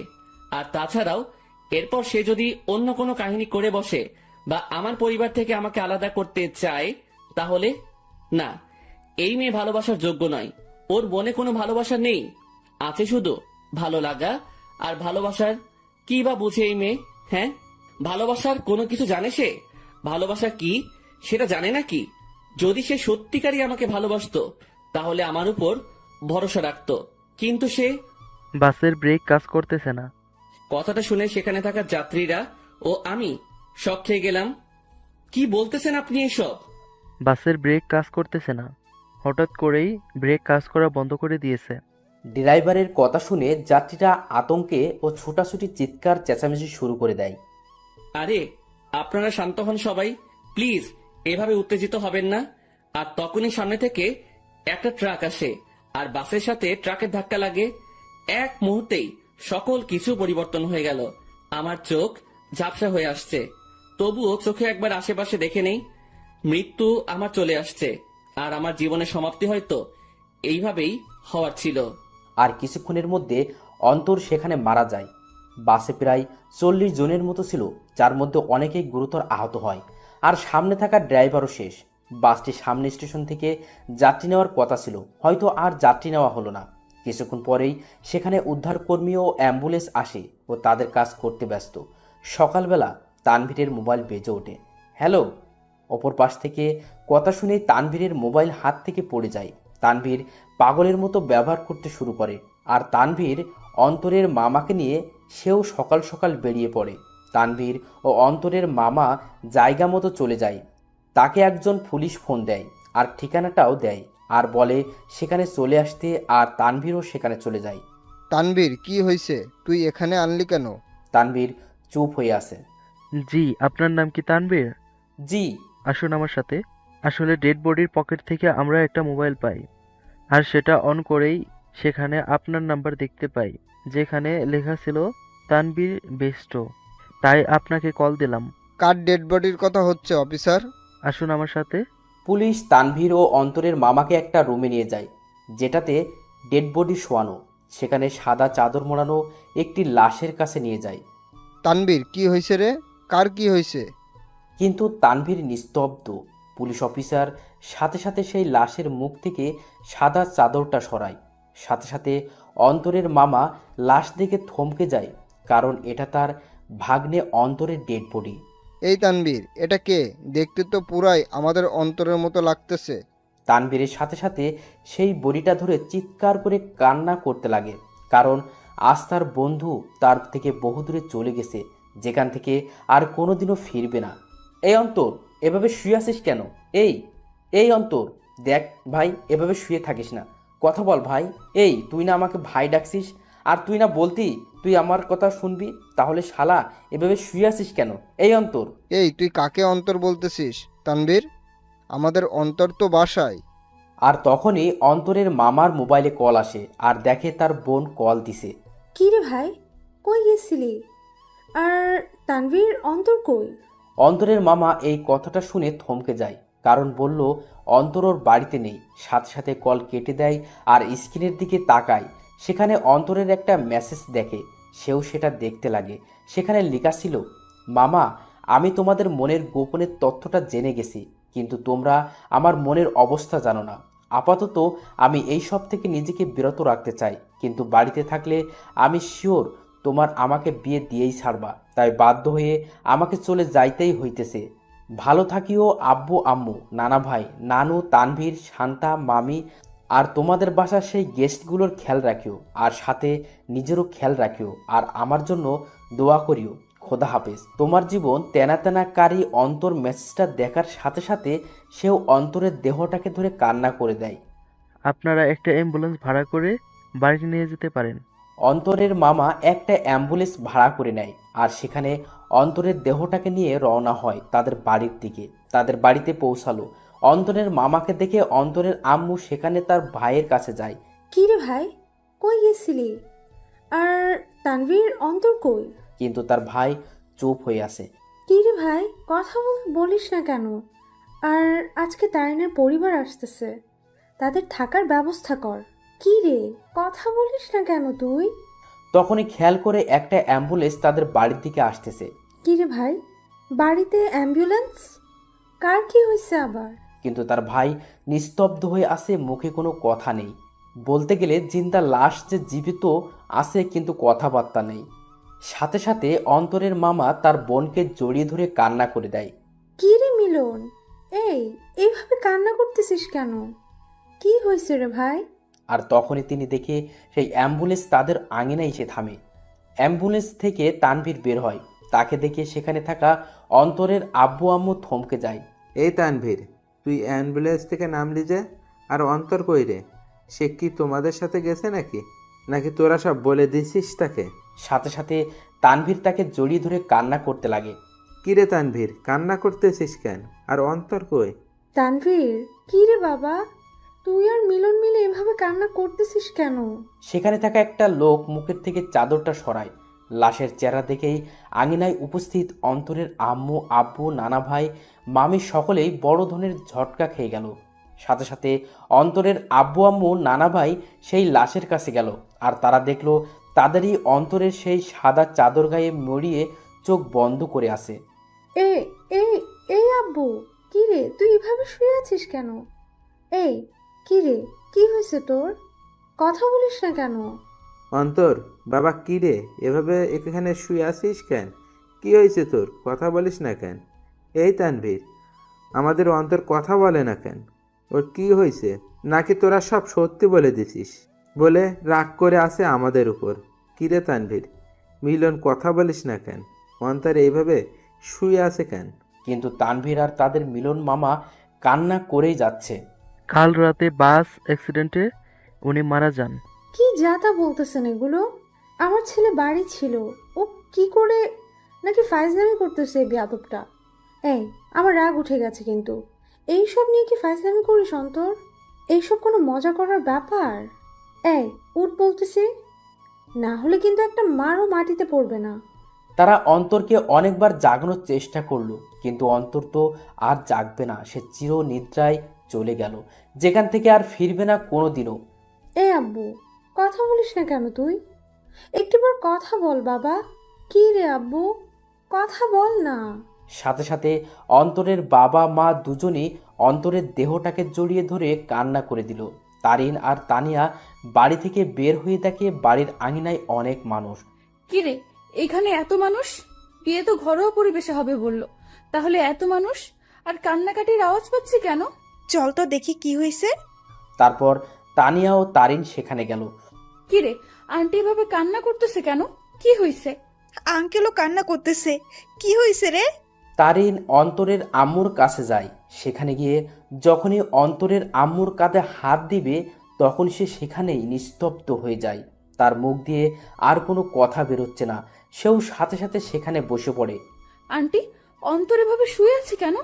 আর তাছাড়াও এরপর সে যদি অন্য কোনো কাহিনী করে বসে বা আমার পরিবার থেকে আমাকে আলাদা করতে চায়, তাহলে না, এই মেয়ে ভালোবাসার যোগ্য নয়। ওর মনে কোনো ভালোবাসা নেই, আছে শুধু ভালো লাগা। আর ভালোবাসার কি বা বুঝে এই মেয়ে? হ্যাঁ, ভালোবাসার কোনো কিছু জানে সে? ভালোবাসা কি সেটা জানে নাকি? যদি সে সত্যিকারই আমাকে ভালোবাসতো তাহলে আমার উপর ভরসা রাখতো, কিন্তু সে। বাসের ব্রেক কাজ করতেছে না। কথাটা শুনে সেখানে থাকা যাত্রীরা ও আমি শক খেয়ে গেলাম। কি বলতেছেন আপনি এসব? বাসের ব্রেক কাজ করতেছে না, হঠাৎ করেই ব্রেক কাজ করা বন্ধ করে দিয়েছে। ড্রাইভারের কথা শুনে যাত্রীরা আতঙ্কে ও ছোটাছুটি চিৎকার চেঁচামেচি শুরু করে দেয়। আরে আপনারা শান্ত হন সবাই, প্লিজ এভাবে উত্তেজিত হবেন না। আর তখনই সামনে থেকে একটা ট্রাক আসে আর বাসের সাথে ট্রাকের ধাক্কা লাগে। এক মুহূর্তেই সকল কিছু পরিবর্তন হয়ে গেল। আমার চোখ ঝাপসা হয়ে আসছে, তবুও চোখে একবার আশেপাশে দেখে নেই। মৃত্যু আমার চলে আসছে, আর আমার জীবনের সমাপ্তি হয়তো এইভাবেই হওয়ার ছিল। আর কিছুক্ষণের মধ্যে অন্তর সেখানে মারা যায়। বাসে প্রায় 40 জনের মতো ছিল, যার মধ্যে অনেকেই গুরুতর আহত হয়। আর সামনে থাকা ড্রাইভারও শেষ। বাসটি সামনে স্টেশন থেকে যাত্রী নেওয়ার কথা ছিল, হয়তো আর যাত্রী নেওয়া হলো না। কিছুক্ষণ পরেই সেখানে উদ্ধারকর্মী ও অ্যাম্বুলেন্স আসে ও তাদের কাজ করতে ব্যস্ত। সকালবেলা তানভীরের মোবাইল বেজে ওঠে। হ্যালো। অপর পাশ থেকে কথা শুনে তানভীরের মোবাইল হাত থেকে পড়ে যায়। তানভীর পাগলের মতো ব্যবহার করতে শুরু করে, আর তানভীর অন্তরের মামাকে নিয়ে সেও সকাল সকাল বেরিয়ে পড়ে। তানভীর ও অন্তরের মামা জায়গা মতো চলে যায়। তাকে একজন পুলিশ ফোন দেয় আর ঠিকানাটাও দেয়, আর বলে সেখানে চলে আসতে, আর তানভীরও সেখানে চলে যায়। তানভীর, কি হয়েছে? তুই এখানে আনলি কেন? তানভীর চুপ হয়ে আছে। জি, আপনার নাম কি তানভীর? জি। আসুন আমার সাথে। আসলে ডেড বডির পকেট থেকে আমরা একটা মোবাইল পাই, আর সেটা অন করেই সেখানে আপনার নাম্বার দেখতে পাই, যেখানে লেখা ছিল তানভীর বেস্ট। তাই আপনাকে কল দিলাম। কার ডেড বডির কথা হচ্ছে অফিসার? আসুন আমার সাথে। পুলিশ তানভীর ও অন্তরের মামাকে একটা রুমে নিয়ে যায়, যেটাতে ডেড বডি শোয়ানো। সেখানে সাদা চাদর মোড়ানো একটি লাশের কাছে নিয়ে যায়। তানভীর, কি হয়েছে রে? কার কি হয়েছে? কিন্তু তানভীর নিস্তব্ধ। পুলিশ অফিসার সাথে সাথে সেই লাশের মুখ থেকে সাদা চাদরটা সরায়। সাথে সাথে অন্তরের মামা লাশ দেখে থমকে যায়, কারণ এটা তার ভাগ্নে অন্তরের ডেড বডি। এই তানবীর, এটা কে? দেখতে তো পুরাই আমাদের অন্তরের মতো লাগতেছে। তানবীরের সাথে সাথে সেই বড়িটা ধরে চিৎকার করে কান্না করতে লাগে, কারণ আজ তার বন্ধু তার থেকে বহুদূরে চলে গেছে, যেখান থেকে আর কোনোদিনও ফিরবে না। এই অন্তর, এভাবে শুয়ে আছিস কেন? এই এই অন্তর, দেখ ভাই, এভাবে শুয়ে থাকিস না, কথা বল ভাই। এই তুই না আমাকে ভাই ডাকছিস, আর তুই না বলতি তুই আমার কথা শুনবি, তাহলে শালা এভাবে শুয়ে আছিস কেন? এই অন্তর। এই তুই কাকে অন্তর বলতেছিস তানবীর? আমাদের অন্তর তো বাসায়। আর তখনই অন্তরের মামার মোবাইলে কল আসে আর দেখে তার বোন কল দিছে। কি রে ভাই, কই গেছিলি? আর তানভীর, অন্তর কই? অন্তরের মামা এই কথাটা শুনে থমকে যায়, কারণ বলল অন্তর ওর বাড়িতে নেই। সাথে সাথে কল কেটে দেয় আর স্ক্রিনের দিকে তাকায়। সেখানে অন্তরের একটা মেসেজ দেখে, সেও সেটা দেখতে লাগে। সেখানে লেখা ছিল, মামা, আমি তোমাদের মনের গোপনের তথ্যটা জেনে গেছি, কিন্তু তোমরা আমার মনের অবস্থা জানো না। আপাতত আমি এই সব থেকে নিজেকে বিরত রাখতে চাই, কিন্তু বাড়িতে থাকলে আমি শিওর তোমার আমাকে বিয়ে দিয়েই ছাড়বা, তাই বাধ্য হয়ে আমাকে চলে যাইতেই হইতেছে। ভালো থাকিও আব্বু আম্মু, নানা ভাই, নানু, তানভীর, শান্তা, মামি, আর তোমাদের বাসার সেই গেস্টগুলোর খেয়াল রাখিও, আর সাথে নিজেরও খেয়াল রাখিও, আর আমার জন্য দোয়া করিও। খোদা হাফেজ। তোমার জীবন তেনা তেনা কারি। অন্তর মেসেজটা দেখার সাথে সাথে সেও অন্তরের দেহটাকে ধরে কান্না করে দেয়। আপনারা একটা অ্যাম্বুলেন্স ভাড়া করে বাড়িতে নিয়ে যেতে পারেন। অন্তরের মামা একটা অ্যাম্বুলেন্স ভাড়া করে নেয় আর সেখানে অন্তরের দেহটাকে নিয়ে রওনা হয় তাদের বাড়ির দিকে। তাদের বাড়িতে পৌঁছালো। অন্তরের মামাকে দেখে অন্তরের আম্মু সেখানে তার ভাইয়ের কাছে যায়। কি রে ভাই, কই গেছিলি? আর তানভীর, অন্তর কই? কিন্তু তার ভাই চুপ হয়ে আছে। কি রে ভাই, কথা বলিস না কেন? আর আজকে তারিনের পরিবার আসতেছে, তাদের থাকার ব্যবস্থা কর। কি রে, কথা বলিস না কেন তুই? তখনই খেয়াল করে একটা অ্যাম্বুলেন্স তাদের বাড়ির দিকে আসতেছে। কি রে ভাই, বাড়িতে অ্যাম্বুলেন্স? কার কি হয়েছে আবার? কিন্তু তার ভাই নিস্তব্ধ হয়ে আছে, মুখে কোনো কথা নেই। বলতে গেলে জিন্দা লাশ যে জীবিত আছে, কিন্তু কথাবার্তা নেই। সাথে সাথে অন্তরের মামা তার বোনকে জড়িয়ে ধরে কান্না করে দেয়। কি রে মিলন, এইভাবে কান্না করতেছিস কেন? কি হয়েছে রে ভাই? আর তখনই তিনি দেখে সেই অ্যাম্বুলেন্স তাদের আঙিনায় এসে থামে। অ্যাম্বুলেন্স থেকে তানভীর বের হয়। তাকে দেখে সেখানে থাকা অন্তরের আব্বু আম্মু থমকে যায়। এই তানভীর, তুই অ্যাম্বুলেন্স থেকে নামলি যে? আর অন্তর কই রে? সে কি তোমাদের সাথে গেছে নাকি? নাকি তোরা সব বলে দিছিস তাকে? সাথে সাথে তানভীর তাকে জড়িয়ে ধরে কান্না করতে লাগে। কি রে তানভীর, কান্না করতেছিস কেন? আর অন্তর কই? তানভীর, কি রে বাবা, তুই আর মিলন মিলে এভাবে কান্না করতেছিস কেন? সেখানে থাকা একটা লোক মুখের থেকে চাদরটা সরায়। লাশের চেহারা দেখেই আঙিনায় উপস্থিত অন্তরের আম্মু, আব্বু, নানা ভাই, মামি সকলেই বড় ধরনের ঝটকা খেয়ে গেল। সাথে সাথে অন্তরের আব্বু আম্মু, নানা ভাই সেই লাশের কাছে গেল, আর তারা দেখলো তাদেরই অন্তরের সেই সাদা চাদর গায়ে মরিয়ে চোখ বন্ধ করে আছে। এই এই এই আব্বু, কি রে, তুই এভাবে শুয়ে আছিস কেন? এই, কি রে, কি হয়েছে তোর? কথা বলিস না কেন? অন্তর, বাবা, কি রে, এভাবে এখানে শুয়ে আছিস কেন? কি হয়েছে তোর? কথা বলিস না কেন? এই তানভীর, আমাদের অন্তর কথা বলে না কেন? ওর কি হয়েছে? নাকি তোরা সব সত্যি বলে দিছিস বলে রাগ করে আছে আমাদের উপর? কি রে তানভীর, মিলন, কথা বলিস না কেন? অন্তর এইভাবে শুয়ে আছে কেন? কিন্তু তানভীর আর তাদের মিলন মামা কান্না করেই যাচ্ছে। কাল রাতে বাস অ্যাক্সিডেন্টে উনি মারা যান। কি যাতা বলতেছেন এগুলো? আমার ছেলে বাড়ি ছিল, ও কি করে? নাকি ফাইজলামি করতেছে এই বেয়াদবটা? এই, আমার রাগ উঠে গেছে কিন্তু। এইসব নিয়ে কি ফাইজলামি করিস অন্তর? এইসব কোনো মজা করার ব্যাপার? এই, উঠ বলতেছি, না হলে কিন্তু একটা মারও মাটিতে পড়বে না। তারা অন্তরকে অনেকবার জাগানোর চেষ্টা করলো, কিন্তু অন্তর তো আর জাগবে না। সে চির নিদ্রায় চলে গেল, যেখান থেকে আর ফিরবে না কোনোদিনও। এই আব্বু, কথা বলিস না কেন তুই? একটিবার কথা বল বাবা। কি রে আব্বু, কথা বল না। সাথে সাথে অন্তরের বাবা মা দুজনেই অন্তরের দেহটাকে জড়িয়ে ধরে কান্না করে দিল। তারিন আর তানিয়া বাড়ি থেকে বের হয়ে দেখে বাড়ির আঙিনায় অনেক মানুষ। কি রে, এখানে এত মানুষ? বিয়ে তো ঘরোয়া পরিবেশে হবে বললো, তাহলে এত মানুষ আর কান্নাকাটির আওয়াজ পাচ্ছি কেন? চল তো দেখি কি হয়েছে। তারপর তানিয়া ও তারিন সেখানে গেল। কিরে, আন্টি এভাবে কান্না করতেছে কেন? কি হয়েছে? আঙ্কেলও কান্না করতেছে। কি হয়েছে রে? তারিন অন্তরের আম্মুর কাছে যায়। সেখানে গিয়ে যখনই অন্তরের আম্মুর কাঁধে হাত দিবে তখন সে সেখানেই নিস্তব্ধ হয়ে যায়। তার মুখ দিয়ে আর কোনো কথা বেরোচ্ছে না। সেও সাথে সাথে সেখানে বসে পড়ে। আন্টি, অন্তর এভাবে শুয়ে আছে কেন?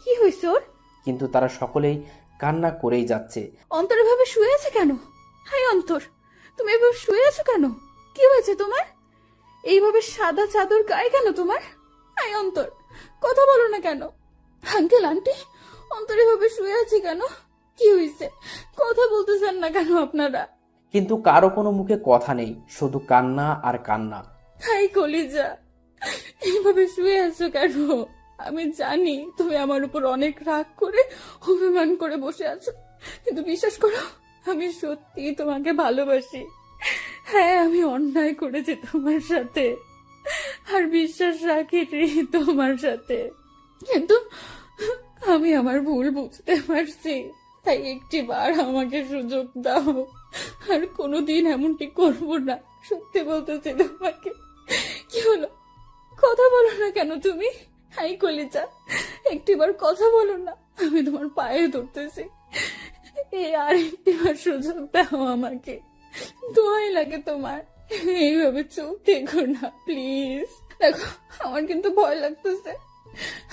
কি হয়েছে ওর? কিন্তু তারা সকলেই কান্না করেই যাচ্ছে। অন্তর এভাবে শুয়ে আছে কেন? হাই অন্তর, তুমি এভাবে শুয়ে আছো কেন? কি হয়েছে তোমার? এইভাবে সাদা চাদর গায়ে কেন তোমার? হাই অন্তর, কথা বলো না কেন? আঙ্কেল আন্টি, অন্তর এভাবে শুয়ে আছে কেন? কি হয়েছে? কথা বলতেছেন না কেন আপনারা? কিন্তু কারো কোনো মুখে কথা নেই, শুধু কান্না আর কান্না। হাই কলিজা, এইভাবে শুয়ে আছো কেন? আমি জানি তুমি আমার উপর অনেক রাগ করে অভিমান করে বসে আছো, কিন্তু বিশ্বাস করো, আমি সত্যি তোমাকে ভালোবাসি। হ্যাঁ, আমি অন্যায় করেছি তোমার সাথে, আর বিশ্বাস রাখি তোমার সাথে, কিন্তু আমি আমার ভুল বুঝতে পারছি। তাই একটিবার আমাকে সুযোগ দাও, আর কোনোদিন এমনটি করব না। সত্যি বলতেছি তোমাকে। কি হলো, কথা বলো না কেন তুমি? হাই কলিজা, একটিবার কথা বলো না, আমি তোমার পায়ে ধরতেছি। এই আর একটিবার সুযোগ দাও আমাকে, দোয়াই লাগে তোমার। এইভাবে চুপ থেকো না প্লিজ। দেখো, আমার কিন্তু ভয় লাগতেছে।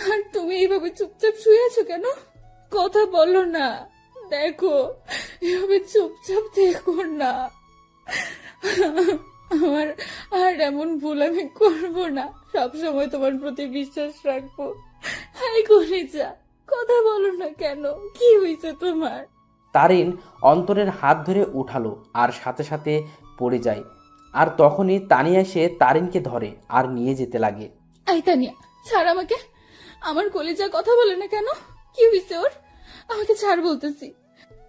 আর তুমি এইভাবে চুপচাপ শুয়ে আছো কেন? কথা বলো না। দেখো, এভাবে চুপচাপ থেকো না। আমার আর এমন ভুল আমি করবো না। সবসময় তোমার প্রতি বিশ্বাস রাখবো। হাই কলিজা, কথা বলো না কেন? কি হয়েছে তোমার? তারিন অন্তরের হাত ধরে উঠালো আর সাথে সাথে পড়ে যায়। আর তখনই তানিয়া এসে তারিনকে ধরে আর নিয়ে যেতে লাগে। আই তানিয়া, ছাড় আমাকে। আমার কলিজা কথা বলে না কেন? কি হয়েছে ওর? আমাকে ছাড় বলতেছি।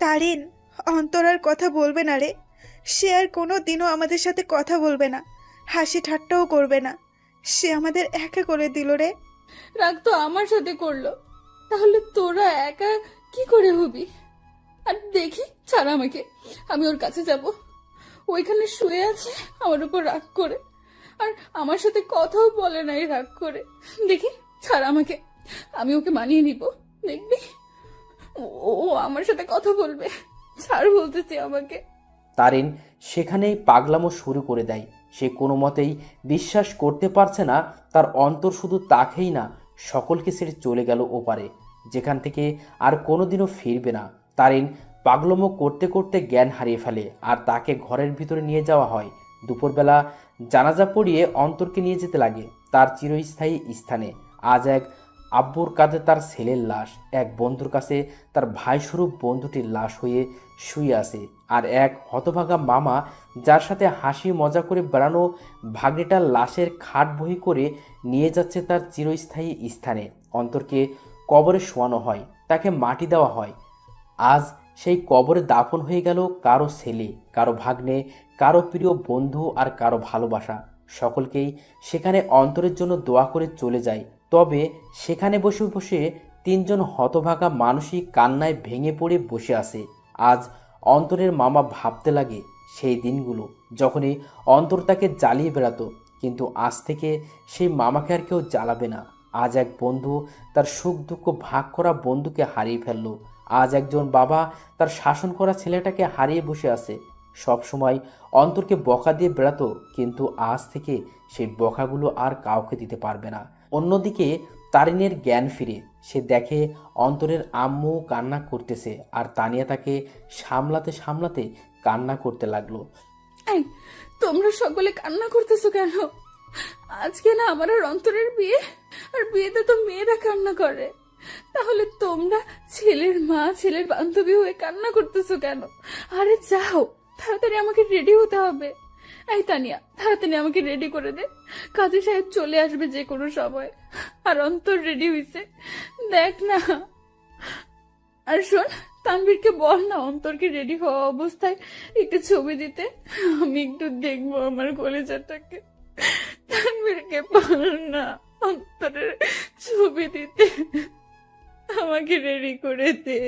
তারিন, অন্তর আর কথা বলবে না রে। সে আর কোনো দিনও আমাদের সাথে কথা বলবে না, হাসি ঠাট্টাও করবে না। সে আমাদের একা করে দিল রে। রাগ তো আমার সাথে করলো, তাহলে তোরা একা কি করে হবি? আর দেখি, ছাড় আমাকে, আমি ওর কাছে যাব। ওইখানে শুয়ে আছে আমার উপর রাগ করে, আর আমার সাথে কথাও বলে নাই রাগ করে। দেখি, ছাড় আমাকে, আমি ওকে মানিয়ে নিব। দেখবি, ও আমার সাথে কথা বলবে। ছাড় বলতেছি আমাকে। তারিন সেখানেই পাগলামো শুরু করে দেয়। সে কোনো মতেই বিশ্বাস করতে পারছে না তার অন্তর শুধু তাকেই না, সকলকে ছেড়ে চলে গেল ওপারে, যেখান থেকে আর কোনোদিনও ফিরবে না। তারিন পাগলামো করতে করতে জ্ঞান হারিয়ে ফেলে আর তাকে ঘরের ভিতরে নিয়ে যাওয়া হয়। দুপুরবেলা জানাজা পড়িয়ে অন্তরকে নিয়ে যেতে লাগে তার চিরস্থায়ী স্থানে। আজ এক আব্বুর কাঁধে তার ছেলের লাশ, এক বন্ধুর কাছে তার ভাইস্বরূপ বন্ধুটির লাশ হয়ে শুয়ে আছে, আর এক হতভাগা মামা যার সাথে হাসি মজা করে বেড়ানো ভাগ্নেটার লাশের খাট বহি করে নিয়ে যাচ্ছে তার চিরস্থায়ী স্থানে। অন্তরকে কবরে শোয়ানো হয়, তাকে মাটি দেওয়া হয়। আজ সেই কবরে দাফন হয়ে গেল কারো ছেলে, কারো ভাগ্নে, কারো প্রিয় বন্ধু আর কারো ভালোবাসা। সকলকেই সেখানে অন্তরের জন্য দোয়া করে চলে যায়। তবে সেখানে বসে বসে তিনজন হতভাগা মানসিক কান্নায় ভেঙে পড়ে বসে আছে। আজ অন্তরের মামা ভাবতে লাগে সেই দিনগুলো যখনই অন্তর তাকে জ্বালিয়ে বেড়াতো, কিন্তু আজ থেকে সেই মামাকে আর কেউ জ্বালাবে না। আজ এক বন্ধু তার সুখ দুঃখ ভাগ করা বন্ধুকে হারিয়ে ফেলল। আজ একজন বাবা তার শাসন করা ছেলেটাকে হারিয়ে বসে আছে। সব সময় অন্তরকে বকা দিয়ে বেড়াতো, কিন্তু আজ থেকে সেই বকাগুলো আর কাউকে দিতে পারবে না। অন্যদিকে তারিনের জ্ঞান ফিরে সে দেখে অন্তরের আম্মু কান্না করতেছে, আর তানিয়া তাকে সামলাতে সামলাতে কান্না করতে লাগলো। এই, তোমরা সকলে কান্না করতেছো কেন? আজকে না আমার আর অন্তরের বিয়ে, আর বিয়েতে তো মেয়েরা কান্না করে। তাহলে তোমরা ছেলের মা, ছেলের বান্ধবী হয়ে কান্না করতেছো কেন? আরে যাও, তাড়াতাড়ি আমাকে রেডি হতে হবে। এই তানিয়া, তাড়াতাড়ি আমাকে রেডি করে দে। কাজী সাহেব চলে আসবে যে কোনো সময়। আর অন্তর রেডি হইছে, দেখ না। আর শোন, তানভীরকে বল না অন্তরকে রেডি হওয়া অবস্থায় একটু ছবি দিতে। আমি একটু দেখবো আমার কলেজাটাকে। তানভীরকে থেকে পারল না অন্তরের ছবি দিতে, আমাকে রেডি করে দে।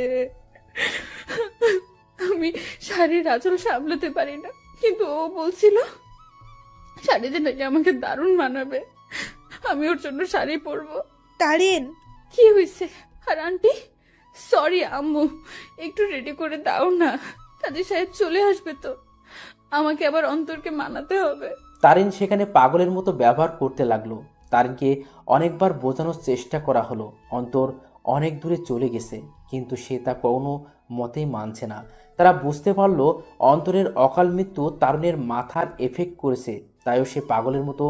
আমি শাড়ির আঁচল সামলাতে পারি না, কিন্তু ও বলছিল শাড়িতে নাকি আমাকে দারুণ মানাবে, আমি ওর জন্য শাড়ি পরবো। তারিন, কি হয়েছে? আর আন্টি, সরি আম্মু, একটু রেডি করে দাও না, কাজী সাহেব চলে আসবে তো, আমাকে আবার অন্তরকে মানাতে হবে। তারিন সেখানে পাগলের মতো ব্যবহার করতে লাগলো। তারিনকে অনেকবার বোঝানোর চেষ্টা করা হলো অন্তর অনেক দূরে চলে গেছে, কিন্তু সে তা কোনো মতেই মানছে না। তারা বুঝতে পারলো অন্তরের অকাল মৃত্যু তারুণের মাথার এফেক্ট করেছে, তাইও সে পাগলের মতো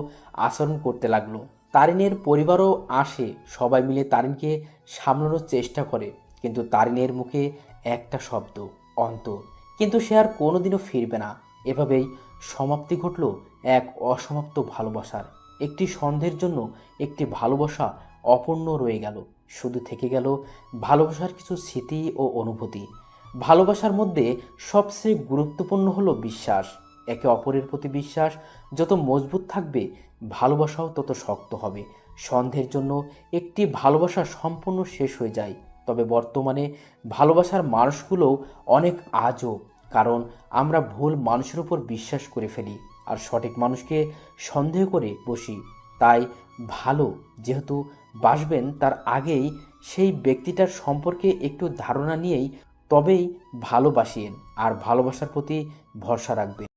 আচরণ করতে লাগলো। তারিনের পরিবারও আসে, সবাই মিলে তারিনকে সামলানোর চেষ্টা করে, কিন্তু তারিনের মুখে একটা শব্দ, অন্তর। কিন্তু সে আর কোনোদিনও ফিরবে না। এভাবেই সমাপ্তি ঘটল এক অসমাপ্ত ভালোবাসার। একটি সন্ধ্যের জন্য একটি ভালোবাসা অপূর্ণ রয়ে গেল, শুধু থেকে গেল ভালোবাসার কিছু স্মৃতি ও অনুভূতি। ভালোবাসার মধ্যে সবচেয়ে গুরুত্বপূর্ণ হলো বিশ্বাস। একে অপরের প্রতি বিশ্বাস যত মজবুত থাকবে, ভালোবাসাও তত শক্ত হবে। সন্ধ্যের জন্য একটি ভালোবাসা সম্পূর্ণ শেষ হয়ে যায়, তবে বর্তমানে ভালোবাসার মানুষগুলোও অনেক আজব, কারণ আমরা ভুল মানুষের উপর বিশ্বাস করে ফেলি আর সঠিক মানুষকে সন্দেহ করে বসি। তাই ভালো যেহেতু বাসবেন, তার আগেই সেই ব্যক্তিটার সম্পর্কে একটু ধারণা নিয়েই তবেই ভালোবাসিয়েন আর ভালোবাসার প্রতি ভরসা রাখবেন।